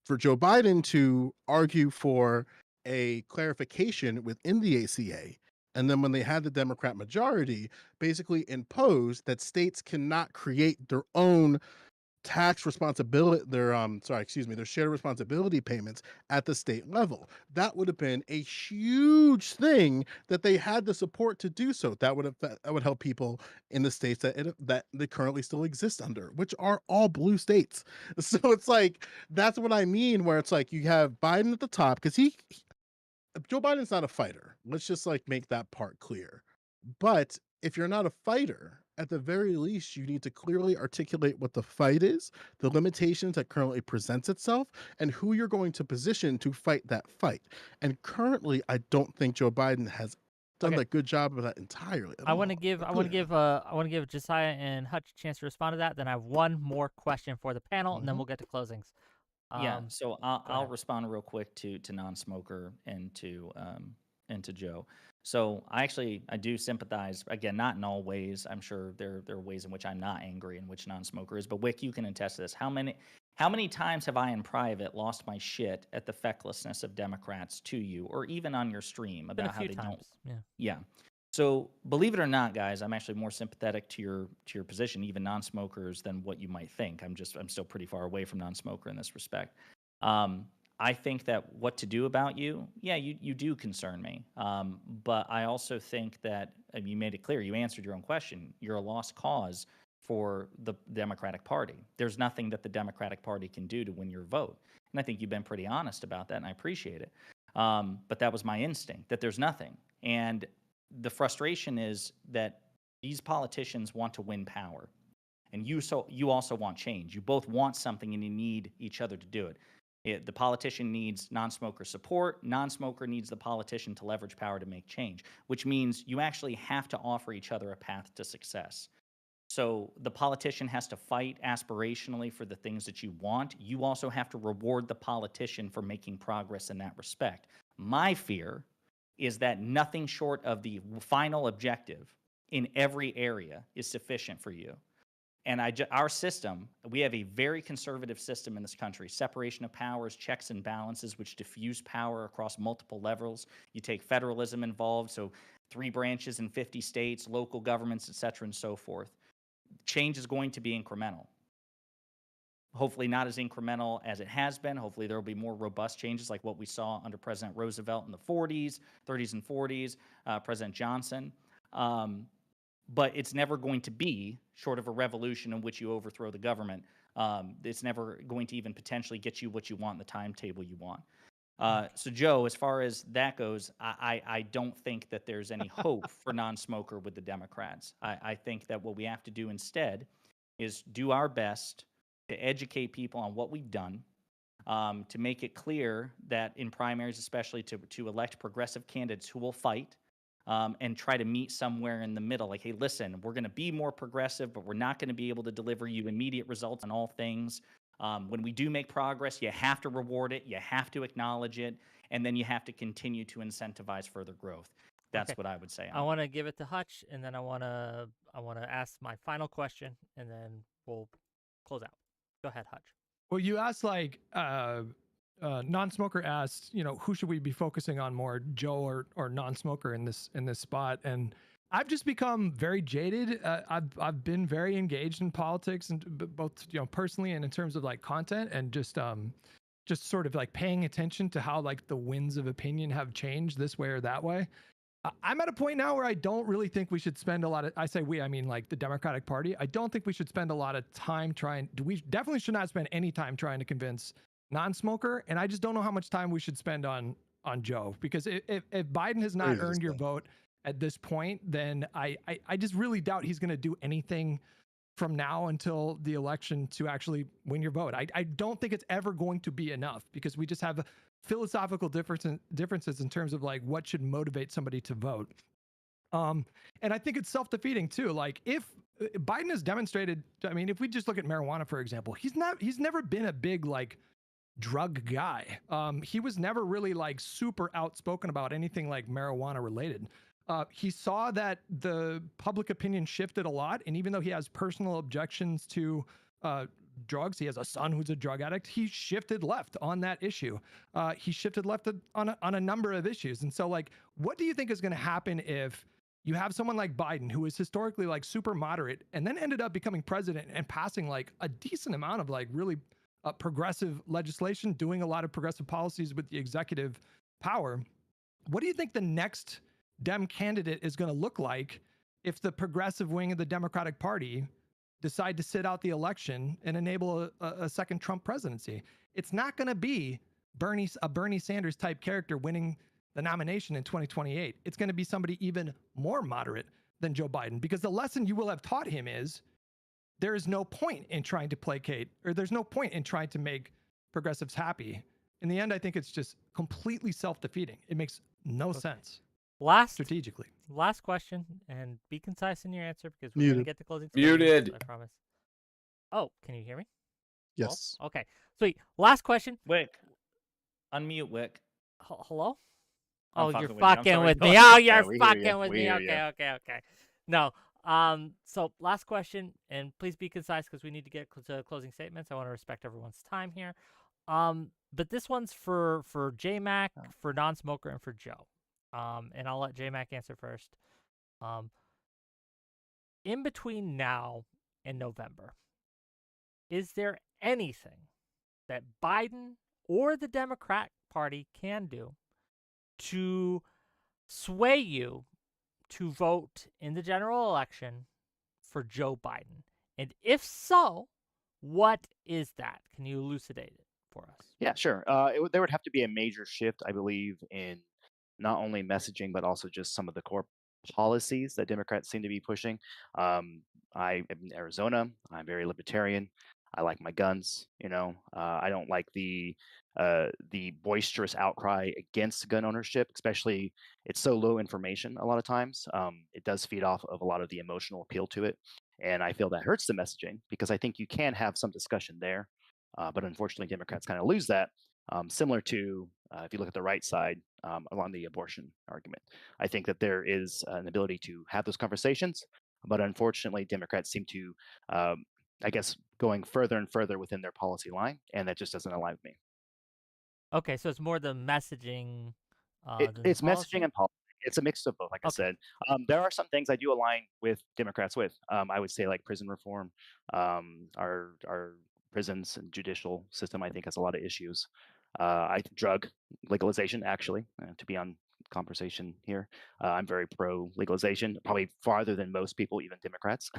for Joe Biden to argue for a clarification within the ACA. And then when they had the Democrat majority, basically impose that states cannot create their own tax responsibility, their their shared responsibility payments at the state level. That would have been a huge thing that they had the support to do so. That would help people in the states that they currently still exist under, which are all blue states. So it's like, that's what I mean, where it's like you have Biden at the top, because Joe Biden's not a fighter. Let's just like make that part clear. But if you're not a fighter, at the very least, you need to clearly articulate what the fight is, the limitations that currently presents itself, and who you're going to position to fight that fight. And currently, I don't think Joe Biden has done Okay. a good job of that entirely. I want to give Josiah and Hutch a chance to respond to that. Then I have one more question for the panel, and then we'll get to closings. So I'll ahead. respond real quick to non-smoker and to Joe. So I do sympathize, again, not in all ways. I'm sure there are ways in which I'm not angry, in which non-smoker is. But Wick, you can attest to this. How many times have I in private lost my shit at the fecklessness of Democrats to you, or even on your stream Been about a how few they times. don't? Yeah. So believe it or not, guys, I'm actually more sympathetic to your position, even non-smokers, than what you might think. I'm still pretty far away from non-smoker in this respect. I think that what to do about you do concern me. But I also think that you made it clear. You answered your own question. You're a lost cause for the Democratic Party. There's nothing that the Democratic Party can do to win your vote. And I think you've been pretty honest about that, and I appreciate it. But that was my instinct, that there's nothing. And the frustration is that these politicians want to win power. And you also want change. You both want something, and you need each other to do it. The politician needs non-smoker support. Non-smoker needs the politician to leverage power to make change, which means you actually have to offer each other a path to success. So the politician has to fight aspirationally for the things that you want. You also have to reward the politician for making progress in that respect. My fear is that nothing short of the final objective in every area is sufficient for you. And our system, we have a very conservative system in this country. Separation of powers, checks and balances, which diffuse power across multiple levels. You take federalism involved, so 3 branches in 50 states, local governments, et cetera, and so forth. Change is going to be incremental. Hopefully not as incremental as it has been. Hopefully there will be more robust changes like what we saw under President Roosevelt in the 30s and 40s, President Johnson. But it's never going to be, short of a revolution in which you overthrow the government, it's never going to even potentially get you what you want in the timetable you want. So, Joe, as far as that goes, I don't think that there's any hope for non-smoker with the Democrats. I think that what we have to do instead is do our best to educate people on what we've done, to make it clear that in primaries, especially to elect progressive candidates who will fight, and try to meet somewhere in the middle. Like, hey, listen, we're going to be more progressive, but we're not going to be able to deliver you immediate results on all things. When we do make progress, you have to reward it, you have to acknowledge it, and then you have to continue to incentivize further growth. That's what I would say. I want to give it to Hutch, and then I want to ask my final question, and then we'll close out. Go ahead, Hutch. Well, you asked non-smoker asked, who should we be focusing on more, Joe or non-smoker in this spot? And I've just become very jaded. I've been very engaged in politics, and both personally and in terms of like content, and just sort of like paying attention to how like the winds of opinion have changed this way or that way. I'm at a point now where I don't really think we should spend a lot of, I say we, I mean like the Democratic Party. I don't think we should spend a lot of time we definitely should not spend any time trying to convince non-smoker. And I just don't know how much time we should spend on Joe, because if Biden has not earned your vote at this point, then I just really doubt he's going to do anything from now until the election to actually win your vote. I don't think it's ever going to be enough, because we just have philosophical differences in terms of like what should motivate somebody to vote. And I think it's self-defeating too. Like, if Biden has demonstrated, I mean, if we just look at marijuana, for example, he's never been a big like drug guy. He was never really like super outspoken about anything like marijuana related. He saw that the public opinion shifted a lot, and even though he has personal objections to drugs, he has a son who's a drug addict, he shifted left on that issue. He shifted left on a number of issues. And so like, what do you think is going to happen if You have someone like Biden, who is historically like super moderate, and then ended up becoming president and passing like a decent amount of like really progressive legislation, doing a lot of progressive policies with the executive power. What do you think the next Dem candidate is going to look like if the progressive wing of the Democratic Party decide to sit out the election and enable a second Trump presidency? It's not going to be a Bernie Sanders type character winning the nomination in 2028. It's going to be somebody even more moderate than Joe Biden, because the lesson you will have taught him is there is no point in trying to placate, or there's no point in trying to make progressives happy. In the end, I think it's just completely self-defeating. It makes no sense strategically. Last question, and be concise in your answer, because we're going to get to closing Muted. statements, I promise. Oh, can you hear me? Yes. Oh, okay. Sweet. Last question. Wick. Unmute Wick. Hello? I'm Oh, you're fucking with you. I'm fucking sorry. with Go me. ahead. Oh, Yeah, you're we hear fucking ya. with We me. hear Okay, ya. okay. No. So last question, and please be concise because we need to get to closing statements. I want to respect everyone's time here. But this one's for JayMac, for non-smoker, and for Joe. And I'll let JayMac answer first. In between now and November, is there anything that Biden or the Democrat Party can do to sway you to vote in the general election for Joe Biden? And if so, what is that? Can you elucidate it for us? Yeah, sure. There would have to be a major shift, I believe, in not only messaging, but also just some of the core policies that Democrats seem to be pushing. I am in Arizona. I'm very libertarian. I like my guns. I don't like the boisterous outcry against gun ownership, especially it's so low information a lot of times. It does feed off of a lot of the emotional appeal to it, and I feel that hurts the messaging, because I think you can have some discussion there. But unfortunately, Democrats kind of lose that, similar to if you look at the right side along the abortion argument. I think that there is an ability to have those conversations, but unfortunately, Democrats seem to, I guess, going further and further within their policy line, and that just doesn't align with me. Okay, so it's more the messaging than It's the policy? messaging and policy. It's a mix of both, like I said. There are some things I do align with Democrats with. I would say like prison reform, our prisons and judicial system, I think, has a lot of issues. Drug legalization, actually, to be on conversation here. I'm very pro legalization, probably farther than most people, even Democrats.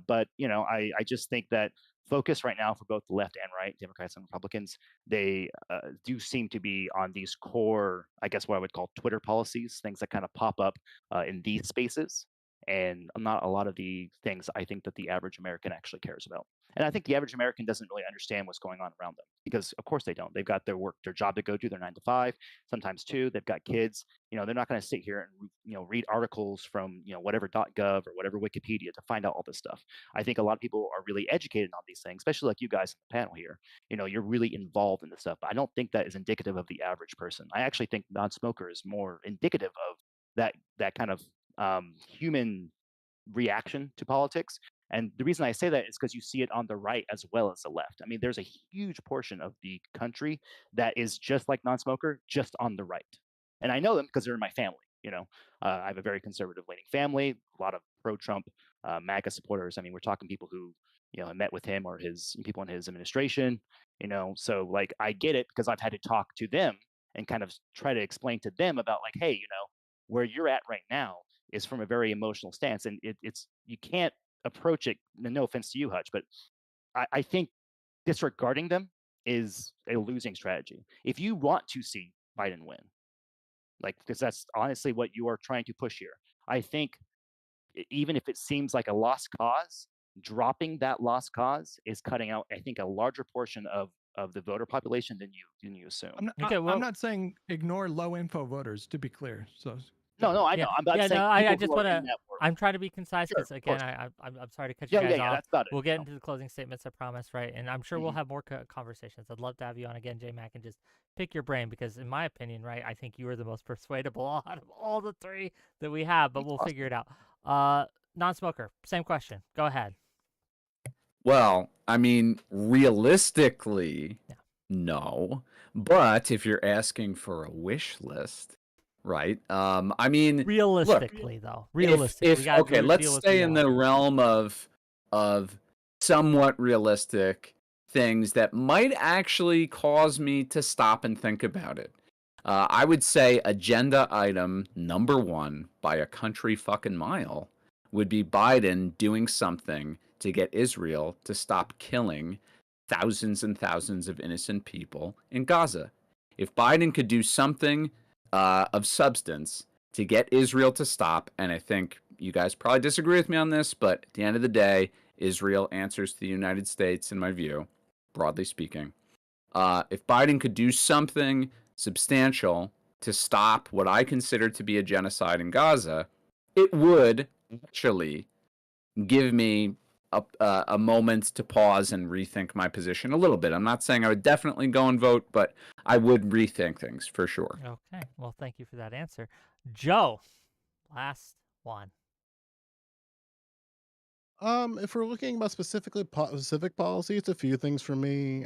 But I just think that focus right now for both the left and right, Democrats and Republicans, they do seem to be on these core, I guess what I would call Twitter policies, things that kind of pop up in these spaces, and not a lot of the things I think that the average American actually cares about. And I think the average American doesn't really understand what's going on around them, because of course they don't. They've got their job to go to, their 9 to 5, sometimes 2. They've got kids. They're not going to sit here and read articles from whatever .gov or whatever Wikipedia to find out all this stuff. I think a lot of people are really educated on these things, especially like you guys in the panel here. You're really involved in this stuff. But I don't think that is indicative of the average person. I actually think non-smoker is more indicative of that kind of human reaction to politics. And the reason I say that is because you see it on the right as well as the left. I mean, there's a huge portion of the country that is just like non-smoker, just on the right. And I know them because they're in my family. I have a very conservative leaning family, a lot of pro-Trump MAGA supporters. I mean, we're talking people who met with him or his people in his administration. So like I get it, because I've had to talk to them and kind of try to explain to them about like, hey, where you're at right now is from a very emotional stance, and it's you can't approach it. No offense to you, Hutch, but I think disregarding them is a losing strategy. If you want to see Biden win, because that's honestly what you are trying to push here, I think even if it seems like a lost cause, dropping that lost cause is cutting out, I think, a larger portion of the voter population than you assume. I'm not saying ignore low info voters, to be clear. So no, I know. I'm not saying I just want to. I'm trying to be concise because again, I'm sorry to cut you guys off. That's about it. We'll get into the closing statements, I promise, right? And I'm sure we'll have more conversations. I'd love to have you on again, JayMac, and just pick your brain, because in my opinion, right, I think you are the most persuadable out of all the 3 that we have. But we'll figure it out. Non-smoker, same question. Go ahead. Well, I mean, realistically, no. But if you're asking for a wish list, right? I mean, look, Realistically, though, realistically, we if gotta okay, deal let's with stay in the reality. realm of somewhat realistic things that might actually cause me to stop and think about it. I would say agenda item number 1 by a country fucking mile would be Biden doing something to get Israel to stop killing thousands and thousands of innocent people in Gaza. If Biden could do something of substance to get Israel to stop, and I think you guys probably disagree with me on this, but at the end of the day, Israel answers to the United States, in my view, broadly speaking. If Biden could do something substantial to stop what I consider to be a genocide in Gaza, it would actually give me a moment to pause and rethink my position a little bit. I'm not saying I would definitely go and vote, but I would rethink things for sure. Okay. Well, thank you for that answer. Joe, last one. If we're looking about specifically specific policy, it's a few things for me.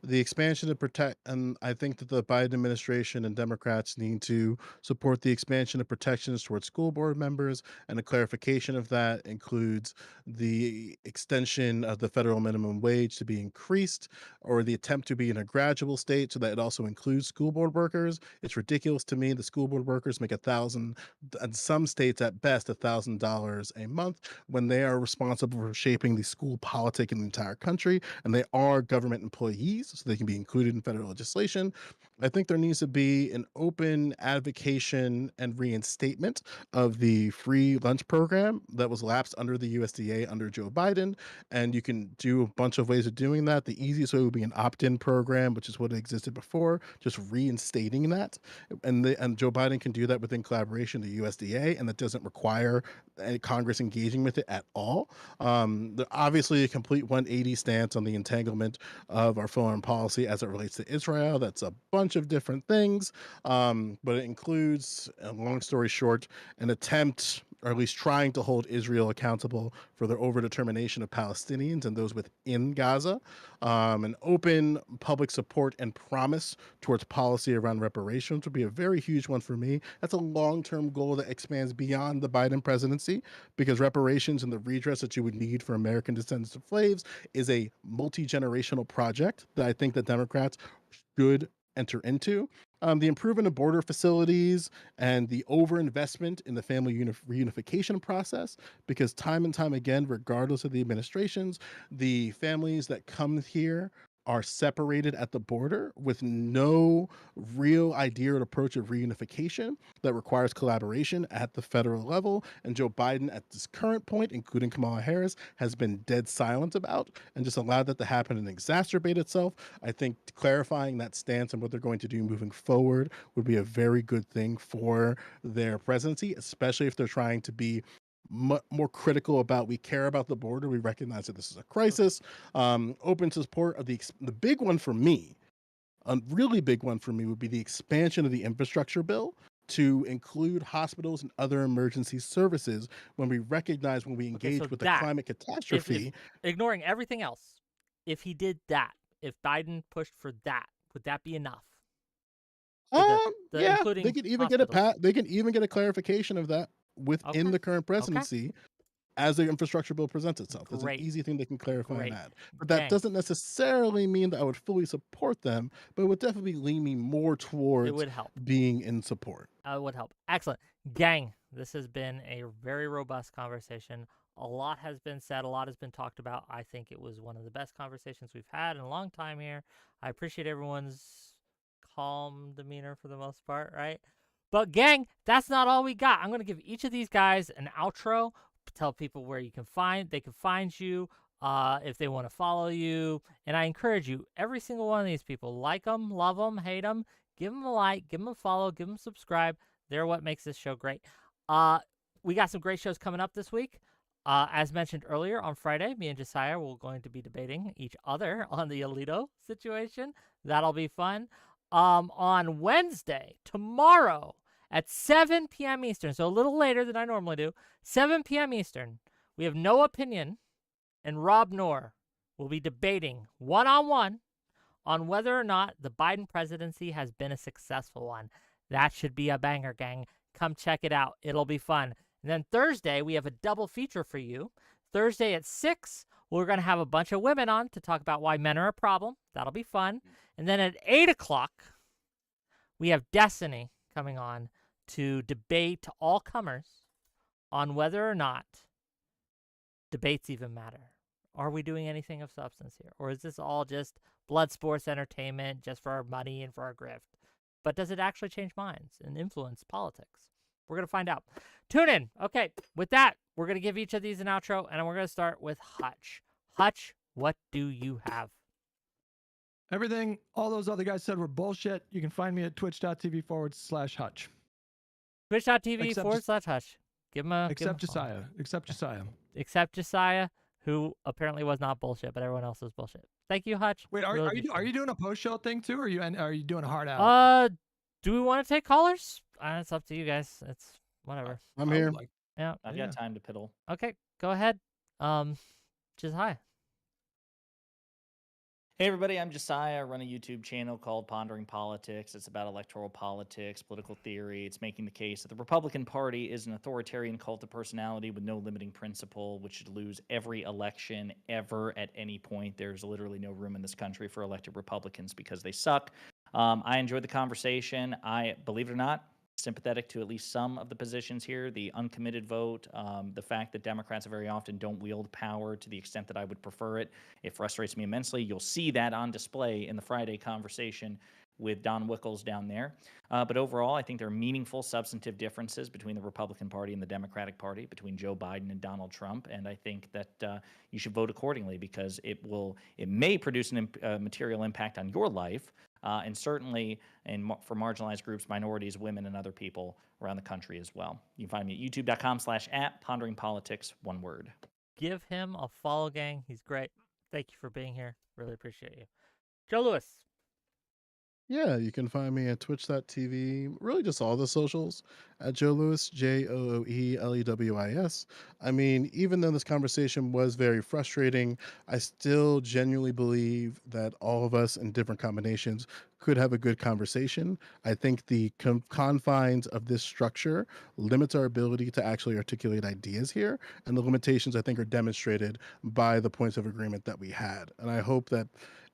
The expansion to protect, and I think that the Biden administration and Democrats need to support the expansion of protections towards school board members, and a clarification of that includes the extension of the federal minimum wage to be increased, or the attempt to be in a gradual state so that it also includes school board workers. It's ridiculous to me the school board workers make $1,000, in some states at best $1,000 a month, when they are responsible for shaping the school politic in the entire country, and they are government employees, so they can be included in federal legislation. I think there needs to be an open advocation and reinstatement of the free lunch program that was lapsed under the USDA under Joe Biden. And you can do a bunch of ways of doing that. The easiest way would be an opt-in program, which is what existed before, just reinstating that. And Joe Biden can do that within collaboration with the USDA, and that doesn't require Congress engaging with it at all. Obviously, a complete 180 stance on the entanglement of our foreign policy as it relates to Israel. That's a bunch of different things, but it includes, long story short, an attempt, or at least trying to hold Israel accountable for their overdetermination of Palestinians and those within Gaza, an open public support and promise towards policy around reparations would be a very huge one for me. That's a long-term goal that expands beyond the Biden presidency, because reparations and the redress that you would need for American descendants of slaves is a multi-generational project that I think that Democrats should enter into. The improvement of border facilities and the overinvestment in the family reunification process, because time and time again, regardless of the administrations, the families that come here are separated at the border with no real idea or approach of reunification that requires collaboration at the federal level. And Joe Biden, at this current point, including Kamala Harris, has been dead silent about, and just allowed that to happen and exacerbate itself. I think clarifying that stance and what they're going to do moving forward would be a very good thing for their presidency, especially if they're trying to be more critical about, we care about the border, we recognize that this is a crisis. Open to support of the big one for me, a really big one for me, would be the expansion of the infrastructure bill to include hospitals and other emergency services when we recognize, when we engage so with the that, climate catastrophe. if ignoring everything else, if he did that, if Biden pushed for that, would that be enough? Yeah, including they could even hospitals. they can even get a clarification of that within Okay. the current presidency as the infrastructure bill presents itself. It's an Great. easy thing they can clarify Great. and add. But that Gang. doesn't necessarily mean that I would fully support them, but it would definitely lean me more towards It would help. being in support. It would help. Excellent. Gang, this has been a very robust conversation. A lot has been said. A lot has been talked about. I think it was one of the best conversations we've had in a long time here. I appreciate everyone's calm demeanor for the most part, right? But gang, that's not all we got. I'm going to give each of these guys an outro, tell people where they can find you, if they want to follow you. And I encourage you, every single one of these people, like them, love them, hate them, give them a like, give them a follow, give them a subscribe. They're what makes this show great. We got some great shows coming up this week. As mentioned earlier, on Friday, me and Josiah will going to be debating each other on the Alito situation. That'll be fun. On Wednesday, tomorrow, at 7 p.m. Eastern, so a little later than I normally do, 7 p.m. Eastern, we have No Opinion and Rob Knorr will be debating one-on-one on whether or not the Biden presidency has been a successful one. That should be a banger, gang. Come check it out. It'll be fun. And then Thursday, we have a double feature for you. Thursday at 6, we're going to have a bunch of women on to talk about why men are a problem. That'll be fun. And then at 8 o'clock, we have Destiny coming on to debate all comers on whether or not debates even matter. Are we doing anything of substance here? Or is this all just blood sports entertainment just for our money and for our grift? But does it actually change minds and influence politics? We're going to find out. Tune in. Okay, with that, we're going to give each of these an outro, and we're going to start with Hutch. Hutch, what do you have? Everything all those other guys said were bullshit. You can find me at twitch.tv/Hutch. Twitch.tv/Hutch. Give him a... Except Josiah. Except Josiah. Except Josiah, who apparently was not bullshit, but everyone else was bullshit. Thank you, Hutch. Wait, are you doing a post-show thing too, or are you doing a hard out? Do we want to take callers? It's up to you guys. It's whatever. I'm here. Yeah. I've got time to piddle. Okay, go ahead. Josiah. Hey everybody, I'm Josiah. I run a YouTube channel called Pondering Politics. It's about electoral politics, political theory. It's making the case that the Republican Party is an authoritarian cult of personality with no limiting principle, which should lose every election ever at any point. There's literally no room in this country for elected Republicans because they suck. I enjoyed the conversation. I, believe it or not, sympathetic to at least some of the positions here, the uncommitted vote, the fact that Democrats very often don't wield power to the extent that I would prefer it. It frustrates me immensely. You'll see that on display in the Friday conversation with Don Wickles down there. But overall, I think there are meaningful substantive differences between the Republican Party and the Democratic Party, between Joe Biden and Donald Trump. And I think that you should vote accordingly because it may produce a material impact on your life, and certainly for marginalized groups, minorities, women, and other people around the country as well. You can find me at youtube.com/@, Pondering Politics, one word. Give him a follow, gang. He's great. Thank you for being here. Really appreciate you. Joe Lewis. Yeah, you can find me at twitch.tv, really just all the socials, at Joe Lewis, JOOELEWIS. I mean, even though this conversation was very frustrating, I still genuinely believe that all of us in different combinations could have a good conversation. I think the confines of this structure limits our ability to actually articulate ideas here, and the limitations, I think, are demonstrated by the points of agreement that we had. And I hope that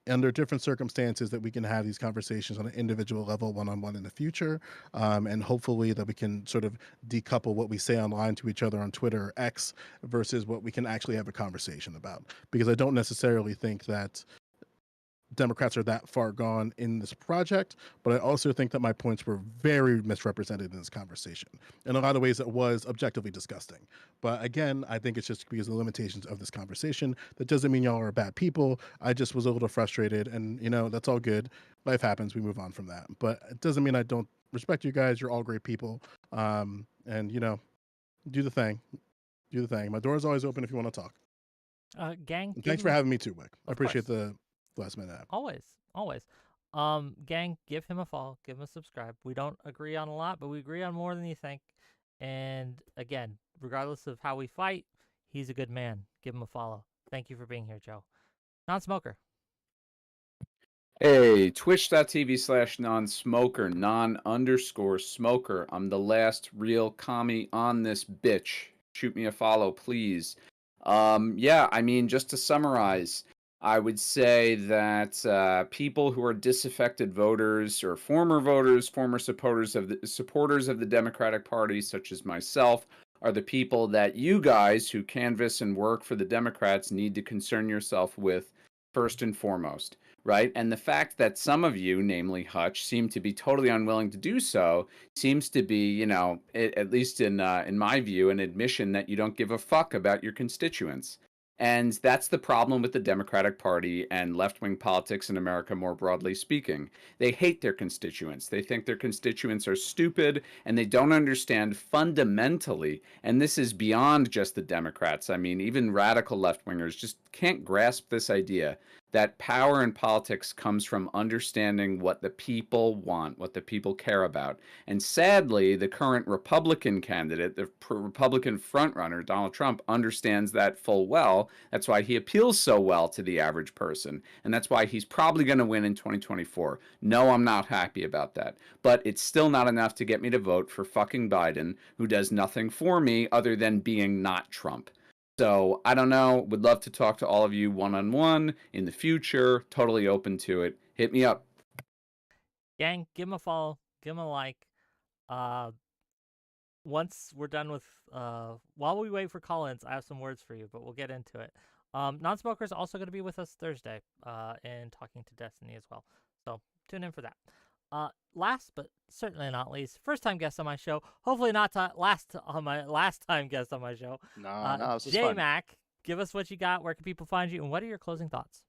under different circumstances that we can have these conversations on an individual level, one-on-one in the future, and hopefully that we can sort of decouple what we say online to each other on Twitter or X versus what we can actually have a conversation about. Because I don't necessarily think that Democrats are that far gone in this project, but I also think that my points were very misrepresented in this conversation. In a lot of ways, it was objectively disgusting. But again, I think it's just because of the limitations of this conversation. That doesn't mean y'all are bad people. I just was a little frustrated, and that's all good. Life happens. We move on from that. But it doesn't mean I don't respect you guys. You're all great people. And do the thing. Do the thing. My door is always open if you want to talk. Gang. And thanks for having me too, Wick. I appreciate the last minute app. Always. Gang, give him a follow, give him a subscribe. We don't agree on a lot, but we agree on more than you think. And again, regardless of how we fight, he's a good man. Give him a follow. Thank you for being here, Joe. Non-smoker. Hey, twitch.tv/non-smoker, non_smoker. I'm the last real commie on this bitch. Shoot me a follow, please. Just to summarize, I would say that people who are disaffected voters or former voters, former supporters of the Democratic Party, such as myself, are the people that you guys who canvass and work for the Democrats need to concern yourself with first and foremost, right? And the fact that some of you, namely Hutch, seem to be totally unwilling to do so seems to be, at least in my view, an admission that you don't give a fuck about your constituents. And that's the problem with the Democratic Party and left-wing politics in America, more broadly speaking. They hate their constituents. They think their constituents are stupid, and they don't understand fundamentally, and this is beyond just the Democrats. I mean, even radical left-wingers just can't grasp this idea that power in politics comes from understanding what the people want, what the people care about. And sadly, the current Republican candidate, the Republican frontrunner, Donald Trump, understands that full well. That's why he appeals so well to the average person. And that's why he's probably going to win in 2024. No, I'm not happy about that. But it's still not enough to get me to vote for fucking Biden, who does nothing for me other than being not Trump. So I don't know. Would love to talk to all of you one-on-one in the future. Totally open to it. Hit me up. Gang, give him a follow, give him a like. Once we're done with, while we wait for call-ins, I have some words for you, but we'll get into it. Non-Smoker is also going to be with us Thursday, and talking to Destiny as well. So tune in for that. Last but certainly not least, first-time guest on my show. Hopefully not last time guest on my show. No, this was fun. JayMac, give us what you got. Where can people find you, and what are your closing thoughts?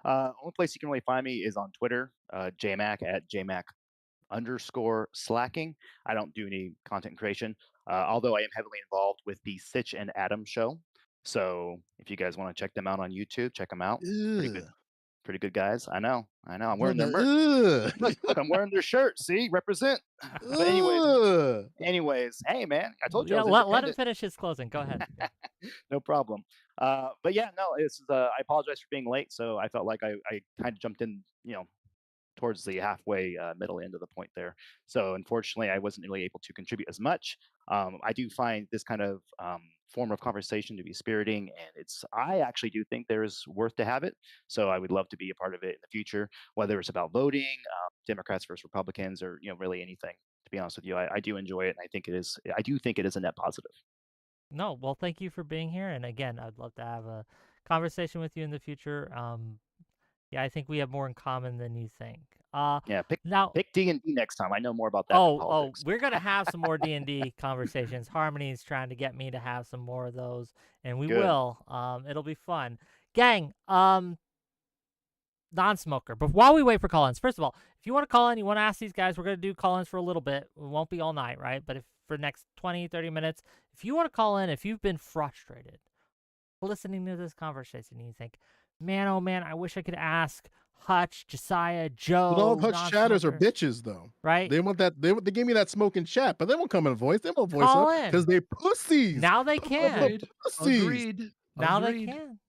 Only place you can really find me is on Twitter, JayMac at JayMac_slacking. I don't do any content creation, although I am heavily involved with the Sitch and Adam show. So if you guys want to check them out on YouTube, check them out. Pretty good guys. I know. I'm wearing their merch. Look, I'm wearing their shirt. See, represent. But anyways, hey man, I told you. Yeah, let him finish his closing. Go ahead. No problem. But yeah, no, it's I apologize for being late. So I felt like I kind of jumped in, towards the halfway middle end of the point there. So unfortunately, I wasn't really able to contribute as much. I do find this kind of form of conversation to be spiriting, and I actually do think there's worth to have it. So I would love to be a part of it in the future, whether it's about voting, Democrats versus Republicans, or really anything. To be honest with you, I do enjoy it, and I do think it is a net positive. No, well, thank you for being here, and again, I'd love to have a conversation with you in the future. Yeah, I think we have more in common than you think. Pick D&D next time. I know more about that. We're gonna have some more D&D conversations. Harmony's trying to get me to have some more of those, and we will. It'll be fun, gang. Non-smoker. But while we wait for call-ins, first of all, if you want to call in, you want to ask these guys, we're gonna do call-ins for a little bit. It won't be all night, right? But if for the next 20-30 minutes, if you want to call in, if you've been frustrated listening to this conversation, and you think, man, oh man, I wish I could ask Hutch, Josiah, Joe. All Hutch chatters are bitches, though. Right? They want that. They give me that smoking chat, but they won't come in voice. They won't voice up because they pussies. Now they can. Agreed. Now they can.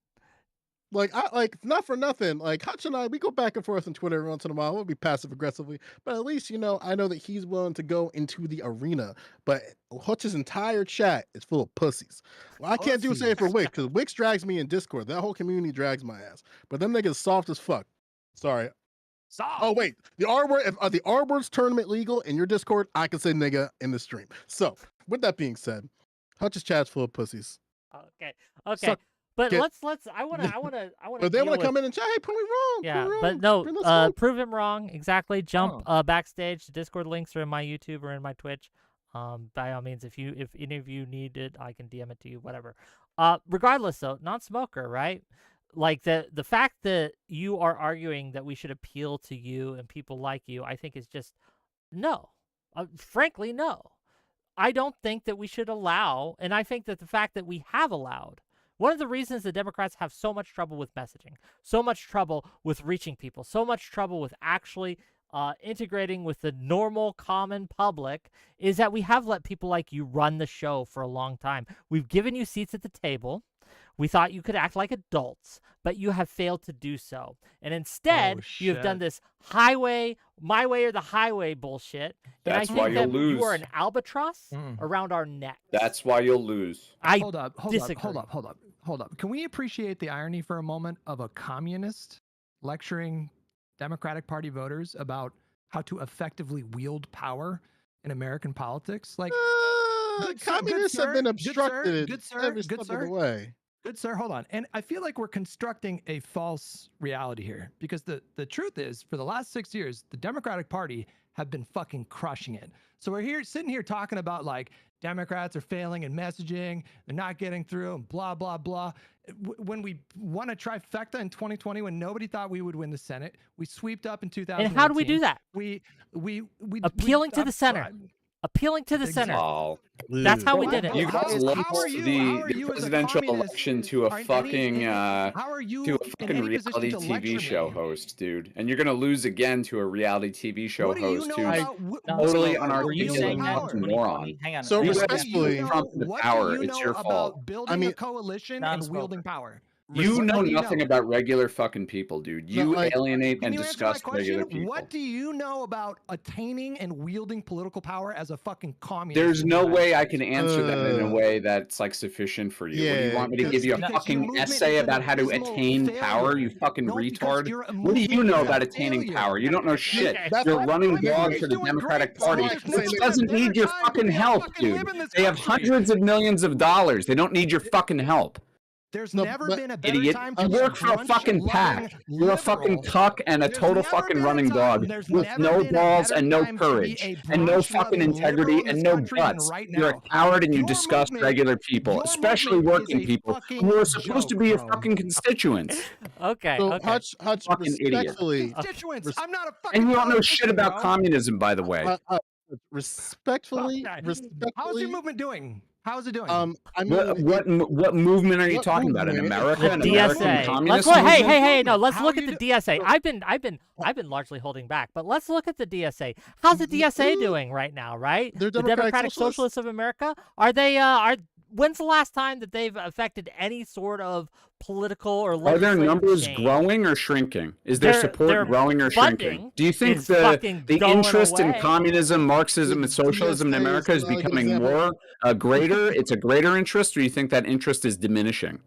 Not for nothing. Like Hutch and I, we go back and forth on Twitter every once in a while. We'll be passive aggressively, but at least I know that he's willing to go into the arena. But Hutch's entire chat is full of pussies. Well, I can't do the same for Wix because Wix drags me in Discord. That whole community drags my ass. But them niggas soft as fuck. Sorry. Soft. Oh wait, the R word. If the R word's tournament legal in your Discord, I can say nigga in the stream. So with that being said, Hutch's chat's full of pussies. Okay. But let's. I want to. But they want to come in and chat. Hey, prove me wrong. Yeah, but no. Prove him wrong. Exactly. Jump backstage. The Discord links are in my YouTube or in my Twitch. By all means, if any of you need it, I can DM it to you. Whatever. Regardless, though, non-smoker, right? Like the fact that you are arguing that we should appeal to you and people like you, I think is just no. Frankly, no. I don't think that we should allow, and I think that the fact that we have allowed. One of the reasons the Democrats have so much trouble with messaging, so much trouble with reaching people, so much trouble with actually integrating with the normal common public is that we have let people like you run the show for a long time. We've given you seats at the table. We thought you could act like adults, but you have failed to do so. And instead, you have done this my way or the highway bullshit. That's and I why think you'll that lose. You are an albatross around our neck. That's why you'll lose. Hold up. Can we appreciate the irony for a moment of a communist lecturing Democratic Party voters about how to effectively wield power in American politics? Like, communists have been obstructed every step of the way. Good sir, hold on. And I feel like we're constructing a false reality here because the truth is, for the last 6 years, the Democratic Party have been fucking crushing it. So we're sitting here talking about like Democrats are failing in messaging, they're not getting through, and blah, blah, blah. When we won a trifecta in 2020, when nobody thought we would win the Senate, we sweeped up in 2018. And how do we do that? We appealing to the center. appealing to the center. Oh, That's how we did it. you guys How lost are you? the How are you as a presidential communist? election to a Are in any- fucking how are you to a in fucking any position reality to TV lecture show me? host, dude. And you're gonna lose again to a reality TV show What do you host know who's about totally wielding unarticulate power? fucking moron. Hang on. So You What guys do you respectfully, know? Trump into What power. do you It's know your fault. about building mean, a coalition and wielding power? You What know do you nothing know? about regular fucking people, dude. No, You like, alienate Can and you answer my disgust regular question? people. What do you know about attaining and wielding political power as a fucking communist? There's in the no United way I States? can answer that in a way that's like sufficient for you. What do you yeah, want me to give because you a Because your fucking movement essay is an about how to abysmal attain power? failure. You fucking No, because retard. you're a What do you movement know that's a about attaining failure. power? You don't know shit. Okay. that's You're why running Everybody's dog for the doing Democratic great, Party, so there's which no doesn't better need your time to fucking be a help, fucking dude. live in this They have country. hundreds of millions of dollars. They don't need your fucking help. There's No, never but- been a better Idiot. time to You be a work for a fucking brunch-loving pack. You're a fucking liberal. cuck and a There's total never fucking been a running dog time- there's with never no been a balls better and no time to be courage a and no fucking brunch-loving integrity liberal in and this no country than guts. right You're a now. coward and you Your disgust movement- regular people, your especially movement is working a people fucking who are supposed to joke, be your bro. fucking constituents. Okay. So okay. Hutch, Fucking idiot. respectfully, Constituents. res- I'm not a fucking And you don't know shit politician, about bro. communism, by the way. respectfully, Okay. respectfully. How's your movement doing? How's it doing? I mean, What movement are you what talking about in movement? America? The An DSA. American Let's communist look. Hey, movement? hey, hey! No, let's How look are at the you DSA. so- I've been largely holding back, but let's look at the DSA. How's the DSA doing right now? Right, They're the Democratic Democratic Socialists. Socialists of America. Are they? When's the last time that they've affected any sort of political or Are their legislative numbers change? growing or shrinking? Is their Their support growing or funding shrinking? Do you think is the fucking going interest in away. communism, Marxism, and The socialism in DSA is America is not a good becoming example. more greater? It's a greater interest, or you think that interest is diminishing?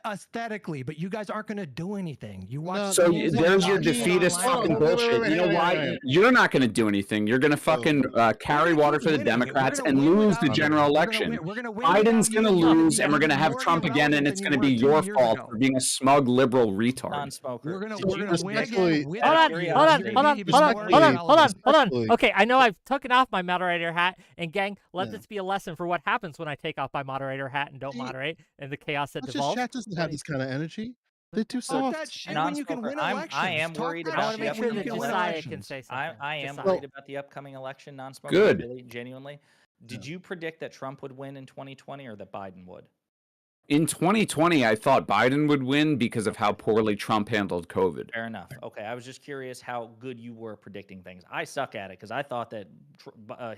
Aesthetically, but you guys aren't going to do anything. You watch. No, So schools there's your online. defeatist Hold on, fucking wait, wait, bullshit. wait, You know wait, why? wait. You're not going to do anything. You're going to fucking carry We're gonna water keep for the winning. Democrats We're and gonna win lose the without you. general We're gonna election. win- we're gonna win Biden's without going to you. lose, and we're You're going to have more Trump again, and irrelevant it's than going to you be were 2 your years fault ago. for being a smug liberal retard. Non-smoker. We're gonna So win respectfully- again. Hold on, without hold on, you. hold on, You're gonna hold on, be more hold on, hold on, irrelevant. hold on. Respectfully. Okay, I know I've taken off my moderator hat, and gang, let Yeah. this be a lesson for what happens when I take off my moderator hat and don't See, moderate, and the chaos that Hutch's devolves. chat doesn't have this kind of energy. They're too Talk soft. that shit when you can Non-smoker. win I elections. am Talk worried that about I want to the make shit sure when the you can win Josiah elections. can say I something. am Josiah. worried about the upcoming election, non-smoker. Good. Really, genuinely. Did you predict that Trump would win in 2020 or that Biden would? In 2020, I thought Biden would win because of how poorly Trump handled COVID. Fair enough. Okay, I was just curious how good you were predicting things. I suck at it because I thought that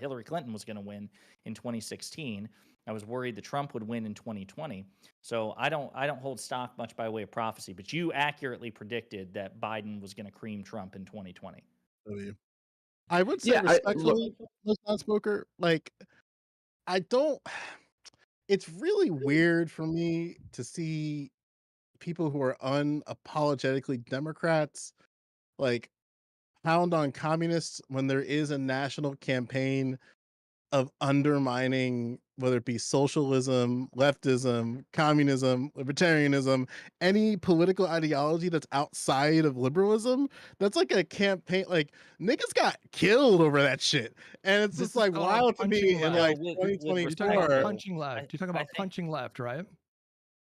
Hillary Clinton was going to win in 2016. I was worried that Trump would win in 2020. So I don't hold stock much by way of prophecy, but you accurately predicted that Biden was going to cream Trump in 2020. I would say Yeah, respectfully, most non-smoker, like, I don't. It's really weird for me to see people who are unapologetically Democrats like pound on communists when there is a national campaign of undermining whether it be socialism, leftism, communism, libertarianism, any political ideology that's outside of liberalism. That's like a campaign. Like niggas got killed over that shit, and it's This just is like called wild to punching me in left. like With You're talking about 2024. punching left. You're talking about think- punching left, right?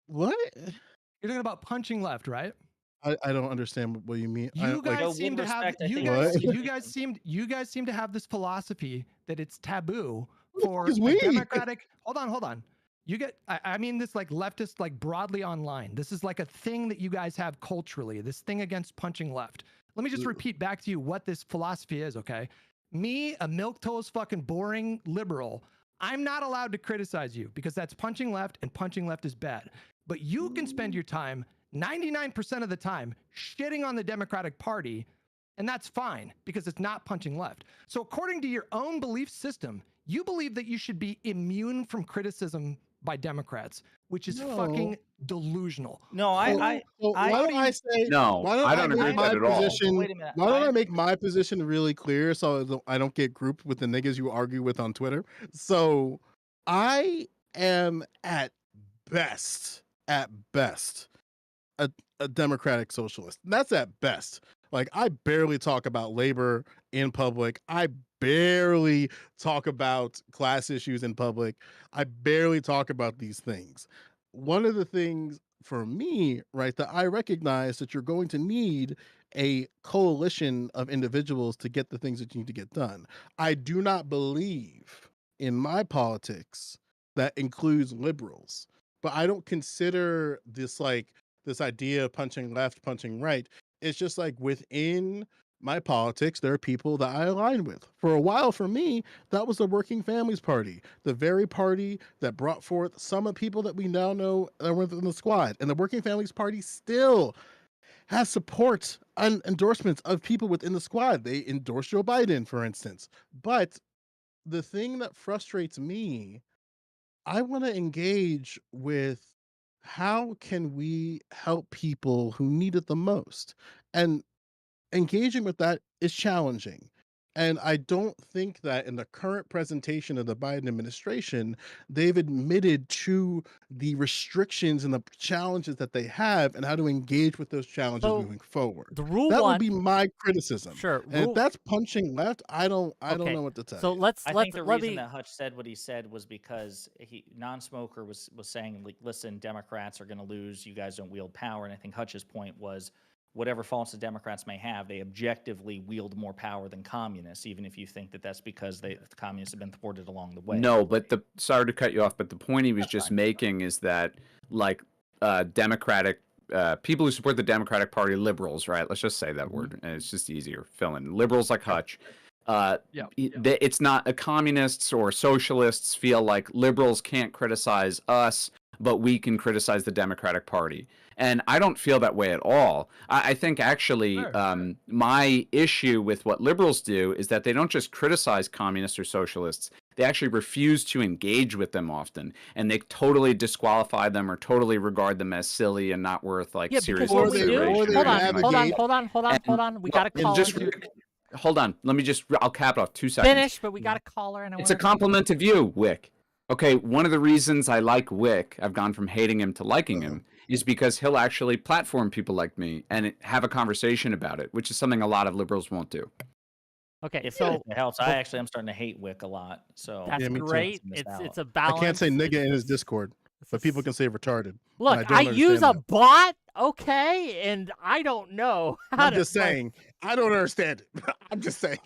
What? You're talking about punching left, right? I don't understand what you mean. You guys No, seem with to have respect, I you think guys it's- you guys seem to have this philosophy that it's taboo What the for fuck is a we? democratic. Hold on. You get I mean this like leftist like broadly online. This is like a thing that you guys have culturally. This thing against punching left. Let me just repeat back to you what this philosophy is, okay? Me, a milquetoast fucking boring liberal, I'm not allowed to criticize you because that's punching left and punching left is bad. But you can spend your time 99% of the time shitting on the Democratic Party, and that's fine because it's not punching left. So according to your own belief system, you believe that you should be immune from criticism by Democrats, which is No. fucking delusional. No, So why don't I say No, why don't I don't make agree with my that at all. position? Wait a minute. Why don't I- I make my position really clear so I don't get grouped with the niggas you argue with on Twitter? So I am at best a democratic socialist. That's at best. Like I barely talk about labor in public. I barely talk about class issues in public. I barely talk about these things. One of the things for me, right, that I recognize that you're going to need a coalition of individuals to get the things that you need to get done. I do not believe in my politics that includes liberals, but I don't consider this this idea of punching left, punching right. It's just like within my politics, there are people that I align with. For a while, for me, that was the Working Families Party, the very party that brought forth some of the people that we now know that were in the squad. And the Working Families Party still has support and endorsements of people within the squad. They endorse Joe Biden, for instance. But the thing that frustrates me, I want to engage with how can we help people who need it the most? And engaging with that is challenging. And I don't think that in the current presentation of the Biden administration, they've admitted to the restrictions and the challenges that they have and how to engage with those challenges So, moving forward. the rule That one, would be my criticism. sure. And Rule, if that's punching left, I don't okay. know what to tell So you. let's I let think the let reason me. that Hutch said what he said was because non-smoker was saying, like, listen, Democrats are going to lose. You guys don't wield power. And I think Hutch's point was, whatever faults the Democrats may have, they objectively wield more power than communists, even if you think that that's because the communists have been thwarted along the way. No, but sorry to cut you off, but the point he was just making is that, like, Democratic people who support the Democratic Party, liberals, right? Let's just say that word, and it's just easier. Fill in liberals like Hutch. It's not communists or socialists feel like liberals can't criticize us, but we can criticize the Democratic Party. And I don't feel that way at all. I think actually my issue with what liberals do is that they don't just criticize communists or socialists. They actually refuse to engage with them often, and they totally disqualify them or totally regard them as silly and not worth serious what we do. consideration. Hold on. We got a caller. Hold on. I'll cap it off 2 seconds. Finish, but we got a caller, and It's a compliment to you, Wick. Okay, one of the reasons I like Wick, I've gone from hating him to liking him, is because he'll actually platform people like me and have a conversation about it, which is something a lot of liberals won't do. Okay, If so it helps, I actually am starting to hate Wick a lot. So that's great. It's a balance. I can't say nigga in his Discord, but people can say retarded. Look, I use a bot, okay, and I don't know how I'm just saying, I don't understand it. I'm just saying.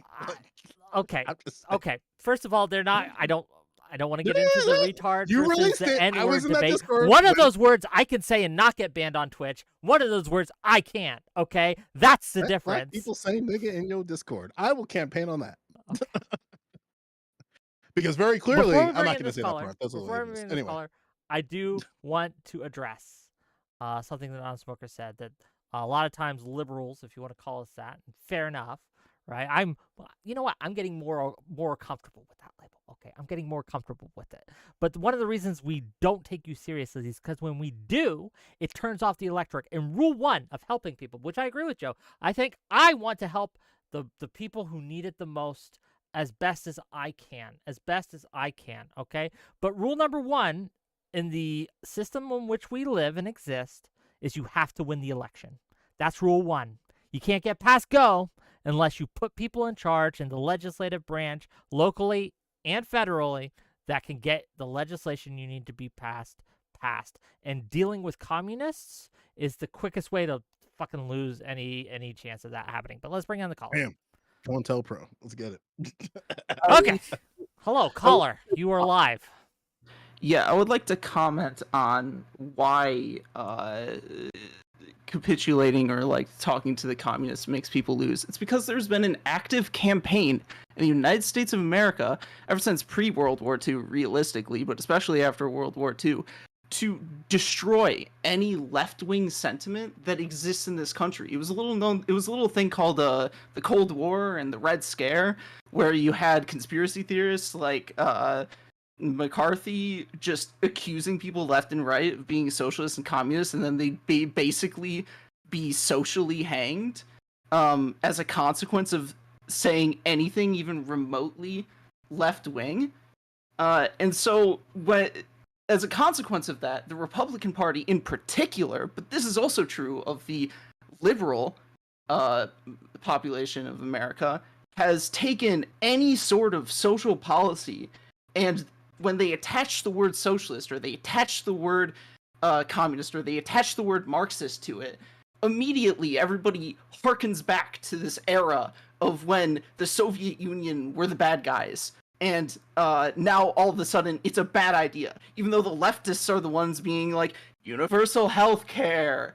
Okay. I'm just saying. Okay. First of all, they're not. I don't want to get into the retard You versus released the it. I N-word was in that debate. Discord. One of those words I can say and not get banned on Twitch. One of those words I can't. Okay, that's the Let difference. people say nigga in your Discord. I will campaign on that. Because very clearly, I'm not going to say that part. That's all it is. Anyway, I do want to address something that Non-Smoker said, that a lot of times liberals, if you want to call us that, fair enough, right? You know what? I'm getting more comfortable with that label. Okay, I'm getting more comfortable with it. But one of the reasons we don't take you seriously is because when we do, it turns off the electorate. And rule one of helping people, which I agree with Joe, I think I want to help the people who need it the most as best as I can, okay? But rule number one in the system in which we live and exist is you have to win the election. That's rule one. You can't get past go unless you put people in charge in the legislative branch, locally and federally, that can get the legislation you need to be passed. And dealing with communists is the quickest way to fucking lose any chance of that happening. But let's bring on the caller. Bam. Go on Pro. Let's get it. Okay. Hello, caller. You are live. Yeah, I would like to comment on why capitulating or talking to the communists makes people lose. It's because there's been an active campaign in the United States of America ever since pre-World War II, realistically, but especially after World War II, to destroy any left-wing sentiment that exists in this country. It was a little thing called the Cold War and the Red Scare, where you had conspiracy theorists like McCarthy just accusing people left and right of being socialists and communists, and then they'd basically be socially hanged as a consequence of saying anything even remotely left-wing. And so as a consequence of that, the Republican Party in particular, but this is also true of the liberal population of America, has taken any sort of social policy, and when they attach the word socialist, or they attach the word communist, or they attach the word Marxist to it, immediately everybody harkens back to this era of when the Soviet Union were the bad guys, and now all of a sudden it's a bad idea, even though the leftists are the ones being like universal health care,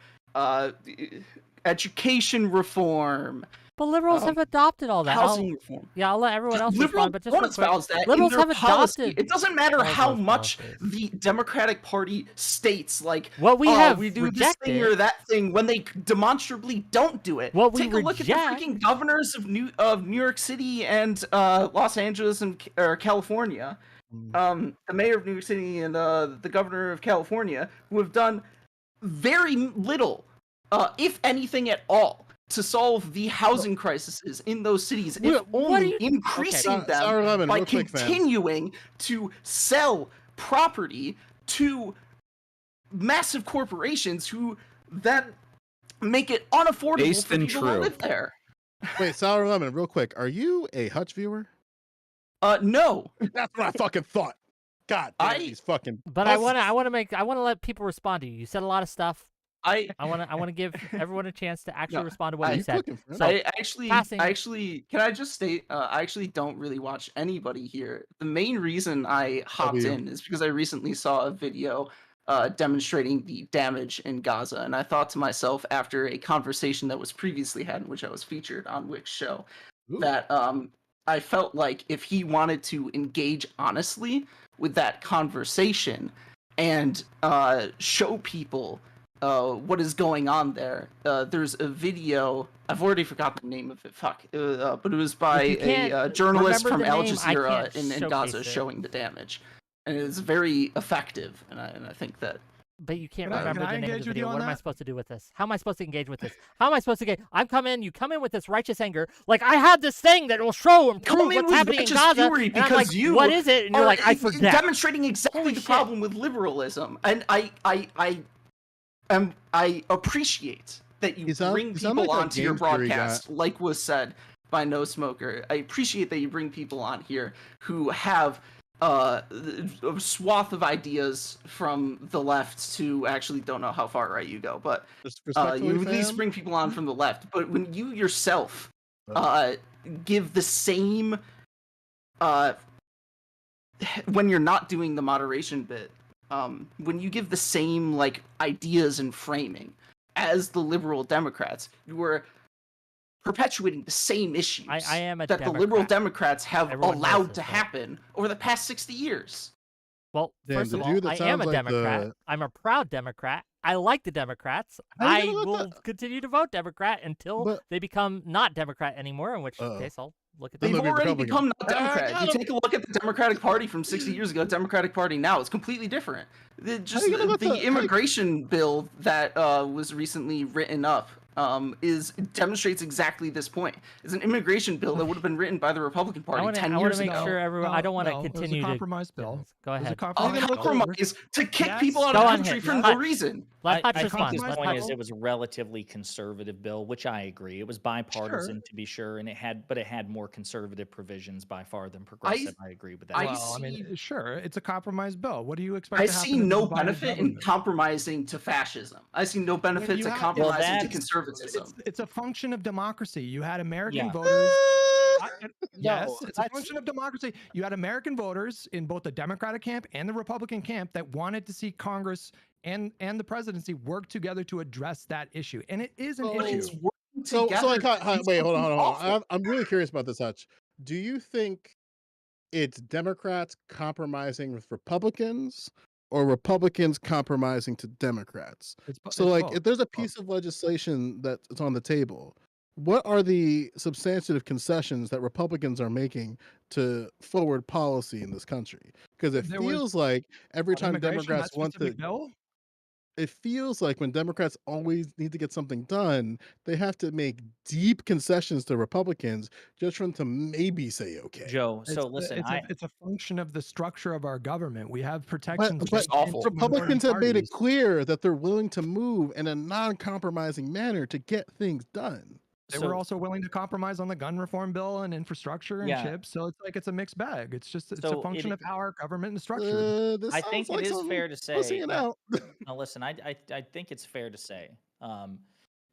education reform. But liberals have adopted all that. Housing reform. Yeah, I'll let everyone else Liberals respond, but just don't real quick, espouse that liberals in their have policy. adopted It doesn't matter all how those much policies. the Democratic Party states, like, What we have we do rejected, this thing or that thing, when they demonstrably don't do it. What we Take a look at the reject- freaking governors of New York City and Los Angeles and California. The mayor of New York City and the governor of California, who have done very little, if anything at all, to solve the housing crises in those cities, if only increasing them by continuing to sell property to massive corporations who then make it unaffordable for people to live there. Wait, Sour Lemon, real quick. Are you a Hutch viewer? No. That's what I fucking thought. God damn, these fucking. But I want to let people respond to you. You said a lot of stuff. I want to give everyone a chance to actually respond to what you said. So I actually, can I just state, I actually don't really watch anybody here. The main reason I hopped in is because I recently saw a video demonstrating the damage in Gaza, and I thought to myself, after a conversation that was previously had in which I was featured on Wick's show, that I felt like if he wanted to engage honestly with that conversation and show people what is going on there. There's a video. I've already forgotten the name of it. Fuck. But it was by a journalist from Al Jazeera in Gaza showing the damage, and it's very effective. And I think that. But you can't remember the name of the video. What am I supposed to do with this? How am I supposed to engage with this? How am I supposed to engage? You come in with this righteous anger. Like, I have this thing that will show and prove what's happening in Gaza. And I'm like, what is it? And you're like, I forget. Demonstrating exactly the problem with liberalism. And I appreciate that you bring people onto your broadcast, like was said by No Smoker. I appreciate that you bring people on here who have a swath of ideas from the left to actually don't know how far right you go, but you at least bring people on from the left. But when you yourself give the same when you're not doing the moderation bit, when you give the same like ideas and framing as the liberal Democrats, you are perpetuating the same issues I am a that Democrat. the liberal Democrats have allowed to happen over the past 60 years. Well, first of all, I am a Democrat. I'm a proud Democrat. I like the Democrats. I will continue to vote Democrat until they become not Democrat anymore, in which case I'll look at them. They've already become not Democrat. You take a look at the Democratic Party from 60 years ago, Democratic Party now, it's completely different. The immigration bill that was recently written up demonstrates exactly this point. It's an immigration bill that would have been written by the Republican Party 10 years ago. I want to make sure everyone. I don't want to continue to compromise bill. Go ahead. A compromise to kick people out Go of the on country ahead. for no reason. I think his point is it was a relatively conservative bill, which I agree. It was bipartisan to be sure, and it had more conservative provisions by far than progressive. I agree with that. I mean, sure, it's a compromise bill. What do you expect? I see no benefit in compromising to fascism. I see no benefit to compromising to conservatism. It's a function of democracy. You had American voters. Yes, it's a function of democracy. You had American voters in both the Democratic camp and the Republican camp that wanted to see Congress and the presidency work together to address that issue, and it is an issue. Wait, hold on. I'm really curious about this, Hutch. Do you think it's Democrats compromising with Republicans, or Republicans compromising to Democrats? If there's a piece of legislation that's on the table, what are the substantive concessions that Republicans are making to forward policy in this country? Because it feels like every time Democrats want to, it feels like when Democrats always need to get something done, they have to make deep concessions to Republicans just for them to maybe say okay. Joe, so listen, it's a function of the structure of our government. We have protections. But Republicans have made it clear that they're willing to move in a non-compromising manner to get things done. They were also willing to compromise on the gun reform bill and infrastructure and chips. So it's a mixed bag. It's a function of how our government is structured. I think it is fair to say. Now, listen, I think it's fair to say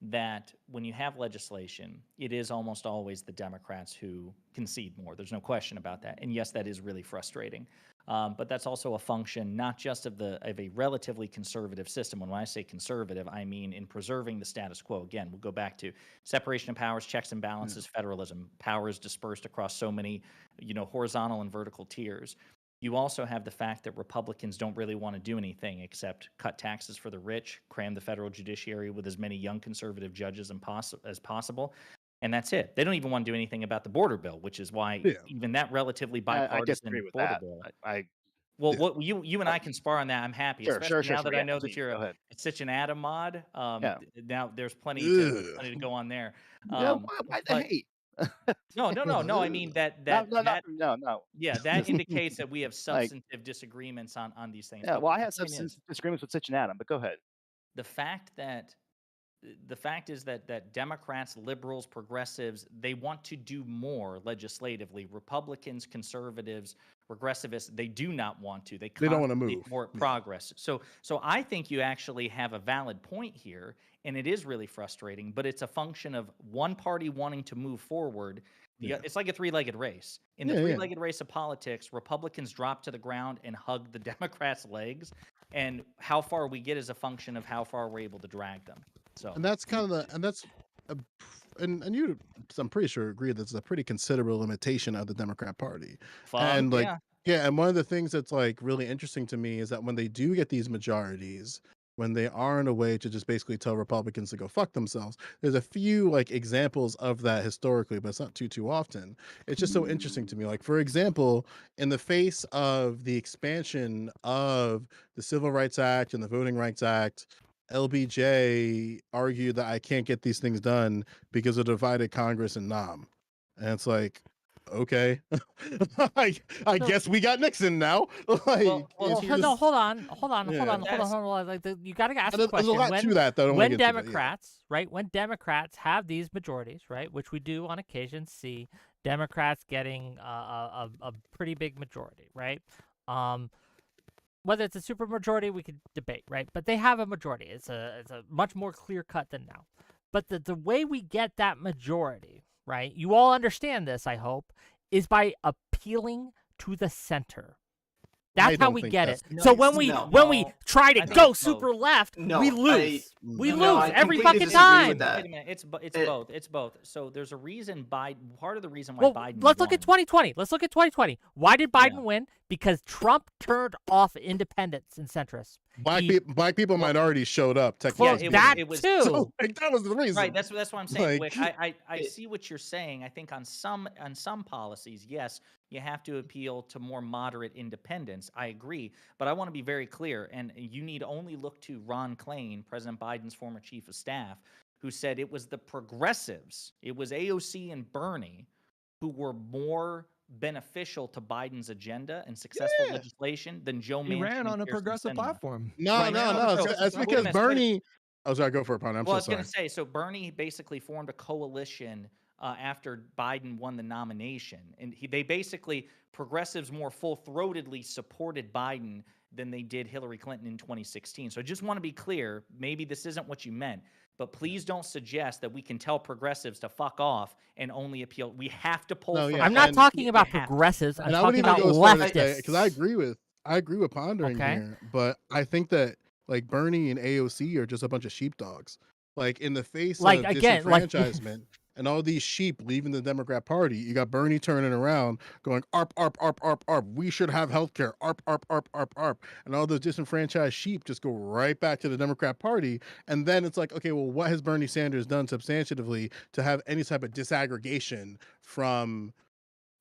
that when you have legislation, it is almost always the Democrats who concede more. There's no question about that. And yes, that is really frustrating. But that's also a function not just of a relatively conservative system. When I say conservative, I mean in preserving the status quo. Again, we'll go back to separation of powers, checks and balances, federalism, powers dispersed across so many, horizontal and vertical tiers. You also have the fact that Republicans don't really want to do anything except cut taxes for the rich, cram the federal judiciary with as many young conservative judges as possible, and that's it. They don't even want to do anything about the border bill, which is why even that relatively bipartisan I disagree with border that. bill. Well, what you and I can spar on that. I'm happy, Sure, especially sure, now that sure. I know Yeah, that you're go ahead. a Stitch and Adam mod. Yeah. Now there's plenty to go on there. Why the but- hate? No. I mean that No. yeah, that indicates that we have substantive disagreements on these things. Yeah, But well, I the have point some is, disagreements with Stitch and Adam, but go ahead. the fact is that Democrats, liberals, progressives, they want to do more legislatively. Republicans, conservatives, regressivists, they do not want to. They don't want to constantly move. thwart progress. So I think you actually have a valid point here, and it is really frustrating, but it's a function of one party wanting to move forward. It's like a three-legged race. In the three-legged race of politics, Republicans drop to the ground and hug the Democrats' legs, and how far we get is a function of how far we're able to drag them. So, And that's kind of and you, I'm pretty sure, agree that's a pretty considerable limitation of the Democrat Party. And and one of the things that's like really interesting to me is that when they do get these majorities, when they are in a way to just basically tell Republicans to go fuck themselves, there's a few like examples of that historically, but it's not too often. It's just so interesting to me. Like, for example, in the face of the expansion of the Civil Rights Act and the Voting Rights Act, LBJ argued that I can't get these things done because of divided Congress and NOM. And it's like, okay, I guess we got Nixon now. Like, no, hold on. Like, you got to ask the question. There's a lot to that, though. When Democrats, right? When Democrats have these majorities, right, which we do on occasion see Democrats getting a pretty big majority, right? Whether it's a super majority, we could debate, right? But they have a majority. It's a much more clear cut than now. But the way we get that majority, right? You all understand this, I hope, is by appealing to the center. That's how we get it. So when we try to go super left, we lose. We lose every fucking time. Wait a minute. It's both. It's both. So there's a reason part of the reason why Biden let's look at 2020. Why did Biden win? Because Trump turned off independents and centrists. Black people minorities showed up. It was too. So, like, that was the reason. Right. That's what I'm saying. Like, I see what you're saying. I think on some policies, yes, you have to appeal to more moderate independents. I agree, but I want to be very clear, and you need only look to Ron Klain, President Biden's former chief of staff, who said it was the progressives, it was AOC and Bernie, who were more beneficial to Biden's agenda and successful legislation than Joe Manchin. He ran on a progressive platform. No. That's because Bernie. Oh, sorry, go for it, Pondering. I was going to say, so Bernie basically formed a coalition after Biden won the nomination, and progressives more full-throatedly supported Biden than they did Hillary Clinton in 2016. So I just want to be clear, maybe this isn't what you meant, but please don't suggest that we can tell progressives to fuck off and only appeal. We have to pull. I'm not talking about progressives. I'm talking about leftists. Because I agree with Pondering here, but I think that like Bernie and AOC are just a bunch of sheepdogs. Like, in the face of disenfranchisement and all these sheep leaving the Democrat Party, you got Bernie turning around going, ARP, ARP, ARP, ARP, ARP. We should have healthcare. ARP, ARP, ARP, ARP, ARP. And all those disenfranchised sheep just go right back to the Democrat Party. And then it's like, okay, well, what has Bernie Sanders done substantively to have any type of disaggregation from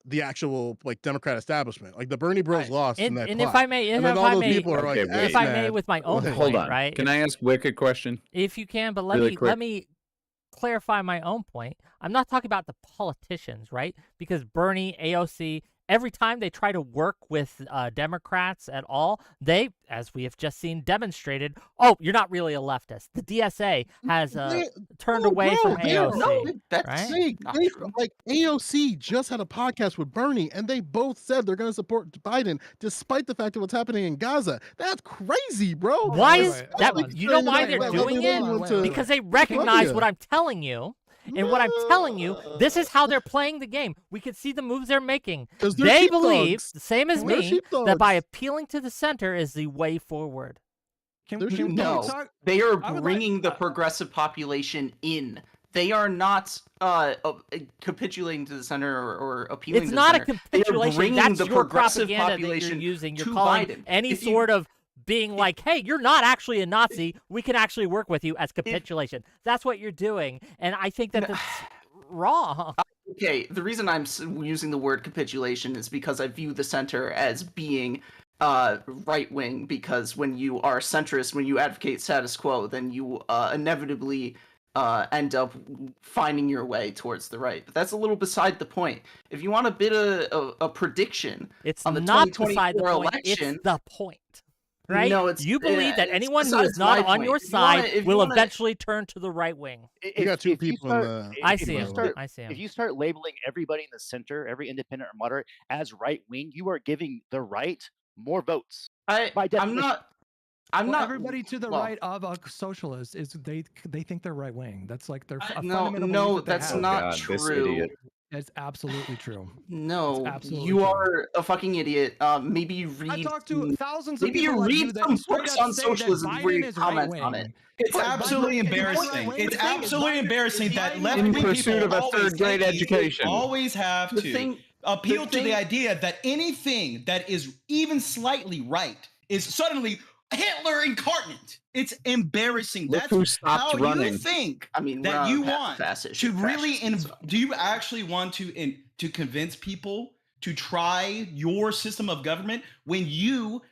the actual like Democrat establishment? Like, the Bernie Bros lost in that and plot. if I may, and then all those people are like, if I may, with my own Hold point, on. right? Can I ask Wick a question? If you can, but Really quick. let me clarify my own point. I'm not talking about the politicians, right? Because Bernie, AOC, every time they try to work with Democrats at all, they, as we have just seen demonstrated, oh, you're not really a leftist. The DSA has turned away from AOC. No, that's right? not They true. like AOC just had a podcast with Bernie, and they both said they're going to support Biden despite the fact of what's happening in Gaza. That's crazy, bro. Why wait, is wait, that? wait, You know why wait, they're wait, doing wait, it? hold on, wait, wait, Because they wait. recognize Yeah. what I'm telling you. And what I'm telling you, this is how they're playing the game. We can see the moves they're making. 'Cause they're They sheepdogs. believe, the same as They're me, that by sheepdogs. appealing to the center is the way forward. Can They're we No, talk? they are I would bringing like- the progressive population in. They are not capitulating to the center or appealing It's to not the a center. They are capitulation. bringing That's the your progressive propaganda that you're population using. You're to calling Biden. any If you- sort of being like, hey, you're not actually a Nazi. We can actually work with you as capitulation. That's what you're doing. And I think that that's wrong. Okay, the reason I'm using the word capitulation is because I view the center as being right wing, because when you are centrist, when you advocate status quo, then you inevitably end up finding your way towards the right. But that's a little beside the point. If you want a bit of a prediction It's on the not 2024 beside the point. election, It's the point. Right? No, it's you believe that it's anyone who besides is not my on your point. If you wanna- side if you will wanna- eventually turn to the right wing. You got two people in the. I if see you him. start- I see him. If you start labeling everybody in the center, every independent or moderate, as right wing, you are giving the right more votes. By I'm definition. not. I'm Well, not. everybody to the well, right of a socialist is they think they're right wing. That's like their a No, fundamental no, belief that they that's have. not God, this true. idiot. It's absolutely true. No, absolutely you true. are a fucking idiot. Maybe you read. I talked to thousands of Maybe people you like read you that some straight books up on say that socialism before Biden you is comment on right-wing. it. It's But absolutely Biden- embarrassing. Biden- It's Biden- absolutely Biden- embarrassing that Biden- left-wing In people pursuit of a always third-grade take you- education. always have The to thing- appeal the to the thing- idea that anything that is even slightly right is suddenly Hitler incarnate. It's embarrassing. Look That's who stopped how running. you think I mean, that we're you on want fascist to shit, really. fascist stuff. Do you actually want to convince people to try your system of government when you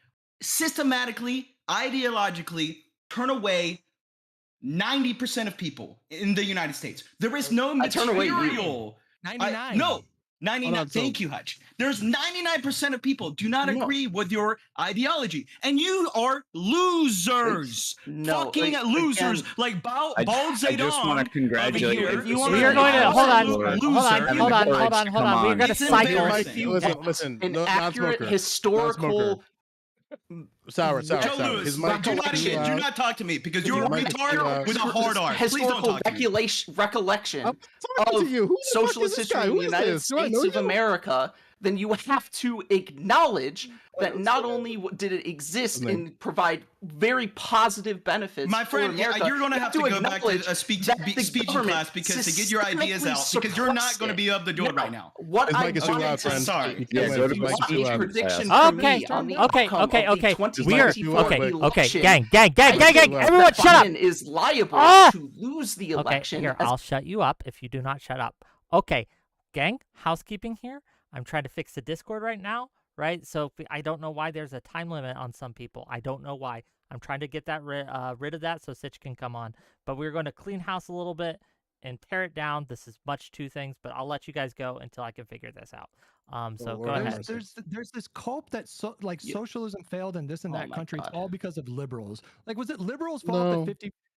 systematically, ideologically turn away 90% of people in the United States? There is no I turn away you. material. 99. No, 99. Hold on, so- Thank you, Hutch. There's 99% of people do not No. agree with your ideology, and you are losers. No, Fucking like, losers, again, like Bao I Zedong. just want to congratulate here. you. If you for wanna- We saying are going to that. hold on, Absolute hold on, loser. hold on, Having hold the on, courage hold to on. come We're on. going to It's cycle. embarrassing. If you Listen, want listen. an No, accurate non-smoker. historical. Sour. Joe His Lewis, mic do is not, too do loud. not talk to me because His you're a mic is too retard loud. with a hard R. Please don't Historical talk to me. recollection I'm talking of to you. Who the fuck is socialist this history guy? in Who the is United this? Do I States know of you? America, then you have to acknowledge that not only did it exist Like- and provide very positive benefits My friend, for America, you're going to you have to go back to acknowledge a speech that the speeching government class because to get your ideas systemically out because you're not suppressed going to it. be able to do it right now. What His I mic is too wanted loud, to friend. Sorry. say You Yeah, can't is go win. to if you His mic is want too a loud. prediction Okay, from me on the okay, outcome okay, of okay. the 2024 We are okay, election, gang. I think Everyone, that shut up. Biden is liable Ah! to lose the Okay, election. here, as I'll shut you up if you do not shut up. Okay, gang, housekeeping here. I'm trying to fix the Discord right now, right? So I don't know why there's a time limit on some people. I don't know why. I'm trying to get that rid of that so Sitch can come on. But we're going to clean house a little bit and tear it down. This is much two things, but I'll let you guys go until I can figure this out. So Lord go have ahead. mercy. There's this cult that Yeah. socialism failed in this and Oh that my country. It's God. all because of liberals. Like, was it liberals' fault No.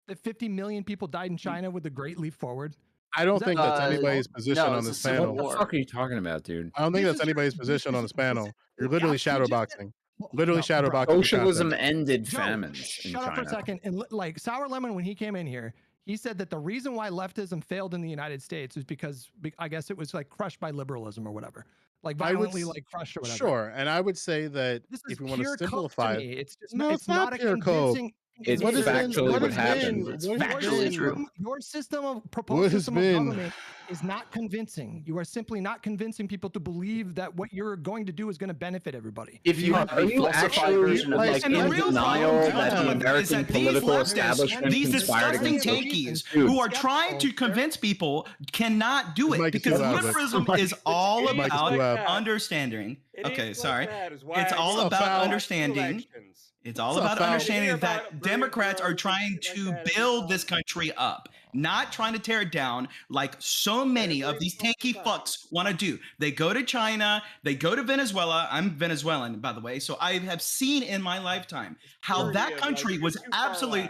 that 50 million people died in China with the Great Leap Forward? I don't Is that- think that's Uh, anybody's position no, on it's this a civil panel. What the war. fuck are you talking about, dude? I don't think This that's is anybody's your- position on this panel. You're Yeah, literally you shadow just- boxing. Well, Literally no, shadow bro. boxing. Socialism content. ended Joe, famines in shut up for a China. second. And like Sour Lemon, when he came in here, he said that the reason why leftism failed in the United States is because I guess it was like crushed by liberalism or whatever, like I would violently s- like crushed or whatever. Sure, and I would say that This is if we want to pure cope simplify to it, me. It's just No, it's it's not not a pure cope. convincing. It's what has been- factually what what has happened. been- It's what has factually been- true. Your system of What proposed has system been- of government is not convincing. You are simply not convincing people to believe that what you're going to do is going to benefit everybody. If you have Are a you falsified actually version of like, like And the in real denial problem that the is American that these political leftists, establishment these conspired disgusting against tankies Dude. who are trying to convince people cannot do His it mic is because too loud, Vic. liberalism is all His mic is about too loud. understanding. Okay, sorry. It's What's all up, about Fal? understanding. It's all What's up, about Fal? understanding that Democrats are trying to build this country up. not trying to tear it down like so many of these tanky fucks want to do. They go to China, they go to Venezuela. I'm Venezuelan, by the way, so I have seen in my lifetime how that country was absolutely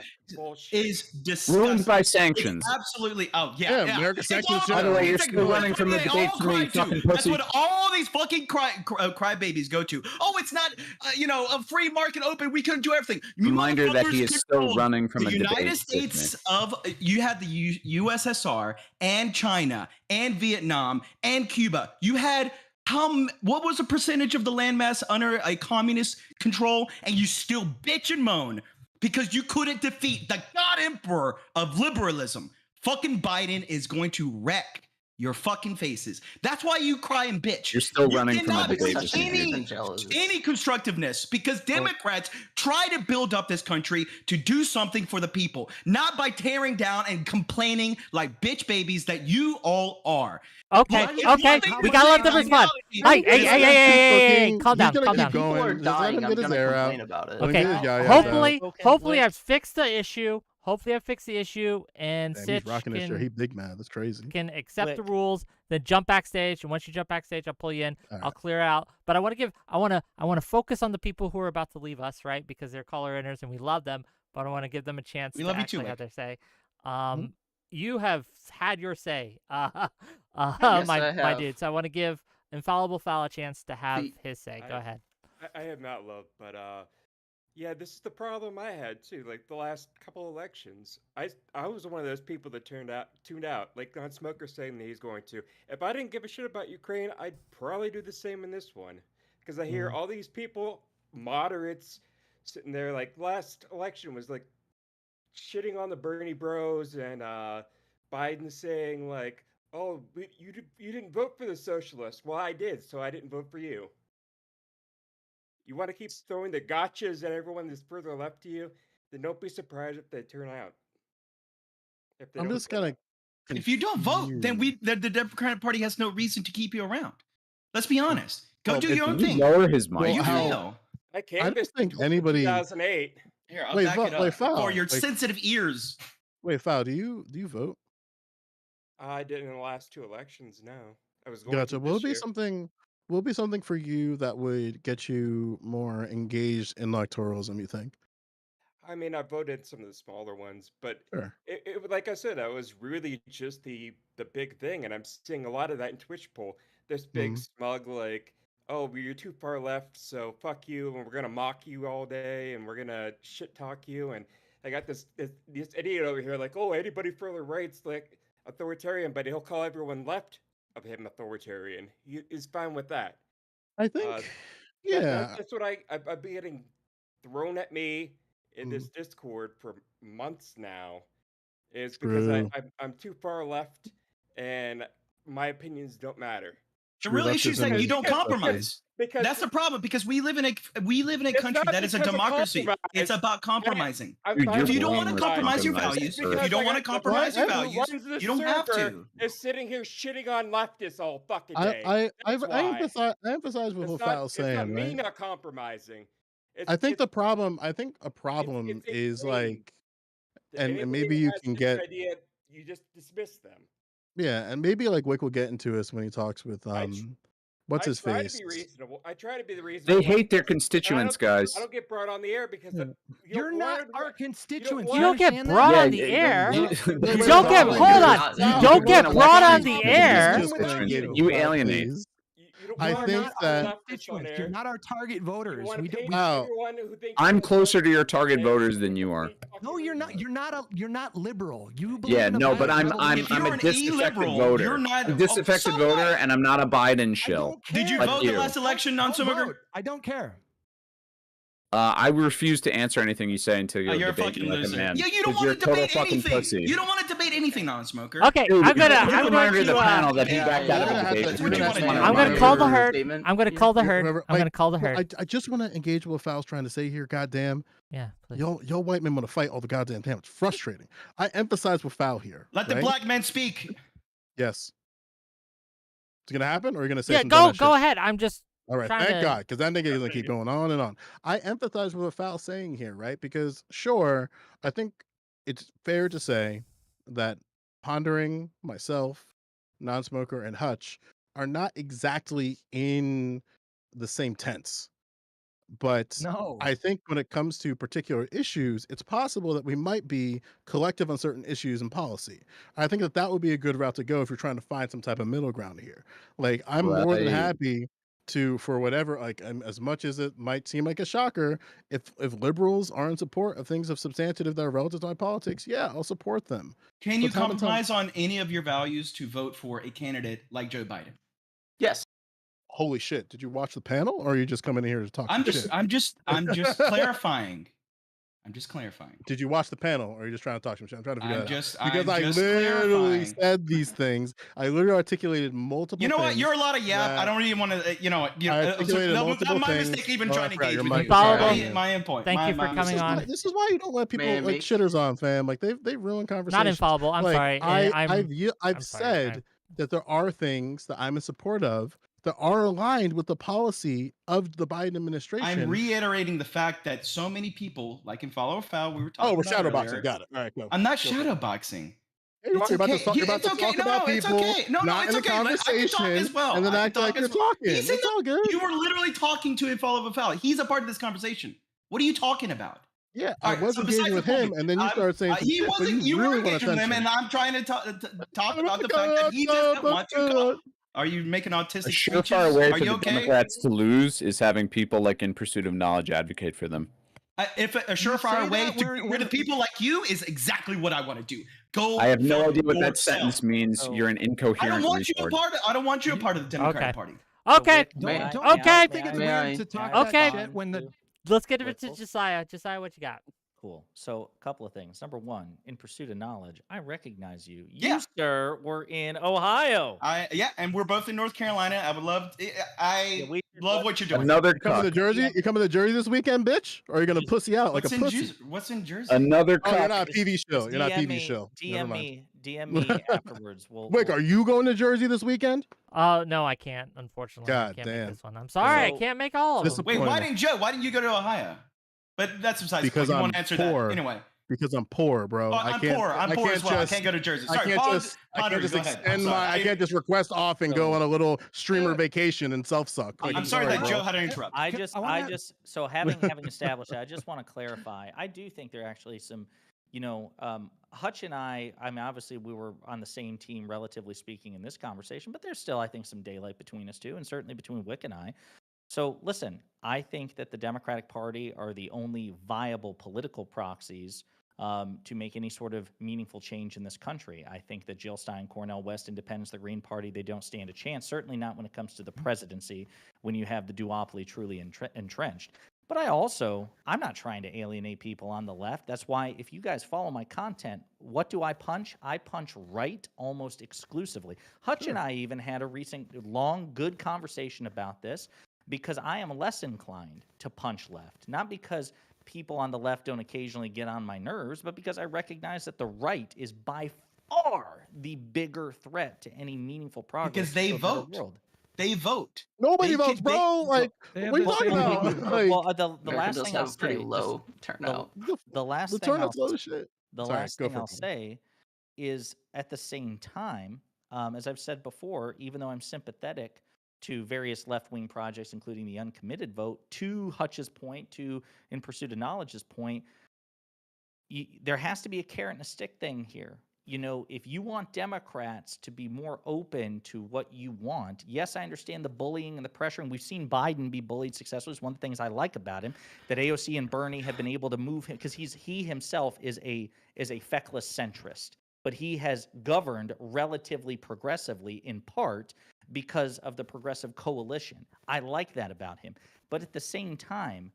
is disgusting. Ruined by It's sanctions. absolutely. Oh Yeah, yeah. America It's sanctions all- China. By the way, you're it's still like- running from the they debate all to me, cry to. fucking That's pussy. what all these fucking crybabies go to. Oh, it's not a free market open. We couldn't do everything. You Reminder that he motherfuckers is still controlled running from the a United debate. States of you had the USSR and China and Vietnam and Cuba. You had what was the percentage of the landmass under a communist control, and you still bitch and moan because you couldn't defeat the god emperor of liberalism. Fucking Biden is going to wreck your fucking faces. That's why you cry and bitch. You're still You running from a cannot debate. bring with me. any constructiveness because Democrats try to build up this country to do something for the people, not by tearing down and complaining like bitch babies that you all are. Okay, Look, it's okay, one thing we to gotta say let them respond. reality. Hey, calm He's down, gonna calm keep down. going. People are Just let dying. him I'm get his gonna air out. complain about it. Let him Okay, get his yayas hopefully, out. hopefully I've fixed the issue. Hopefully I've fixed the issue, and Damn, Sitch he's rocking his shirt. He big man. That's crazy. can accept the Wick. rules, then jump backstage. And once you jump backstage, I'll pull you in. All I'll right. clear out. But I want to focus on the people who are about to leave us, right? Because they're caller inners and we love them, but I want to give them a chance We to love you too, actually have Wick. their say. You have had your say, Yes, my I have. dude. So I want to give Infallible Foul a chance to have The- his say. Go ahead. I have not loved, but yeah, this is the problem I had too. Like the last couple elections, I was one of those people that tuned out. Like Non-Smoker saying that he's going to. If I didn't give a shit about Ukraine, I'd probably do the same in this one, because I hear all these people, moderates, sitting there. Like last election was like shitting on the Bernie Bros and Biden saying like, "Oh, you didn't vote for the socialists." Well, I did, so I didn't vote for you. You want to keep throwing the gotchas at everyone that's further left to you, then don't be surprised if they turn out. If they I'm don't just turn gonna. out. If you don't vote, then the Democratic Party has no reason to keep you around. Let's be honest. Go Well, do if your own Can you thing. lower his mic? Well, You how- fail. I I canvassed don't think in anybody. 2008. Here, I'll Wait, back it up. wait, Foul. For your Like, sensitive ears. wait, Foul. Do you vote? I did in the last two elections. No, I was going Gotcha. to Will this it be year. something? Will it be something for you that would get you more engaged in electoralism? You think? I mean, I voted some of the smaller ones, but Sure. like I said, that was really just the big thing, and I'm seeing a lot of that in Twitch poll. This big smug like, "Oh, you're too far left, so fuck you, and we're gonna mock you all day, and we're gonna shit talk you." And I got this idiot over here like, "Oh, anybody further right's like authoritarian," but he'll call everyone left of him authoritarian. He is fine with that. I think. That- Yeah. that's what I've been getting thrown at me in this Discord for months now, is because True. I'm too far left and my opinions don't matter. The True, real issue is that leftism you is- don't compromise. Because That's the problem, because we live in a It's country not that is a because of democracy. It's compromise. about compromising. I'm Dude, fine you're If you don't with want to blameless compromise your compromise. values, Because if you don't want to compromise your the guy values, who runs the you don't have server to. is sitting here shitting on leftists all fucking day. I That's why. emphasize with what Foul's It's not saying, me right? not compromising. I think it's, the problem. I think a problem it's is extreme. like, and Anybody maybe that you has can this get idea, you just dismiss them. yeah, and maybe like Wick will get into this when he talks with what's his I try face. to be reasonable. I try to be the reasonable. They hate their one, and constituents, I guys. don't get brought on the air because You're not our constituents. You don't get understand brought that? on the air. You You don't get hold on. You don't get brought on the air. You alienate. You don't I want think to that- leftists on Constituents. air. You're not our target You voters. want We to don't. paint We, Wow. everyone who thinks I'm they're closer to your target okay, voters than you are. complete no, fucking you're not. loser. You're not liberal. You believe Yeah, in a no, but I'm bipartisan- If you're a an disaffected illiberal, voter. you're not- I'm a disaffected so voter, what? and I'm not a Biden I shill. don't care. Did you Like vote you. the last election, Don't non-smoker? vote. I don't care. I refuse to answer anything you say until you're You're a debating fucking like a loser. man. Yeah, you don't 'cause you're want a to total debate fucking anything. pussy. You don't want to debate anything, non-smoker. Okay, Dude, I'm gonna reminder to to, the panel that he yeah, backed out of yeah. the debate. That's what you wanna do. I'm gonna call the herd. Statement. I'm gonna call the herd. Remember- I'm gonna call the Well, herd. I just want to engage with what Foul's trying to say here. Goddamn, Yeah, please. y'all white men want to fight all the goddamn time. It's frustrating. I emphasize with Foul here. Let the right? black man speak. Yes. It's gonna happen, or are you gonna say Yeah, some go dumbass shit? ahead. I'm just All right, trying thank to- God, because that nigga is gonna keep going on and on. I empathize with what Foul's saying here, right? Because sure, I think it's fair to say that Pondering, myself, non-smoker, and Hutch are not exactly in the same tense. But No. I think when it comes to particular issues, it's possible that we might be collective on certain issues and policy. I think that that would be a good route to go if you're trying to find some type of middle ground here. Like, I'm more than Right. happy to, for whatever, like, as much as it might seem like a shocker, if liberals are in support of things of substantive that are relative to my politics, yeah, I'll support them. Can you But time and time- compromise on any of your values to vote for a candidate like Joe Biden? Yes. Holy shit! Did you watch the panel, or are you just coming in here to talk I'm some just shit? I'm just clarifying. I'm just clarifying. Did you watch the panel, or are you just trying to talk some shit? I'm trying to figure I'm that just out. Because I'm I just literally clarifying. said these things. I literally articulated multiple You know what? things You're a lot of yap. I that- don't even want to. You know what? I articulated multiple my things. mistake even Oh, I trying to forgot, engage your with mic you. is Follow- on. My endpoint. Thank you for my coming mistake. on. This is why you don't let people May I like make- shitters on, fam. Like they ruin conversations. Not infallible. I'm Like, sorry. I've I'm sorry, said that there are things that I'm in support of that are aligned with the policy of the Biden administration. I'm reiterating the fact that so many people, like in Follow or Foul, we were talking Oh, we're about shadowboxing. earlier. Got it. All right, go. I'm not Go for it. shadowboxing. Yeah, you are. It's You're about to okay. talk, you're Yeah, about to it's okay. talk No, about no, it's people okay. No, not it's in the okay. I can talk conversation, as well. and then I act can like talk you're as well. talking. He's in It's all good. You were literally talking to him, Follow or Foul. He's a part of this conversation. What are you talking about? Yeah, All I right, was so engaging besides with the him, point, and then you started saying some he shit, but wasn't. you You really were want engaging with him, attention. and I'm trying to talk about the fact that he doesn't want to come. Are you making autistic A speeches? surefire way Are for you the okay? Democrats to lose is having people like In Pursuit of Knowledge advocate for them. If a say surefire way that, to we're- get rid of people like you is exactly what I want to do. Go. I have no fuck idea what that yourself. sentence means. So- You're an I incoherent don't want you a retard. part. I don't want you a part of the Democratic Okay. Party. Okay. Wick, Don't, may I- don't, may I- Okay. I think it's may weird I- to talk I- that Okay. shit when the Let's get it to Wickles? Josiah. Josiah, what you got? Cool. So, a couple of things. Number one, in pursuit of knowledge, I recognize you. Yeah. You, sir, were in Ohio. And we're both in North Carolina. I would love. I we- love what you're doing. Another You coming to cuck. Jersey? You coming to Jersey this weekend, bitch? Or are you gonna pussy out like What's a in pussy? What's in Jersey? Another Oh, you're cuck. not a TV show. Just You're not a DM TV me, show. Never mind. DM me afterwards. Wick, are you going to Jersey this weekend? Oh, no, I can't. Unfortunately, I God can't damn. make this one. I'm sorry, I So- can't make all of them. Wait, why Disappointing. didn't Joe? Why didn't you go to Ohio? But that's besides the Because point. You I'm won't answer poor. that anyway. Because I'm poor, bro. Oh, I'm poor. I'm poor as well. I can't go to Jersey. Sorry, I can't Pondering, just go ahead. I'm extend sorry. I can't just request off and go on a little streamer vacation and self suck. I'm sorry that Joe had to interrupt. So having established that, I just want to clarify. I do think there are actually some, Hutch and I mean, obviously we were on the same team, relatively speaking, in this conversation, but there's still, I think, some daylight between us two, and certainly between Wick and I. So listen, I think that the Democratic Party are the only viable political proxies to make any sort of meaningful change in this country. I think that Jill Stein, Cornel West, Independence, the Green Party, they don't stand a chance, certainly not when it comes to the presidency, when you have the duopoly truly entrenched. But I'm not trying to alienate people on the left. That's why if you guys follow my content, what do I punch? I punch right almost exclusively. Hutch and I even had a recent, long, good conversation about this, because I am less inclined to punch left. Not because people on the left don't occasionally get on my nerves, but because I recognize that the right is by far the bigger threat to any meaningful progress. Because they to a better vote. world. They vote. Nobody votes, bro. Like, they have what are you the talking same- about? Like, Well, the America last does thing have I'll a pretty say, low turnout. the last the thing I'll turnout's low as shit. The Sorry, last go thing for it, I'll man. say is, at the same time, as I've said before, even though I'm sympathetic to various left-wing projects, including the uncommitted vote, to Hutch's point, to In Pursuit of Knowledge's point, there has to be a carrot and a stick thing here. If you want Democrats to be more open to what you want, yes, I understand the bullying and the pressure, and we've seen Biden be bullied successfully. It's one of the things I like about him, that AOC and Bernie have been able to move him, because he himself is a feckless centrist, but he has governed relatively progressively in part because of the progressive coalition. I like that about him. But at the same time,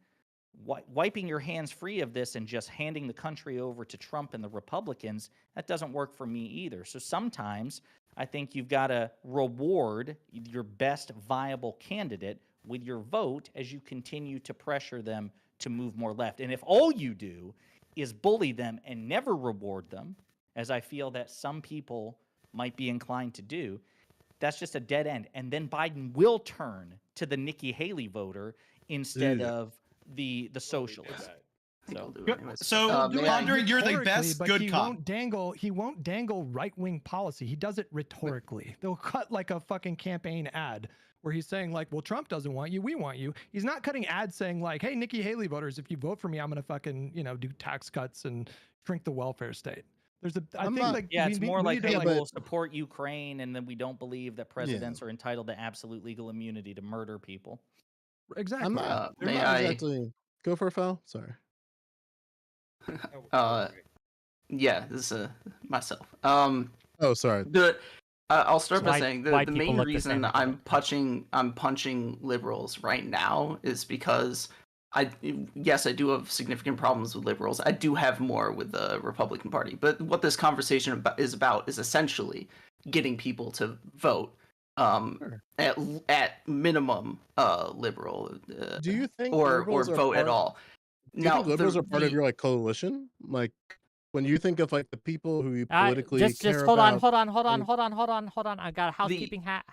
wiping your hands free of this and just handing the country over to Trump and the Republicans, that doesn't work for me either. So sometimes I think you've got to reward your best viable candidate with your vote as you continue to pressure them to move more left. And if all you do is bully them and never reward them, as I feel that some people might be inclined to do, that's just a dead end. And then Biden will turn to the Nikki Haley voter instead of the socialists. think I'll So do it anyways. So, may I- Pondering, you're the Rhetorically, best but good he cop. won't dangle right-wing policy. He does it rhetorically. They'll cut like a fucking campaign ad where he's saying like, well, Trump doesn't want you, we want you. He's not cutting ads saying like, hey, Nikki Haley voters, if you vote for me, I'm gonna fucking, do tax cuts and shrink the welfare state. I think like it's more we like, need to, hey, we'll support Ukraine, and then we don't believe that presidents are entitled to absolute legal immunity to murder people. exactly. I'm not. may not I- exactly. Go for a foul. Sorry. Yeah, this is myself. Oh, sorry. I'll start by White- saying white the people main look the reason same, I get I'm punching liberals right now is because I do have significant problems with liberals. I do have more with the Republican Party, but what this conversation is about is essentially getting people to vote. At minimum, liberal. Do you think or liberals are vote at part- all? Do you think liberals are part of your like coalition? Like when you think of like the people who you politically just care hold about. on. I got a housekeeping hat.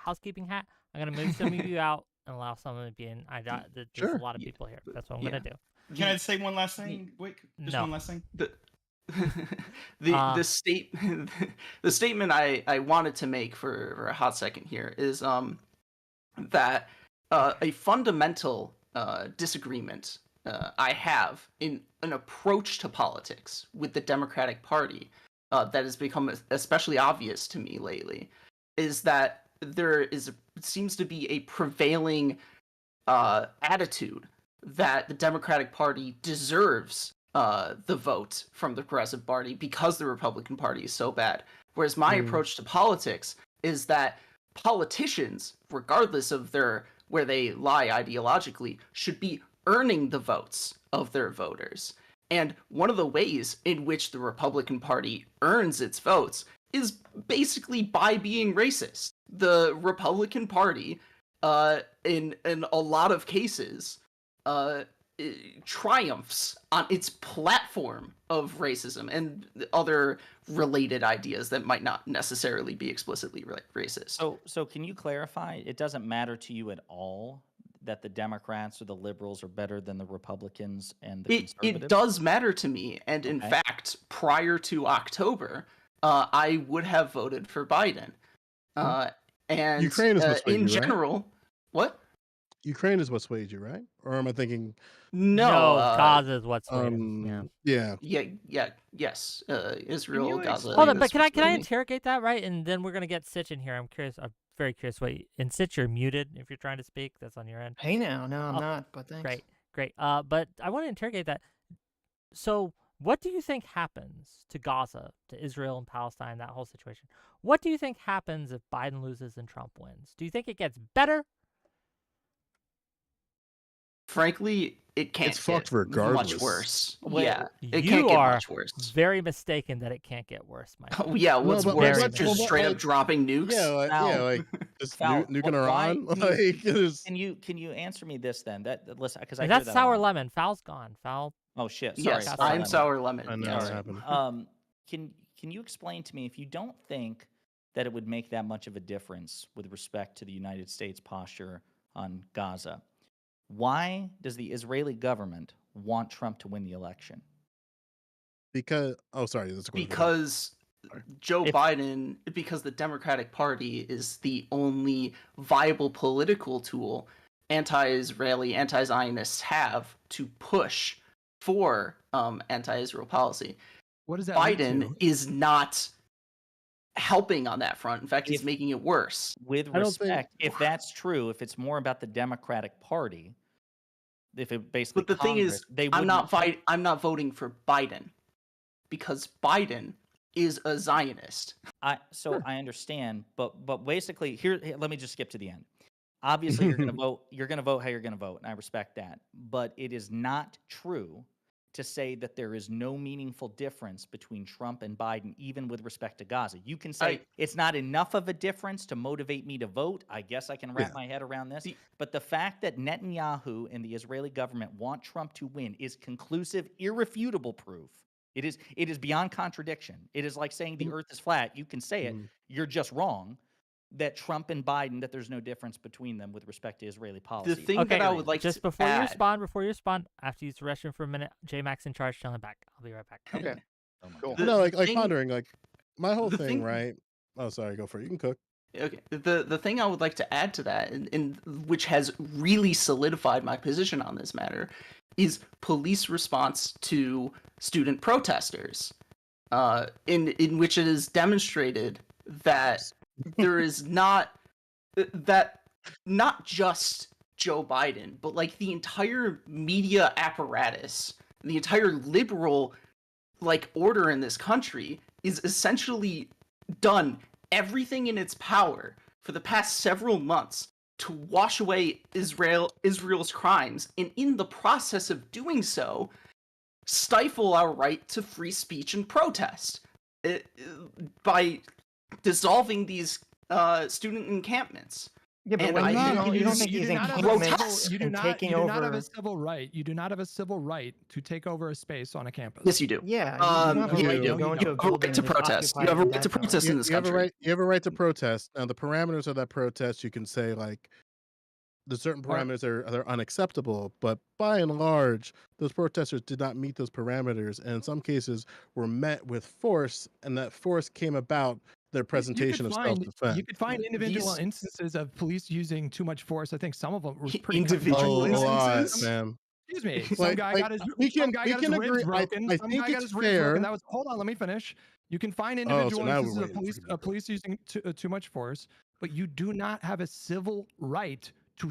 I'm gonna move some of you out and allow some of them to be in. There's Sure. a lot of people here. That's what I'm gonna do. Can I say one last thing, Wick? Just No. one last thing. The statement I wanted to make for a hot second here is that a fundamental disagreement I have in an approach to politics with the Democratic Party that has become especially obvious to me lately is that there seems to be a prevailing attitude that the Democratic Party deserves the vote from the Progressive Party because the Republican Party is so bad. Whereas my approach to politics is that politicians, regardless of where they lie ideologically, should be earning the votes of their voters. And one of the ways in which the Republican Party earns its votes is basically by being racist. The Republican Party, in a lot of cases, triumphs on its platform of racism and other related ideas that might not necessarily be explicitly racist. So can you clarify? It doesn't matter to you at all that the Democrats or the liberals are better than the Republicans and the conservatives? It does matter to me, and in fact, prior to October, I would have voted for Biden. And Ukraine is what swayed in you, right? general, what? Ukraine is what swayed you, right? Or am I thinking? No, Gaza is what's swayed. Yeah. Yes. Israel, you Gaza. Hold on, but that's can I what's swaying me. interrogate that, right? And then we're gonna get Sitch in here. I'm curious. I'm very curious. Wait, and Sitch, you're muted if you're trying to speak. That's on your end. Hey now, no, I'm not, but thanks. Great. But I want to interrogate that. So, what do you think happens to Gaza, to Israel and Palestine, that whole situation? What do you think happens if Biden loses and Trump wins? Do you think it gets better? Frankly, it can't It's fucked get regardless. much worse. Well, yeah, it you can't get are much worse. very mistaken that it can't get worse, Mike. Oh, yeah, what's but worse? let's- Just well, straight like- up dropping nukes? Like just nuking Iran. Like, it's- Can you answer me this then? Listen, because I And hear that's that a sour lot. lemon. Foul's gone. Foul. Oh shit! Sorry, Yes, Sour I'm lemon. sour lemon. I know yes. what happened. Can you explain to me, if you don't think that it would make that much of a difference with respect to the United States posture on Gaza, why does the Israeli government want Trump to win the election? Because sorry, that's a question. Because Joe Biden, because the Democratic Party is the only viable political tool anti-Israeli, anti-Zionists have to push for anti-Israel policy. What does that Biden lead to? is not helping on that front. In fact, he's making it worse. With I don't think- respect, if that's true, if it's more about the Democratic Party, if it basically, But the thing is, they I'm not wouldn't- voting for Biden because Biden is a Zionist. I understand, but basically, here, let me just skip to the end. Obviously, you're gonna vote. You're gonna vote how you're gonna vote, and I respect that. But it is not true to say that there is no meaningful difference between Trump and Biden, even with respect to Gaza. You can say it's not enough of a difference to motivate me to vote. I guess I can wrap my head around this. But the fact that Netanyahu and the Israeli government want Trump to win is conclusive, irrefutable proof. It is beyond contradiction. It is like saying the earth is flat. You can say it. You're just wrong. that Trump and Biden, that there's no difference between them with respect to Israeli policy. The thing that I would like just to before you add, respond, after you use the restroom for a minute, JayMac's in charge. Tell him back. I'll be right back. Okay. Oh my Cool. God. No, like thing- pondering, like my whole the thing, thing- right? Oh, sorry, go for it. You can cook. Okay. The thing I would like to add to that, and which has really solidified my position on this matter, is police response to student protesters, in which it is demonstrated that there is not just Joe Biden, but like the entire media apparatus, the entire liberal like order in this country is essentially done everything in its power for the past several months to wash away Israel's crimes, and in the process of doing so, stifle our right to free speech and protest by dissolving these student encampments. Yeah, but And when I- you don't think you these do not have a encampments civil- you do and not- taking you do over. not have a civil right. You do not have a civil right to take over a space on a campus. Yes, you do. Yeah, you Um, don't have a you right do. to go into You a have a building right to and just protest. occupy You have a it right to that way. protest in this You have a country. right. You have a right to protest. Now, the parameters of that protest, you can say like, the certain parameters are unacceptable, but by and large, those protesters did not meet those parameters, and in some cases were met with force, and that force came about their presentation of self-defense. You could find individual These- instances of police using too much force. I think some of them were pretty Individual A lot, instances? fam. Excuse me. Some Like- guy like, got his we some can- guy we got his can ribs agree. broken. I Some think guy got it's his ribs broken. fair. That was hold on, let me finish. You can find so individual now we're instances of waiting for police you to go. police using too much force, but you do not have a civil right to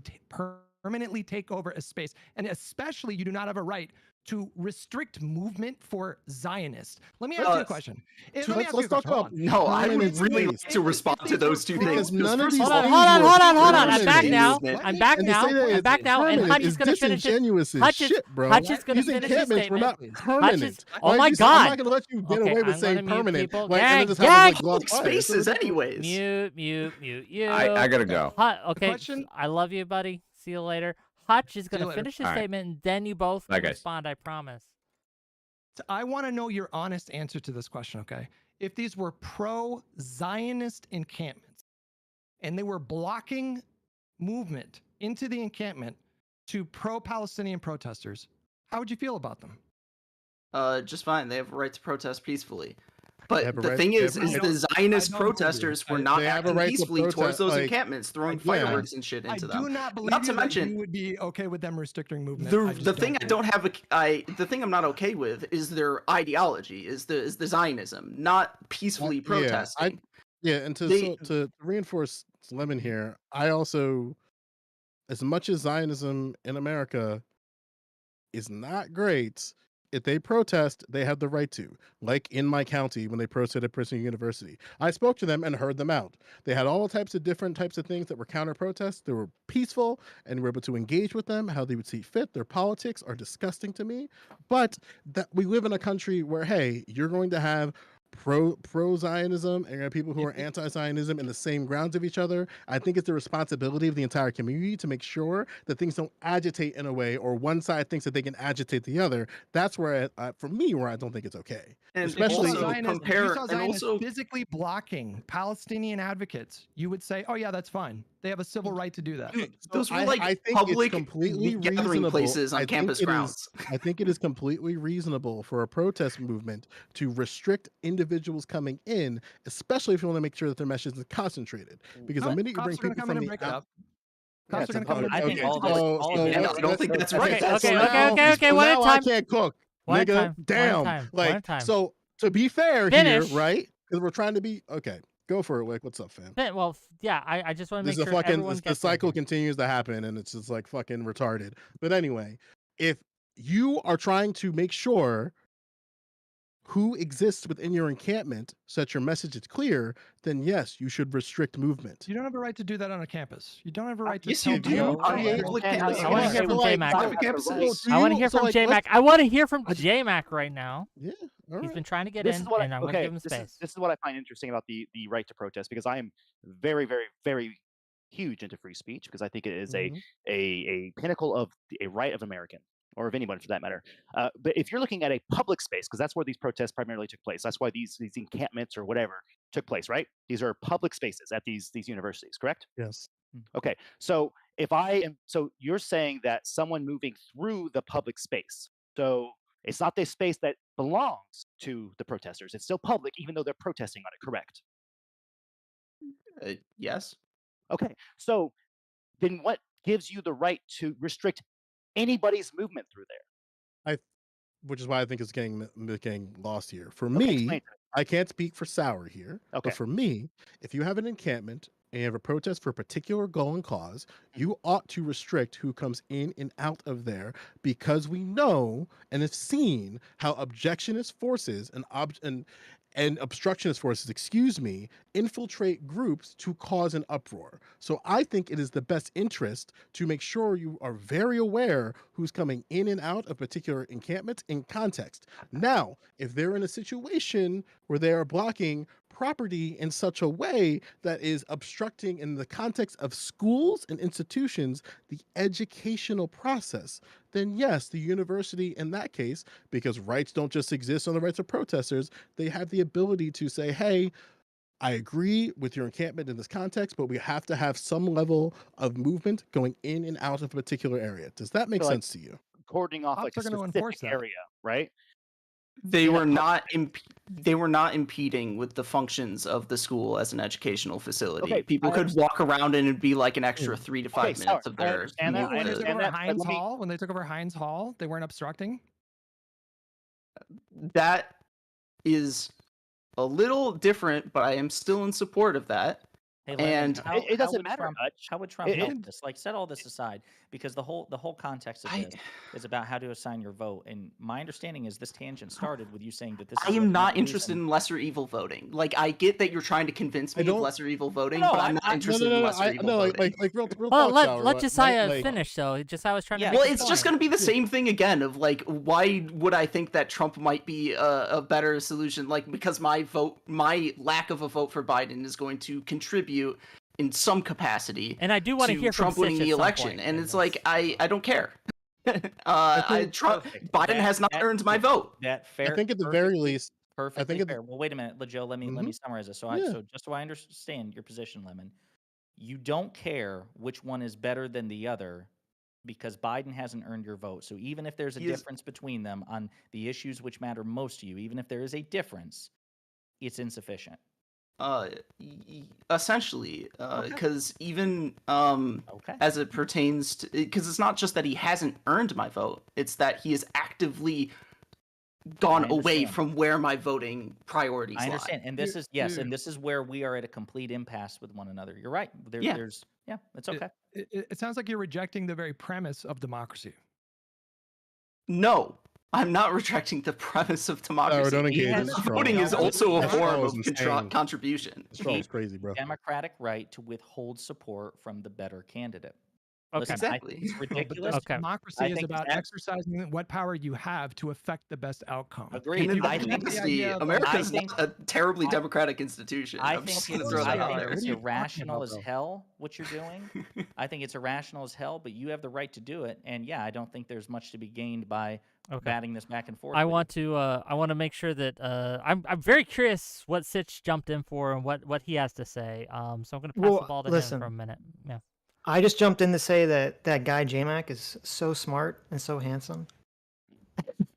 permanently take over a space, and especially you do not have a right to restrict movement for Zionists. Let me ask you a question. Let me ask you a let's talk question. Hold about on. No, I would permanent really space. like to respond to those two Because things. none of first these of Hold all, on. I'm things back were now. movement. I'm back And to now. say that I'm it's back now. And permanent Hutch is is going to finish his. disingenuous as Hutch is shit, bro. Hutch is going to Using finish his encampments were statement. not Hutch permanent. is. Oh my I'm God. not gonna let you get Okay, away with I'm saying gonna mute permanent. people. Like, and then Gang, just have gang. like Public spaces, anyways. Mute you. I gotta go. Okay, question- I love you, buddy. See you later. Hutch is going you to later. finish his All right. statement, and then you both Bye, can guys. respond. I promise. I want to know your honest answer to this question, okay? If these were pro-Zionist encampments and they were blocking movement into the encampment to pro-Palestinian protesters, how would you feel about them? Just fine. They have a right to protest peacefully. They But have a the right- thing they is, have a right- the Zionist I don't agree. protesters were not They have a acting right to peacefully towards protest, those like, encampments, throwing yeah. fireworks and shit I into do them. not believe Not to you that mention- you would be okay with them restricting movement. The thing I don't have the thing I'm not okay with is their ideology, is the Zionism, not peacefully protesting. Yeah, and to reinforce Lemon here, I also, as much as Zionism in America is not great, if they protest, they have the right to. Like in my county when they protested at Princeton University, I spoke to them and heard them out. They had all types of different types of things that were counter protests. They were peaceful, and we were able to engage with them how they would see fit. Their politics are disgusting to me, but that we live in a country where, hey, you're going to have pro Zionism and you have people who are anti Zionism in the same grounds of each other. I think it's the responsibility of the entire community to make sure that things don't agitate in a way, or one side thinks that they can agitate the other. That's where, for me, where I don't think it's okay. And Especially also Zionists, compare if you saw and Zionists also physically blocking Palestinian advocates, you would say, "Oh yeah, that's fine. They have a civil right to do that." those were I like think it's public completely gathering reasonable. places I on think campus it is- grounds. I think it is completely reasonable for a protest movement to restrict individuals coming in, especially if you want to make sure that their message is concentrated. Because the No, minute you bring cops are gonna people come in from and the break it out, up. Cops are gonna come in and I break think it up. all of it. I don't think that's right. Okay, That's okay, not- okay. One at a now I time. can't cook, One at a nigga. time. One at a Damn. time. Like, One at a time. so to be fair Finish. here, right? Because we're trying to be okay. Go for it, Wick. What's up, fam? Well, yeah. I just want to This make is sure a fucking everyone the gets cycle it. continues to happen, and it's just like fucking retarded. But anyway, if you are trying to make sure who exists within your encampment so that your message is clear, then yes, you should restrict movement. You don't have a right to do that on a campus. You don't have a right to Yes, tell you do. people- On public campuses. I want to hear from JayMac. Private campuses. I want to hear from JayMac. I want to hear from JayMac right now. Yeah, all He's right. been trying to get This in, is what and I'm going to give him this space. is what I find interesting about the right to protest, because I am very, very, very huge into free speech, because I think it is Mhm. a pinnacle of a right of American. or of anyone for that matter. But if you're looking at a public space, because that's where these protests primarily took place, that's why these encampments or whatever took place, right? These are public spaces at these universities, correct? Yes. Okay, so so you're saying that someone moving through the public space, so it's not the space that belongs to the protesters, it's still public, even though they're protesting on it, correct? Yes. Okay, so then what gives you the right to restrict anybody's movement through there? Which is why I think it's getting lost here. For Okay, me, explain to me. I can't speak for Sour here, Okay. but for me, if you have an encampment and you have a protest for a particular goal and cause, you ought to restrict who comes in and out of there, because we know and have seen how objectionist forces and obstructionist forces, infiltrate groups to cause an uproar. So I think it is the best interest to make sure you are very aware who's coming in and out of particular encampments in context. Now, if they're in a situation where they are blocking property in such a way that is obstructing, in the context of schools and institutions, the educational process, then yes, the university in that case, because rights don't just exist on the rights of protesters, they have the ability to say, hey, I agree with your encampment in this context, but we have to have some level of movement going in and out of a particular area. Does that make So, like, sense to you? Cordoning off Cops like a are gonna specific enforce that. area, right? They In a were public not they were not impeding with the functions of the school as an educational facility. Okay, People I could understand. walk around and it'd be like an extra 3 to 5 Okay, minutes sorry, of I their understand that, commute I When they to- took understand over that, but Heinz let me- Hall, when they took over Heinz Hall, they weren't obstructing. That is a little different, but I am still in support of that. Hey, Lemon, And It doesn't would matter, Trump, Hutch. how would Trump It- help it- this? Like, set all this aside, because the whole context of I- this is about how to assign your vote. And my understanding is this tangent started with you saying that this I is am the not reason- interested in lesser evil voting. Like, I get that you're trying to convince me of don't- lesser evil voting, No, but I'm not I- interested in lesser evil voting. like real Well, talk, Sour, let right? Josiah Like, finish, though. Josiah was trying to Yeah. make Well, a it's just point. going to be the same thing again of like, why would I think that Trump might be a better solution? Like, because my lack of a vote for Biden is going to contribute in some capacity And I do want to hear from Trump winning Sitch the at some election. point And in it's this. like, I don't care. think- Perfect. Biden That- has not that- earned my vote. That fair. I think at the very perfectly- least, perfectly think at the- fair. Well, wait a minute, Joe. Let me summarize this. So Yeah. so just so I understand your position, Lemon, you don't care which one is better than the other because Biden hasn't earned your vote. So even if there's a He is- difference between them on the issues which matter most to you, even if there is a difference, it's insufficient. Essentially, because even Okay. as it pertains to, because it's not just that he hasn't earned my vote, it's that he has actively gone away understand. from where my voting priorities I understand, and this You- is yes, you- and this is where we are at a complete impasse with one another. You're right. Yeah. There's it's okay. It sounds like you're rejecting the very premise of democracy. No, I'm not rejecting the premise of democracy. don't engage in Voting straw. is also a That straw form is of insane. contribution. Straw is crazy, bro. Democratic right to withhold support from the better candidate. Okay. Listen, Exactly. I think it's No, but ridiculous. that's- Okay. democracy I is think about that's- exercising what power you have to affect the best outcome. Agreed. And in I the think the democracy, idea of, like, America's I think- not a terribly I- democratic institution. I I'm just think gonna it's, throw that I out think there. it's What are you talking irrational about, as bro? hell what you're doing. I think it's irrational as hell, but you have the right to do it. And yeah, I don't think there's much to be gained by batting this back and forth. I with want to make sure that I'm very curious what Sitch jumped in for and what he has to say. So I'm going to pass the ball to him for a minute. Yeah. I just jumped in to say that that guy JayMac is so smart and so handsome.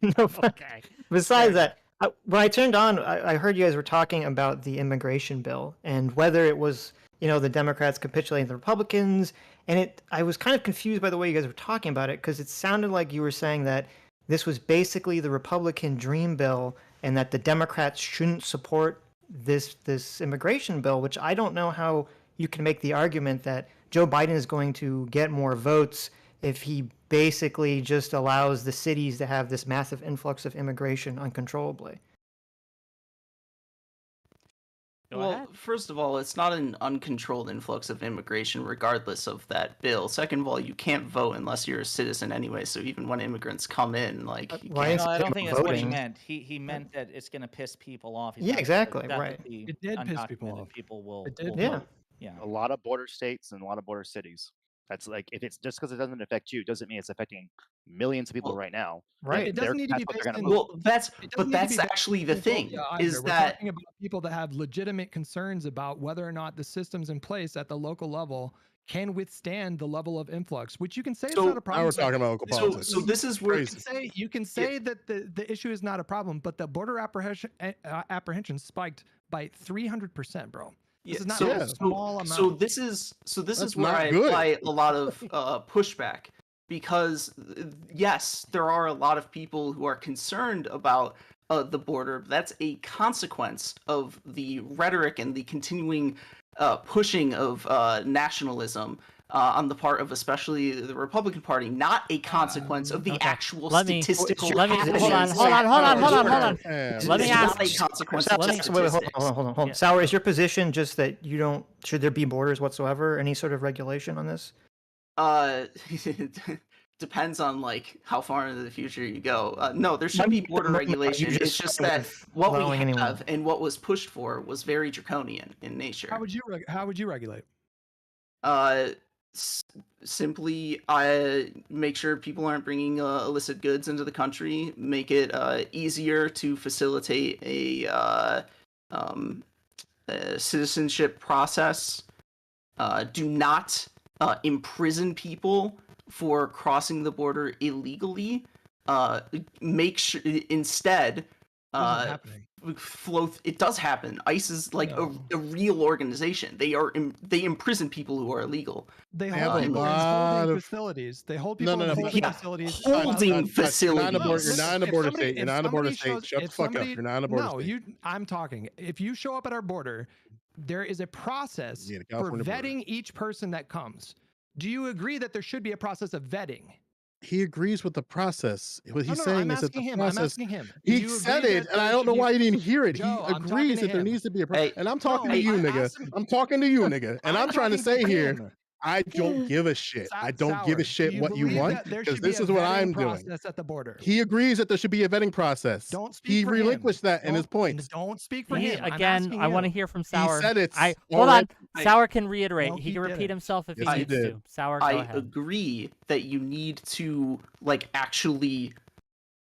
No, but Okay. besides that, when I turned on, I heard you guys were talking about the immigration bill and whether it was, the Democrats capitulating the Republicans. And I was kind of confused by the way you guys were talking about it because it sounded like you were saying that this was basically the Republican dream bill and that the Democrats shouldn't support this immigration bill, which I don't know how you can make the argument that Joe Biden is going to get more votes if he basically just allows the cities to have this massive influx of immigration uncontrollably. Well, first of all, it's not an uncontrolled influx of immigration, regardless of that bill. Second of all, you can't vote unless you're a citizen anyway. So even when immigrants come in, like, you Why can't. is No, I don't it think that's what he voting? meant. He meant that it's going to piss people off. He's Yeah, not- exactly, that right. the It did piss people undocumented off. People will. It did. will Yeah. vote. Yeah. A lot of border states and a lot of border cities. That's like, if it's just because it doesn't affect you, doesn't mean it's affecting millions of people Well, right now. Right. It doesn't need to be That's what based they're gonna in. vote. Well, that's It doesn't need to be based actually in the thing xenophobia either. is We're that talking about people that have legitimate concerns about whether or not the systems in place at the local level can withstand the level of influx, which you can say it's not a Now problem. we're talking about local politics. so this is where You can say that the issue is not a problem, but the border apprehension spiked by 300%, bro. This is not a small amount. So this is That's where not I good. apply a lot of pushback, because yes, there are a lot of people who are concerned about the border. But that's a consequence of the rhetoric and the continuing pushing of nationalism on the part of especially the Republican Party, not a consequence of the actual statistical. Hold on. Let me ask. Not a consequence of Wait, statistics. hold on. Sour, is your position just that you don't? Should there be borders whatsoever? Any sort of regulation on this? Depends on like how far into the future you go. No, there should be border regulation. It's just that what we have and what was pushed for was very draconian in nature. How would you regulate? Simply make sure people aren't bringing illicit goods into the country, make it easier to facilitate a citizenship process, do not imprison people for crossing the border illegally, make sure instead it does happen. ICE is like a real organization. They imprison people who are illegal. They hold people in holding facilities. They hold people in holding facilities. Holding facilities. You're not in a border state. You're not in a border state. Shut the fuck up. You're not in a border state. I'm talking. If you show up at our border, there is a process for vetting each person that comes. Do you agree that there should be a process of vetting? He agrees with the process. What he's saying is that the I'm process. asking him. He said it, and I don't know why he didn't hear it. Joe, He agrees that there needs to be a process. And I'm talking to you, nigga. I'm talking to you, nigga. And I'm trying to say here, I don't give a shit. I don't give a shit what you want, because this is what I'm doing. At the border. He agrees that there should be a vetting process. Don't speak He for relinquished that in his points. Don't speak for him. Again, I want to hear from Sour. He said it. Hold on. Sour can reiterate. He can repeat himself if he needs to. Sour, go ahead. I agree that you need to like actually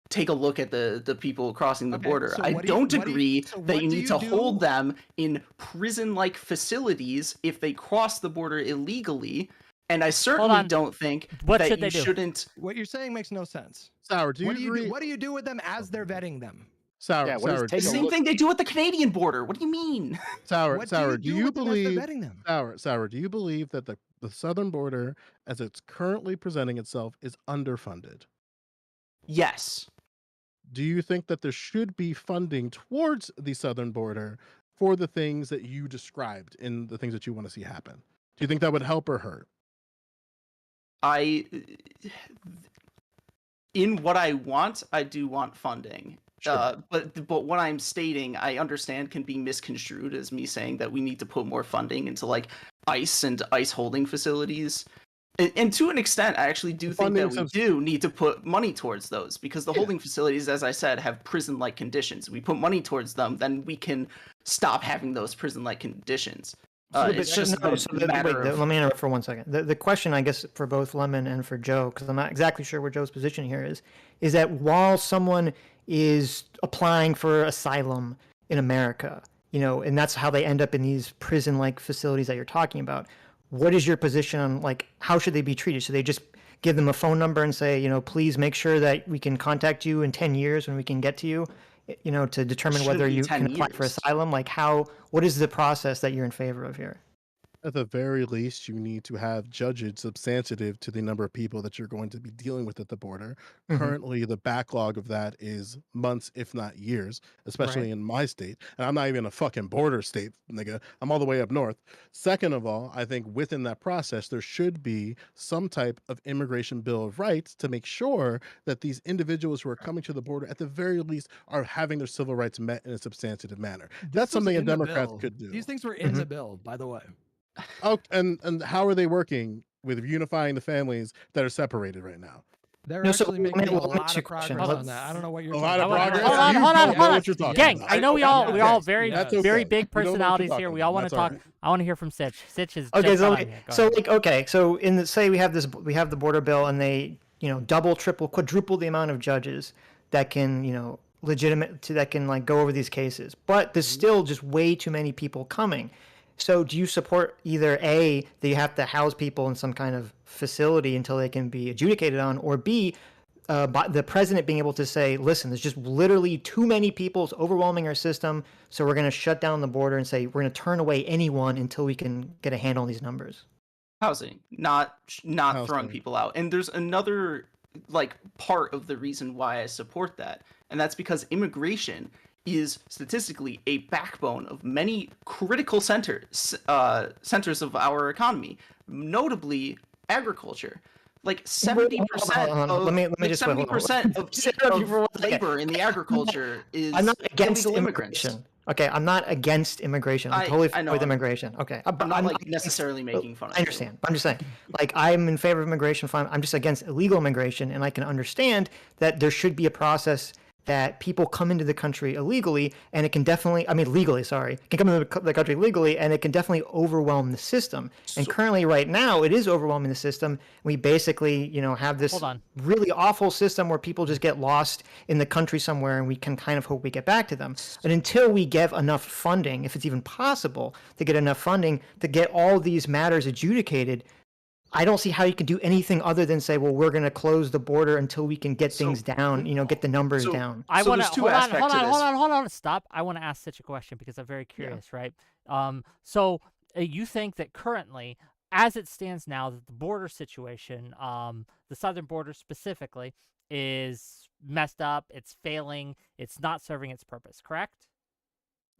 take a look at the people crossing the border. I don't agree that you need to hold them in prison-like facilities if they cross the border illegally. And I certainly don't think that you shouldn't. What you're saying makes no sense. Sour, do you agree? What do you do with them as they're vetting them? Sour, the same thing they do at the Canadian border. What do you mean? Sour, do you believe? Vetting them? Sour, do you believe that the southern border, as it's currently presenting itself, is underfunded? Yes. Do you think that there should be funding towards the southern border for the things that you described in the things that you want to see happen? Do you think that would help or hurt? In what I want, I do want funding. Sure. But what I'm stating, I understand can be misconstrued as me saying that we need to put more funding into like ICE and ICE holding facilities. And to an extent, I actually do think that we do need to put money towards those, because the holding facilities, as I said, have prison-like conditions. We put money towards them, then we can stop having those prison-like conditions. It's just a matter of... Let me interrupt for 1 second. The question, I guess, for both Lemon and for Joe, because I'm not exactly sure where Joe's position here is that while someone is applying for asylum in America, and that's how they end up in these prison-like facilities that you're talking about, what is your position on, like, how should they be treated? So they just give them a phone number and say, please make sure that we can contact you in 10 years when we can get to you, to determine whether you can apply for asylum? Like, what is the process that you're in favor of here? At the very least, you need to have judges substantive to the number of people that you're going to be dealing with at the border. Mm-hmm. Currently, the backlog of that is months, if not years, especially in my state. And I'm not even a fucking border state, nigga. I'm all the way up north. Second of all, I think within that process, there should be some type of immigration bill of rights to make sure that these individuals who are coming to the border, at the very least, are having their civil rights met in a substantive manner. That's something a Democrat could do. These things were in the bill, by the way. Oh, and how are they working with unifying the families that are separated right now? They're No, so actually let me- making a let me lot ask you of a question. progress Hold on that. on. I don't know what you're A talking lot of about. progress. Hold on, You hold on, know hold on. what you're talking Gang, about. I know we Okay, all yes, very yes. That's very okay. big You don't know what you're personalities here. talking We all about. want to That's all talk. right. I want to hear from Sitch. Sitch is Okay, just so got on here. Go so ahead. like okay, so in the say we have the border bill and they double, triple, quadruple the amount of judges that can that can like go over these cases, but there's still just way too many people coming. So do you support either A, that you have to house people in some kind of facility until they can be adjudicated on, or B, the president being able to say, listen, there's just literally too many people, it's overwhelming our system, so we're going to shut down the border and say we're going to turn away anyone until we can get a handle on these numbers? Housing, not throwing Housing. people out. And there's another like part of the reason why I support that, and that's because immigration is statistically a backbone of many critical centers of our economy, notably agriculture. Like 70% Hold on. of Let me like just wait, hold on. 70% of, Sarah, of for 1 second. labor in the agriculture is I'm not against illegal immigrants. immigration. Okay, I'm not against immigration. I'm I totally know, fine with I'm- immigration. Okay, I'm not I'm like against- necessarily making fun of I understand. I'm just saying, like, I'm in favor of immigration. Fine. I'm just against illegal immigration, and I can understand that there should be a process that people come into the country illegally, and it can definitely, I mean, legally, sorry, can come into the country legally, and it can definitely overwhelm the system. And currently, right now, it is overwhelming the system. We basically, have this Hold on. really awful system where people just get lost in the country somewhere, and we can kind of hope we get back to them. And until we give enough funding, if it's even possible to get enough funding to get all these matters adjudicated, I don't see how you can do anything other than say, well, we're going to close the border until we can get things down, get the numbers down. I So want to there's two hold on, aspects to this. hold on. Stop. I want to ask such a question because I'm very curious, right? So you think that currently, as it stands now, that the border situation, the southern border specifically, is messed up. It's failing. It's not serving its purpose. Correct?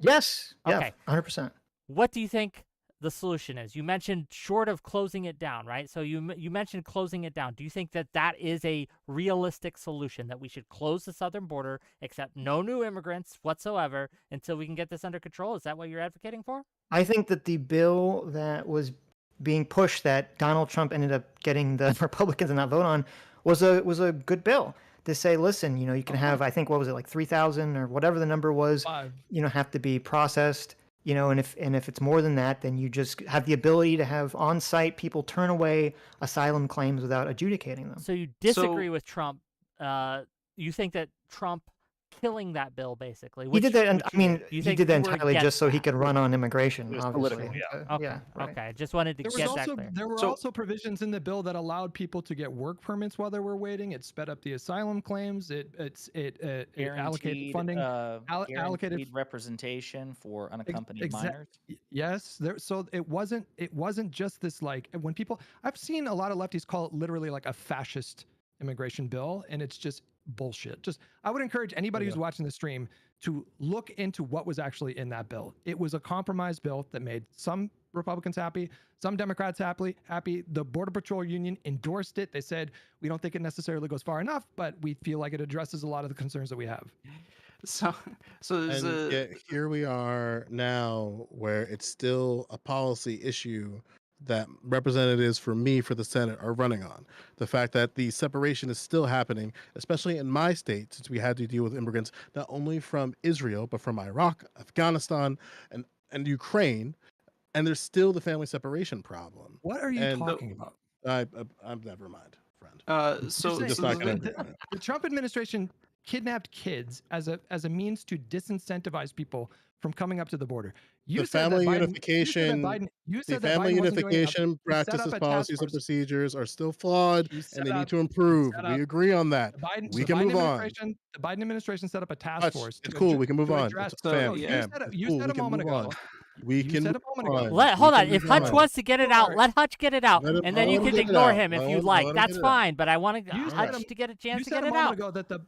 Yes. Yeah, Okay. 100%. What do you think the solution is? You mentioned short of closing it down, right? So you mentioned closing it down. Do you think that that is a realistic solution, that we should close the southern border, accept no new immigrants whatsoever until we can get this under control? Is that what you're advocating for? I think that the bill that was being pushed that Donald Trump ended up getting the Republicans to not vote on was a good bill to say, listen, you can have, I think, what was it, like 3,000 or whatever the number was, 5. Have to be processed. And if it's more than that, then you just have the ability to have on-site people turn away asylum claims without adjudicating them. So you disagree with Trump. You think that Trump killing that bill, basically. He did that, and which I mean, you he think did that you were entirely just against so he that? could run on immigration, It was obviously. political, yeah. Okay. Yeah, right. Okay. I just wanted to There was get also that clear. there were So- also provisions in the bill that allowed people to get work permits while they were waiting. It sped up the asylum claims. It allocated funding. Guaranteed allocated representation for unaccompanied minors. Yes, so it wasn't just this, like, when people, I've seen a lot of lefties call it literally like a fascist immigration bill, and it's just bullshit. I would encourage anybody who's watching the stream to look into what was actually in that bill. It was a compromise bill that made some Republicans happy, some Democrats happy. The Border Patrol Union endorsed it. They said, we don't think it necessarily goes far enough, but we feel like it addresses a lot of the concerns that we have. So there's And yet here we are now, where it's still a policy issue that representatives for the Senate are running on. The fact that the separation is still happening, especially in my state, since we had to deal with immigrants not only from Israel, but from Iraq, Afghanistan, and Ukraine, and there's still the family separation problem. What are you talking about? I'm never mind, friend. So Just not gonna the Trump administration kidnapped kids as a means to disincentivize people from coming up to the border. The family unification practices, policies, and procedures are still flawed, and they need to improve. We agree on that. We can move on. The Biden administration set up a task Hutch, force. it's cool. We can move on. You said a moment ago. We can move on. Hold on. If Hutch wants to get it out, let Hutch get it out, and then you can ignore him if you like. That's fine. But I want Hutch to get a chance to get it out. You said a moment ago that the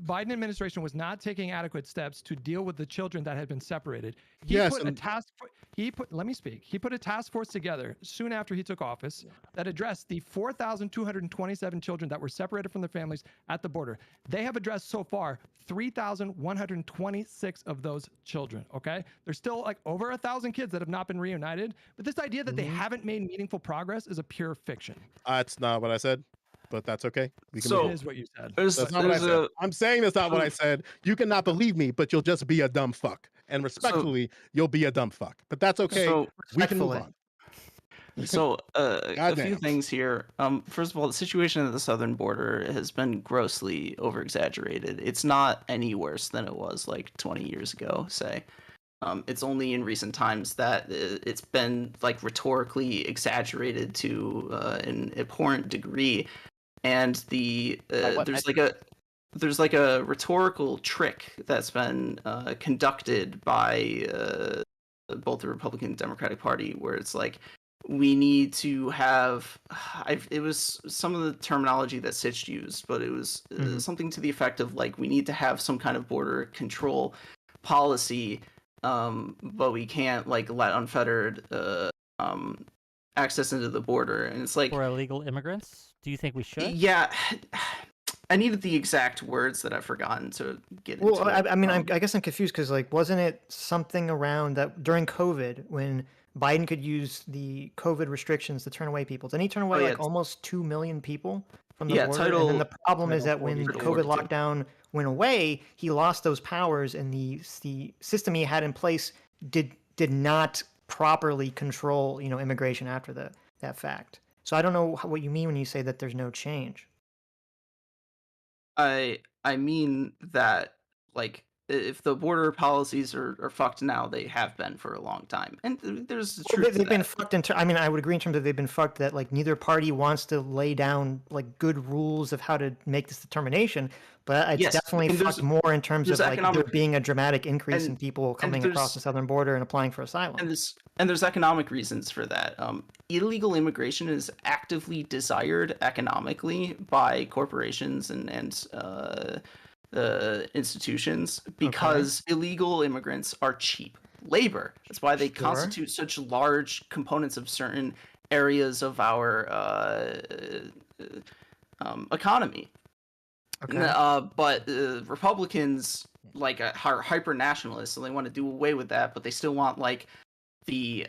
Biden administration was not taking adequate steps to deal with the children that had been separated. Let me speak. He put a task force together soon after he took office that addressed the 4,227 children that were separated from their families at the border. They have addressed so far 3,126 of those children. Okay, there's still like over 1,000 kids that have not been reunited. But this idea that they haven't made meaningful progress is a pure fiction. That's not what I said. but that's okay. We can It move So on. is what you said. That's not what I there's said. a I'm saying that's not what I said. You cannot believe me, but you'll just be a dumb fuck. And so respectfully, you'll be a dumb fuck. But that's okay. so We can move Respectfully. on. So, a few Goddamn. things here. First of all, the situation at the southern border has been grossly over-exaggerated. It's not any worse than it was like 20 years ago, say. It's only in recent times that it's been like rhetorically exaggerated to an abhorrent degree, and there's like a rhetorical trick that's been conducted by both the Republican and Democratic Party, where it's like, we need to have it was some of the terminology that Sitch used, but it was something to the effect of like, we need to have some kind of border control policy, but we can't like let unfettered access into the border. And it's like, For illegal immigrants? Do you think we should? yeah, I needed the exact words that I've forgotten to get Well, into it. I mean, I guess I'm confused because, like, wasn't it something around that during COVID when Biden could use the COVID restrictions to turn away people? Didn't he turn away yeah, like almost 2 million people from the Yeah, border? And then the problem is Title that when 42. COVID lockdown went away, he lost those powers, and the system he had in place did not properly control, you know, immigration after that fact. So I don't know what you mean when you say that there's no change. I mean that, like, if the border policies are fucked now, they have been for a long time, and there's Well, truth to they've been that. fucked I mean, I would agree in terms of they've been fucked that like neither party wants to lay down like good rules of how to make this determination, but it's Yes, definitely and fucked more in terms of there's like there economic being a dramatic increase in and people coming across the there's southern border and applying for asylum. and there's economic reasons for that. Illegal immigration is actively desired economically by corporations and institutions because illegal immigrants are cheap labor. That's why they Sure. constitute such large components of certain areas of our economy. Okay. But Republicans like are hyper nationalists, so they want to do away with that, but they still want like the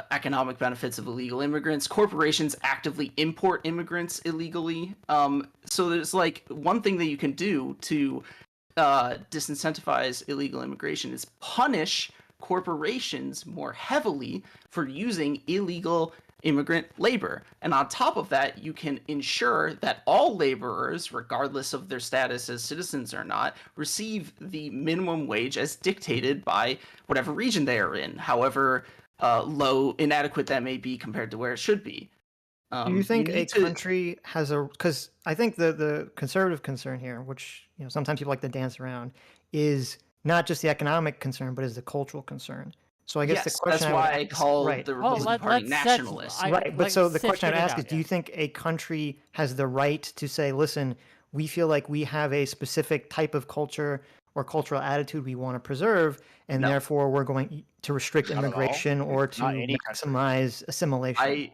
economic benefits of illegal immigrants. Corporations actively import immigrants illegally. So there's like one thing that you can do to disincentivize illegal immigration is punish corporations more heavily for using illegal immigrant labor. And on top of that, you can ensure that all laborers, regardless of their status as citizens or not, receive the minimum wage as dictated by whatever region they are in, however low, inadequate that may be compared to where it should be. Do you think a country has a, because I think the conservative concern here, which, you know, sometimes people like to dance around, is not just the economic concern, but is the cultural concern. So I guess the question that's why I would ask, call right. the Republican Party nationalist. Right, but so the question I'd ask is, do you think a country has the right to say, listen, we feel like we have a specific type of culture or cultural attitude we want to preserve, and therefore we're going to restrict immigration or to maximize assimilation?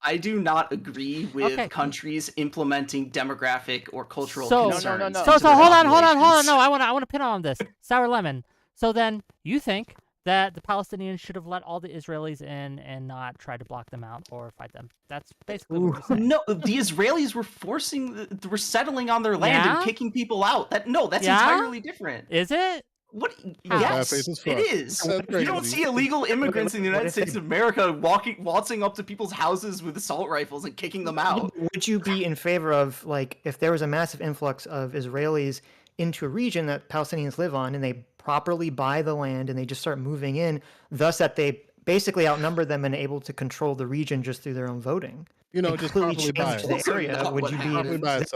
I do not agree with countries implementing demographic or cultural concerns. So hold on. No, I want to pin on this. Sour lemon. So then you think that the Palestinians should have let all the Israelis in and not try to block them out or fight them. That's basically what you're saying. No, the Israelis were settling on their land and kicking people out. That's entirely different. Is it? What? How? Yes, it is. You don't see illegal immigrants in the United States of America waltzing up to people's houses with assault rifles and kicking them out. Would you be in favor of, like, if there was a massive influx of Israelis into a region that Palestinians live on and they properly buy the land and they just start moving in, thus that they basically outnumber them and able to control the region just through their own voting? You know, just properly buy it. The area, would you be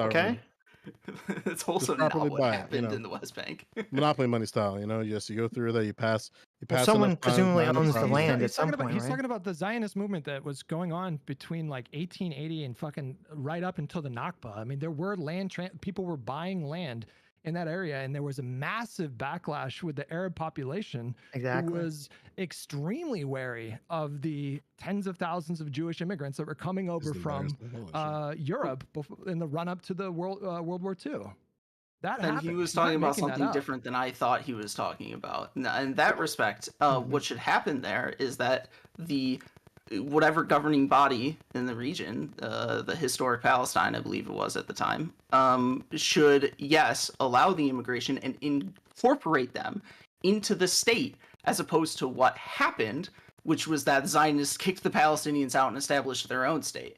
okay? It's also not what happened in the West Bank. Monopoly money style, you know, you go through there, you pass. Someone presumably owns the land at some point, He's right? talking about the Zionist movement that was going on between like 1880 and fucking right up until the Nakba. I mean, there were people were buying land in that area, and there was a massive backlash with the Arab population who was extremely wary of the tens of thousands of Jewish immigrants that were coming over from Europe in the run-up to the World War II. That and happened. he was talking about something different than I thought he was talking about. In that respect, what should happen there is that the whatever governing body in the region, the historic Palestine, I believe it was at the time, should, yes, allow the immigration and incorporate them into the state, as opposed to what happened, which was that the Zionists kicked the Palestinians out and established their own state.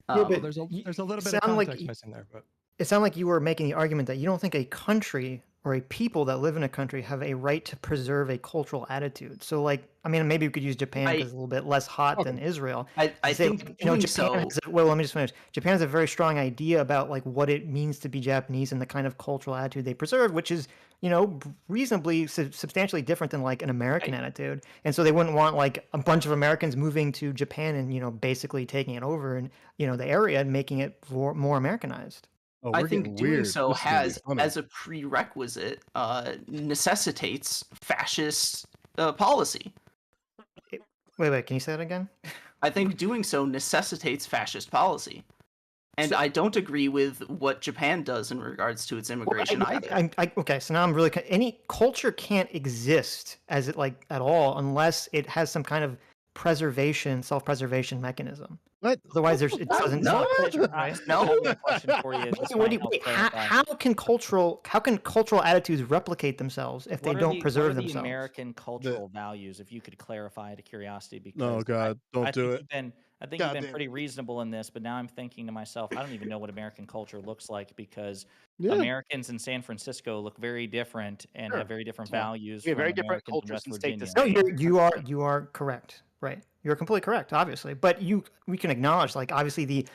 Yeah, but There's a little bit of sound like context missing there, but it sounded like you were making the argument that you don't think a country or a people that live in a country have a right to preserve a cultural attitude. So, like, I mean, maybe we could use Japan because it's a little bit less hot than Israel. I To say, think like, you know, doing Japan so. has well, let me just finish. Japan has a very strong idea about like what it means to be Japanese and the kind of cultural attitude they preserve, which is, you know, reasonably substantially different than like an American attitude. And so they wouldn't want like a bunch of Americans moving to Japan and, you know, basically taking it over and, you know, the area and making it more Americanized. Oh, I we're think getting doing weird. so This is gonna be has, funny. as a prerequisite, necessitates fascist policy. Wait, can you say that again? I think doing so necessitates fascist policy. And I don't agree with what Japan does in regards to its immigration either. Okay, so now I'm really any culture can't exist as it like at all unless it has some kind of self-preservation mechanism. What? Otherwise, it doesn't No, self-preserve, right? no. I have a question for you. This might help clarify. How can cultural attitudes replicate themselves if they What are don't the- preserve what are themselves? the American cultural values, if you could clarify out of curiosity, because No, God, don't I do think it. you've been, I think God you've been damn pretty it. reasonable in this, but now I'm thinking to myself, I don't even know what American culture looks like, because Yeah. Americans in San Francisco look very different and Sure. have very different Yeah. values We have from very different Americans in cultures West from state to Virginia. No, you are correct. Right, you're completely correct, obviously. But we can acknowledge, like, obviously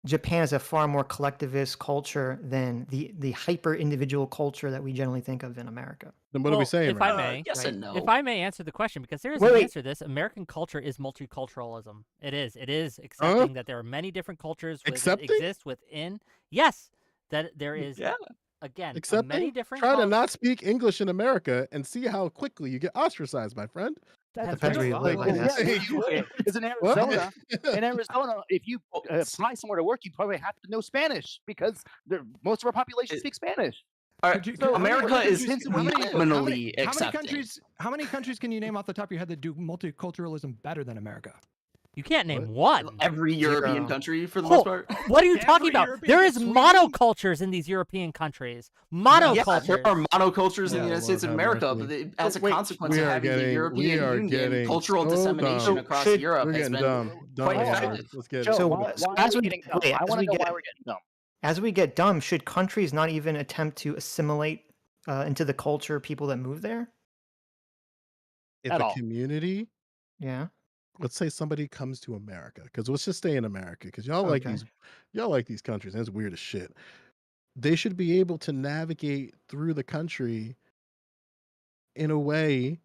Japan is a far more collectivist culture than the hyper individual culture that we generally think of in America. Then what are we Well, saying if right I now? may, Yes and no. if I may answer the question, because there is Wait, an wait. answer to this. American culture is multiculturalism. It is accepting that there are many different cultures that Accepting? exist within. Yes, that there is. Yeah. Again, many Accepting? different. Try to not speak English in America and see how quickly you get ostracized, my friend. Depends where you live, I Well, guess. yeah, because in What? Arizona, if you apply somewhere to work, you probably have to know Spanish because most of our population speaks Spanish. America is nominally how accepting. many countries can you name off the top of your head that do multiculturalism better than America? You can't name one. Every European Zero. country, for the most part. What are you talking Every about? European There is country. monocultures in these European countries. Yeah, Monocultures. there are monocultures in Yeah, the United States of Lord have America, mercy. but as a consequence We of are having the getting- we European are Union, getting cultural so dissemination dumb. across Should- Europe We're has getting been dumb. quite Dumb. effective. Let's get Joe, it. So why as are we we- getting dumb? wait, I as want we to know get- why we're getting dumb. As we get dumb, should countries not even attempt to assimilate into the culture people that move there? If At a all. community, Yeah. let's say somebody comes to America, because let's just stay in America, because y'all like Okay. these countries, and it's weird as shit. They should be able to navigate through the country in a way.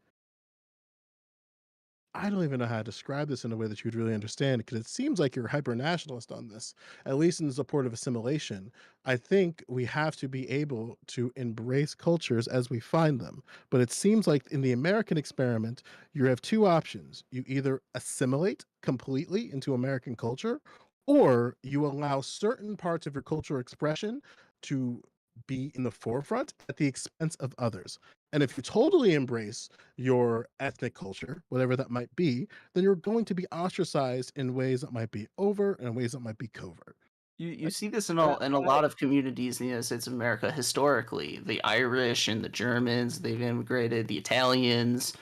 I don't even know how to describe this in a way that you would really understand, because it seems like you're hyper nationalist on this, at least in support of assimilation. I think we have to be able to embrace cultures as we find them. But it seems like in the American experiment, you have two options. You either assimilate completely into American culture, or you allow certain parts of your cultural expression to be in the forefront at the expense of others. And if you totally embrace your ethnic culture, whatever that might be, then you're going to be ostracized in ways that might be overt and ways that might be covert. You see this in a lot of communities in the United States of America historically. The Irish and the Germans, they've immigrated. The Italians.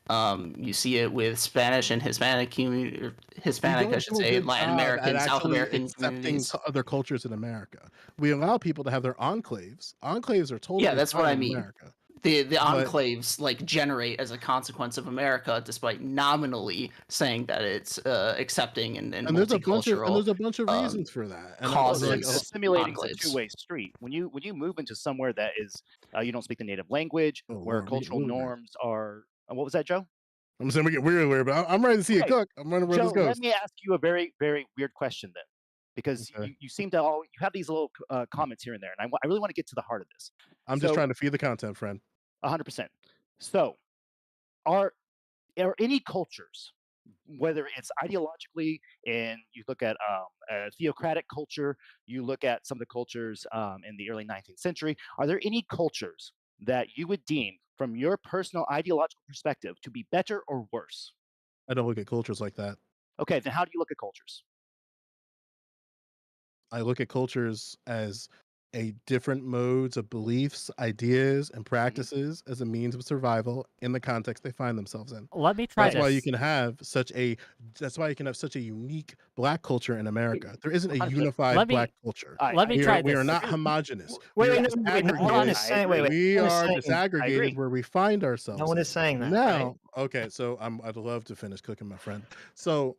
You see it with Spanish and Hispanic community, Hispanic, I should say, Latin American, South American communities. To other cultures in America. We allow people to have their enclaves. Enclaves are totally Yeah, that's what fine I in mean. America. The But- enclaves like generate as a consequence of America, despite nominally saying that it's accepting and And there's a bunch of multicultural. reasons for that. And causes. like, Assimilating is a enclaves. two-way street. When you move into somewhere that is you don't speak the native language, Oh, where Lord, cultural we- norms are. What was that, Joe? I'm saying we get weird, but I'm ready to see it Okay. cook. I'm wondering where Joe, this goes. let me ask you a very, very weird question then, because Okay. you seem to you have these little comments here and there, and I really want to get to the heart of this. I'm just So- trying to feed the content, friend. 100%. So, are any cultures, whether it's ideologically, and you look at a theocratic culture, you look at some of the cultures in the early 19th century, are there any cultures that you would deem, from your personal ideological perspective, to be better or worse? I don't look at cultures like that. Okay, then how do you look at cultures? I look at cultures as a different modes of beliefs, ideas, and practices as a means of survival in the context they find themselves in. Let me try That's why you this. can have such a unique Black culture in America. There isn't a 100%. unified Black culture. Let me try We this. are not homogenous. Wait, We are wait, no, no, no one is disaggregated. saying. Wait, We no one is are saying- I disaggregated agree. where we find ourselves. No one in. is saying that. Now, right? okay, so I'd love to finish cooking, my friend. So,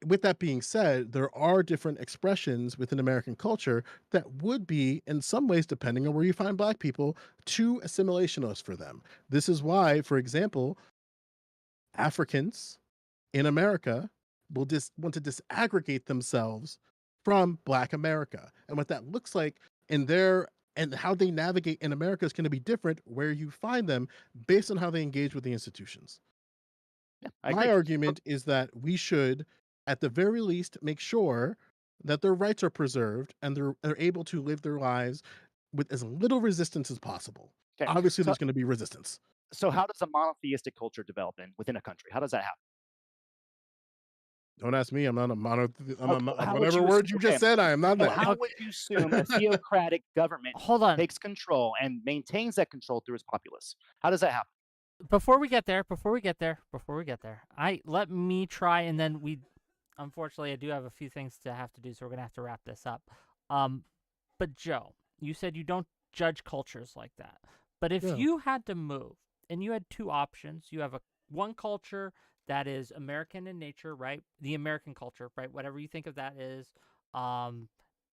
with that being said, there are different expressions within American culture that would be, in some ways, depending on where you find Black people, too assimilationist for them. This is why, for example, Africans in America will want to disaggregate themselves from Black America. And what that looks like and how they navigate in America is going to be different where you find them based on how they engage with the institutions. Yeah, I My agree. argument is that we should, at the very least, make sure that their rights are preserved and they're able to live their lives with as little resistance as possible. Okay, Obviously, so- there's going to be resistance. So how does a monotheistic culture develop within a country? How does that happen? Don't ask me. I'm not a How would whatever you word you okay. just said. I am not So that. how would you assume a theocratic government Hold on. takes control and maintains that control through its populace? How does that happen? Before we get there, let me try, and then unfortunately, I do have a few things to have to do, so we're gonna have to wrap this up. But Joe, you said you don't judge cultures like that. But if Yeah. you had to move, and you had two options, you have one culture that is American in nature, right? The American culture, right? Whatever you think of that is, and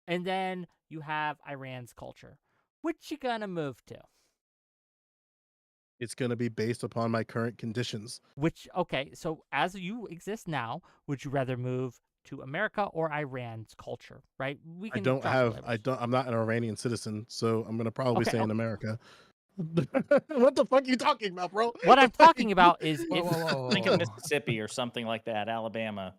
then you have Iran's culture. Which you gonna move to? It's going to be based upon my current conditions. Okay, so as you exist now, would you rather move to America or Iran's culture, right? I'm not an Iranian citizen, so I'm going to probably stay in America. What the fuck are you talking about, bro? What I'm talking about is Think of Mississippi or something like that, Alabama.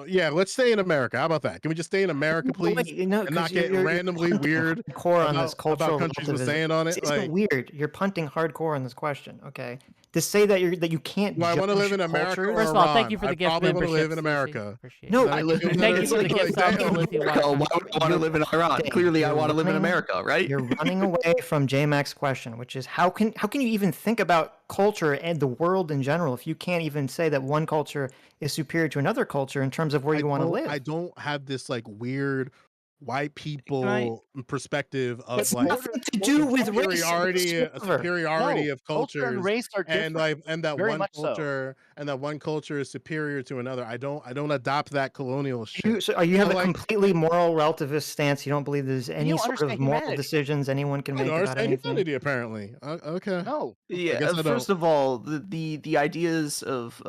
Yeah, let's stay in America. How about that? Can we just stay in America, please? Wait, no, and not 'cause get you're randomly punting weird hardcore on this about cultural countries we're relativism. saying on it? This isn't weird. You're punting hardcore on this question. Okay, to say that you can't. Do I want to live in judge America cultures- or First of all, Iran? thank you for the I gift probably want to live membership, in America. No, Then I I- can thank you live for the like gift sub to damn. Lithium Why would I want to live in Iran? Clearly, I want to live in America, right? You're running away from JayMac's question, which is how can you even think about culture and the world in general if you can't even say that one culture is superior to another culture in terms of where you want to live? I don't have this like weird white people I- perspective of It's like nothing to do with race superiority whatsoever. of Culture and cultures race are and different. that Very one much so. culture and that one culture is superior to another. I don't adopt that colonial shit. So you have So, a like, completely moral relativist stance. You don't believe there's any don't sort of understand moral humanity. decisions anyone can I make don't about understand anything. humanity apparently. Okay. No. Yeah, guess I first don't. of all, the ideas of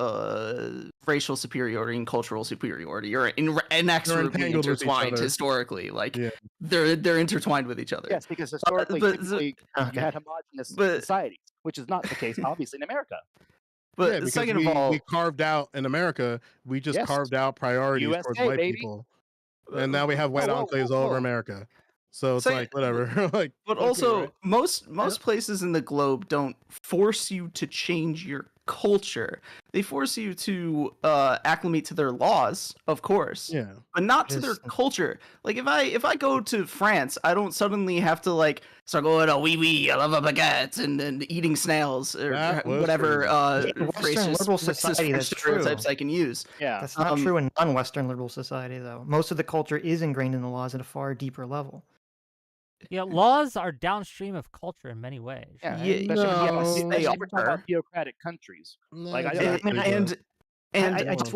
racial superiority and cultural superiority are inexorably entangled with each intertwined other. historically. Like Yeah. they're intertwined with each other. Yes, because historically, but- typically, Okay. you had homogenous but- societies, which is not the case, obviously, in America. But Yeah, because second we, of all, we carved out in America, we just Yes. carved out priorities USA, towards white baby. people. And now we have white Whoa, whoa, enclaves all over whoa. America. So it's Second- like whatever. like but okay, also right? most places in the globe don't force you to change your culture. They force you to acclimate to their laws, of course, Yeah. but not to their Just- culture. Like if I go to France, I don't suddenly have to like start going, oh oui, I love a baguette and eating snails or That was whatever crazy. In Western liberal society, French that's stereotypes true. I can use. Yeah. That's not true in non-Western liberal society, though. Most of the culture is ingrained in the laws at a far deeper level. Yeah, laws are downstream of culture in many ways. Yeah, Yeah, especially no. especially They when we're talking about are. theocratic countries. Like, I- exactly, and I just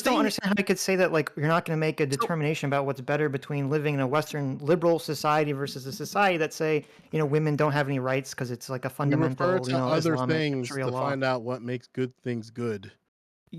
don't thing- understand how you could say that like you're not going to make a determination about what's better between living in a Western liberal society versus a society that say women don't have any rights because it's like a we fundamental refer to other Islamic things Sharia to law. find out what makes good things good.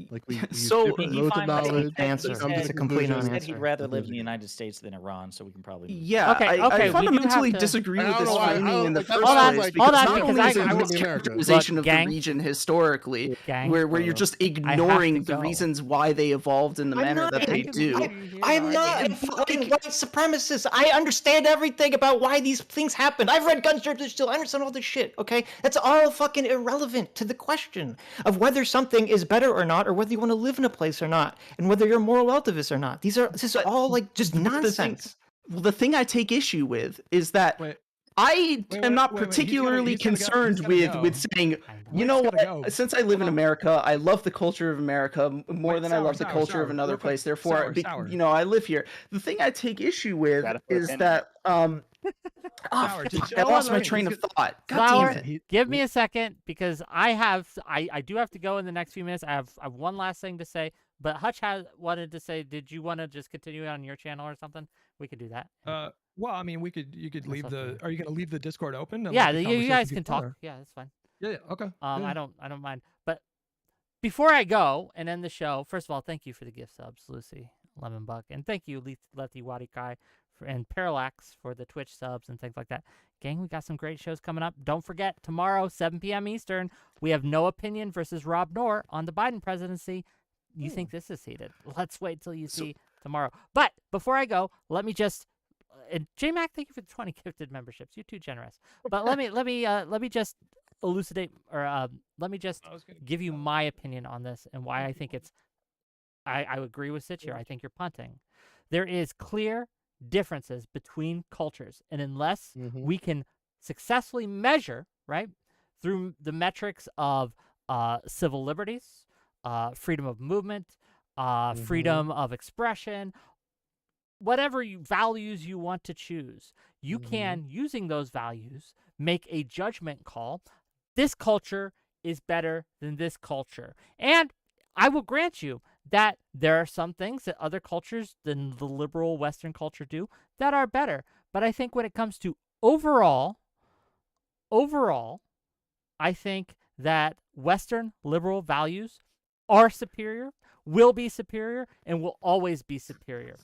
Like we use So different He modes of finally- knowledge. the answer. to come to It's a complete conclusions. He said non-answer. he'd rather live in the United States than Iran, so we can probably. Yeah, Okay, I we do have fundamentally to- disagree I with don't this know why- I framing don't- in the that's first what I'm place like, because hold on, not because only I is it a would- mischaracterization of the gang. region historically, Gang. where you're just ignoring the go. reasons why they evolved in the manner that they do. I'm not a fucking white supremacist. I understand everything about why these things happened. I've read gun strips still. I understand all this shit, okay? That's all fucking irrelevant to the question of whether something is better or not not, or whether you want to live in a place or not, and whether you're a moral relativist or not. This is all like just nonsense. The thing I take issue with is that I am not particularly concerned with saying, you know what, since I live in America, I love the culture of America more than I love the culture of another place. Therefore, you know, I live here. The thing I take issue with is that I lost my train of thought. God damn it. Give me a second, because I do have to go in the next few minutes. I have one last thing to say, but Hutch wanted to say, did you want to just continue on your channel or something? We could do that. Well, I mean, you could leave the. Are you going to leave the Discord open? Yeah, you guys can talk. Yeah, that's fine. Yeah. Okay. I don't mind. But before I go and end the show, first of all, thank you for the gift subs, Lucy, $11, and thank you, Lefty Waddy Kai, and Parallax for the Twitch subs and things like that. Gang, we got some great shows coming up. Don't forget, tomorrow, 7 p.m. Eastern, we have No Opinion versus Rob Knorr on the Biden presidency. You think this is heated? Let's wait till you see tomorrow. But before I go, let me just. And JayMac, thank you for the 20 gifted memberships. You're too generous. But let me just elucidate, or let me just give you my opinion on this and why I think it's. I agree with Sitch here. I think you're punting. There is clear differences between cultures, and unless we can successfully measure, right, through the metrics of civil liberties, freedom of movement, freedom of expression, whatever values you want to choose, you can, using those values, make a judgment call. This culture is better than this culture. And I will grant you that there are some things that other cultures than the liberal Western culture do that are better. But I think when it comes to overall, I think that Western liberal values are superior, will be superior, and will always be superior.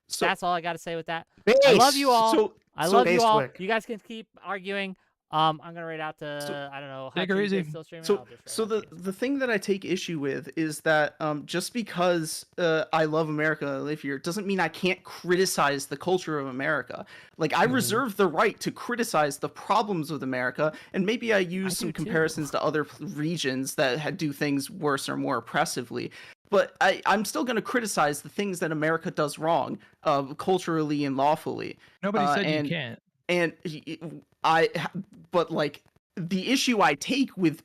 So that's all I got to say with that. I love you all. I love you all. You guys can keep arguing. I'm gonna rate out to I don't know. Take her easy. The thing that I take issue with is that just because I love America and I live here doesn't mean I can't criticize the culture of America. Like I reserve the right to criticize the problems with America, and maybe I use some comparisons to other regions that do things worse or more oppressively. But I'm still going to criticize the things that America does wrong, culturally and lawfully. Nobody said you can't. But like the issue I take with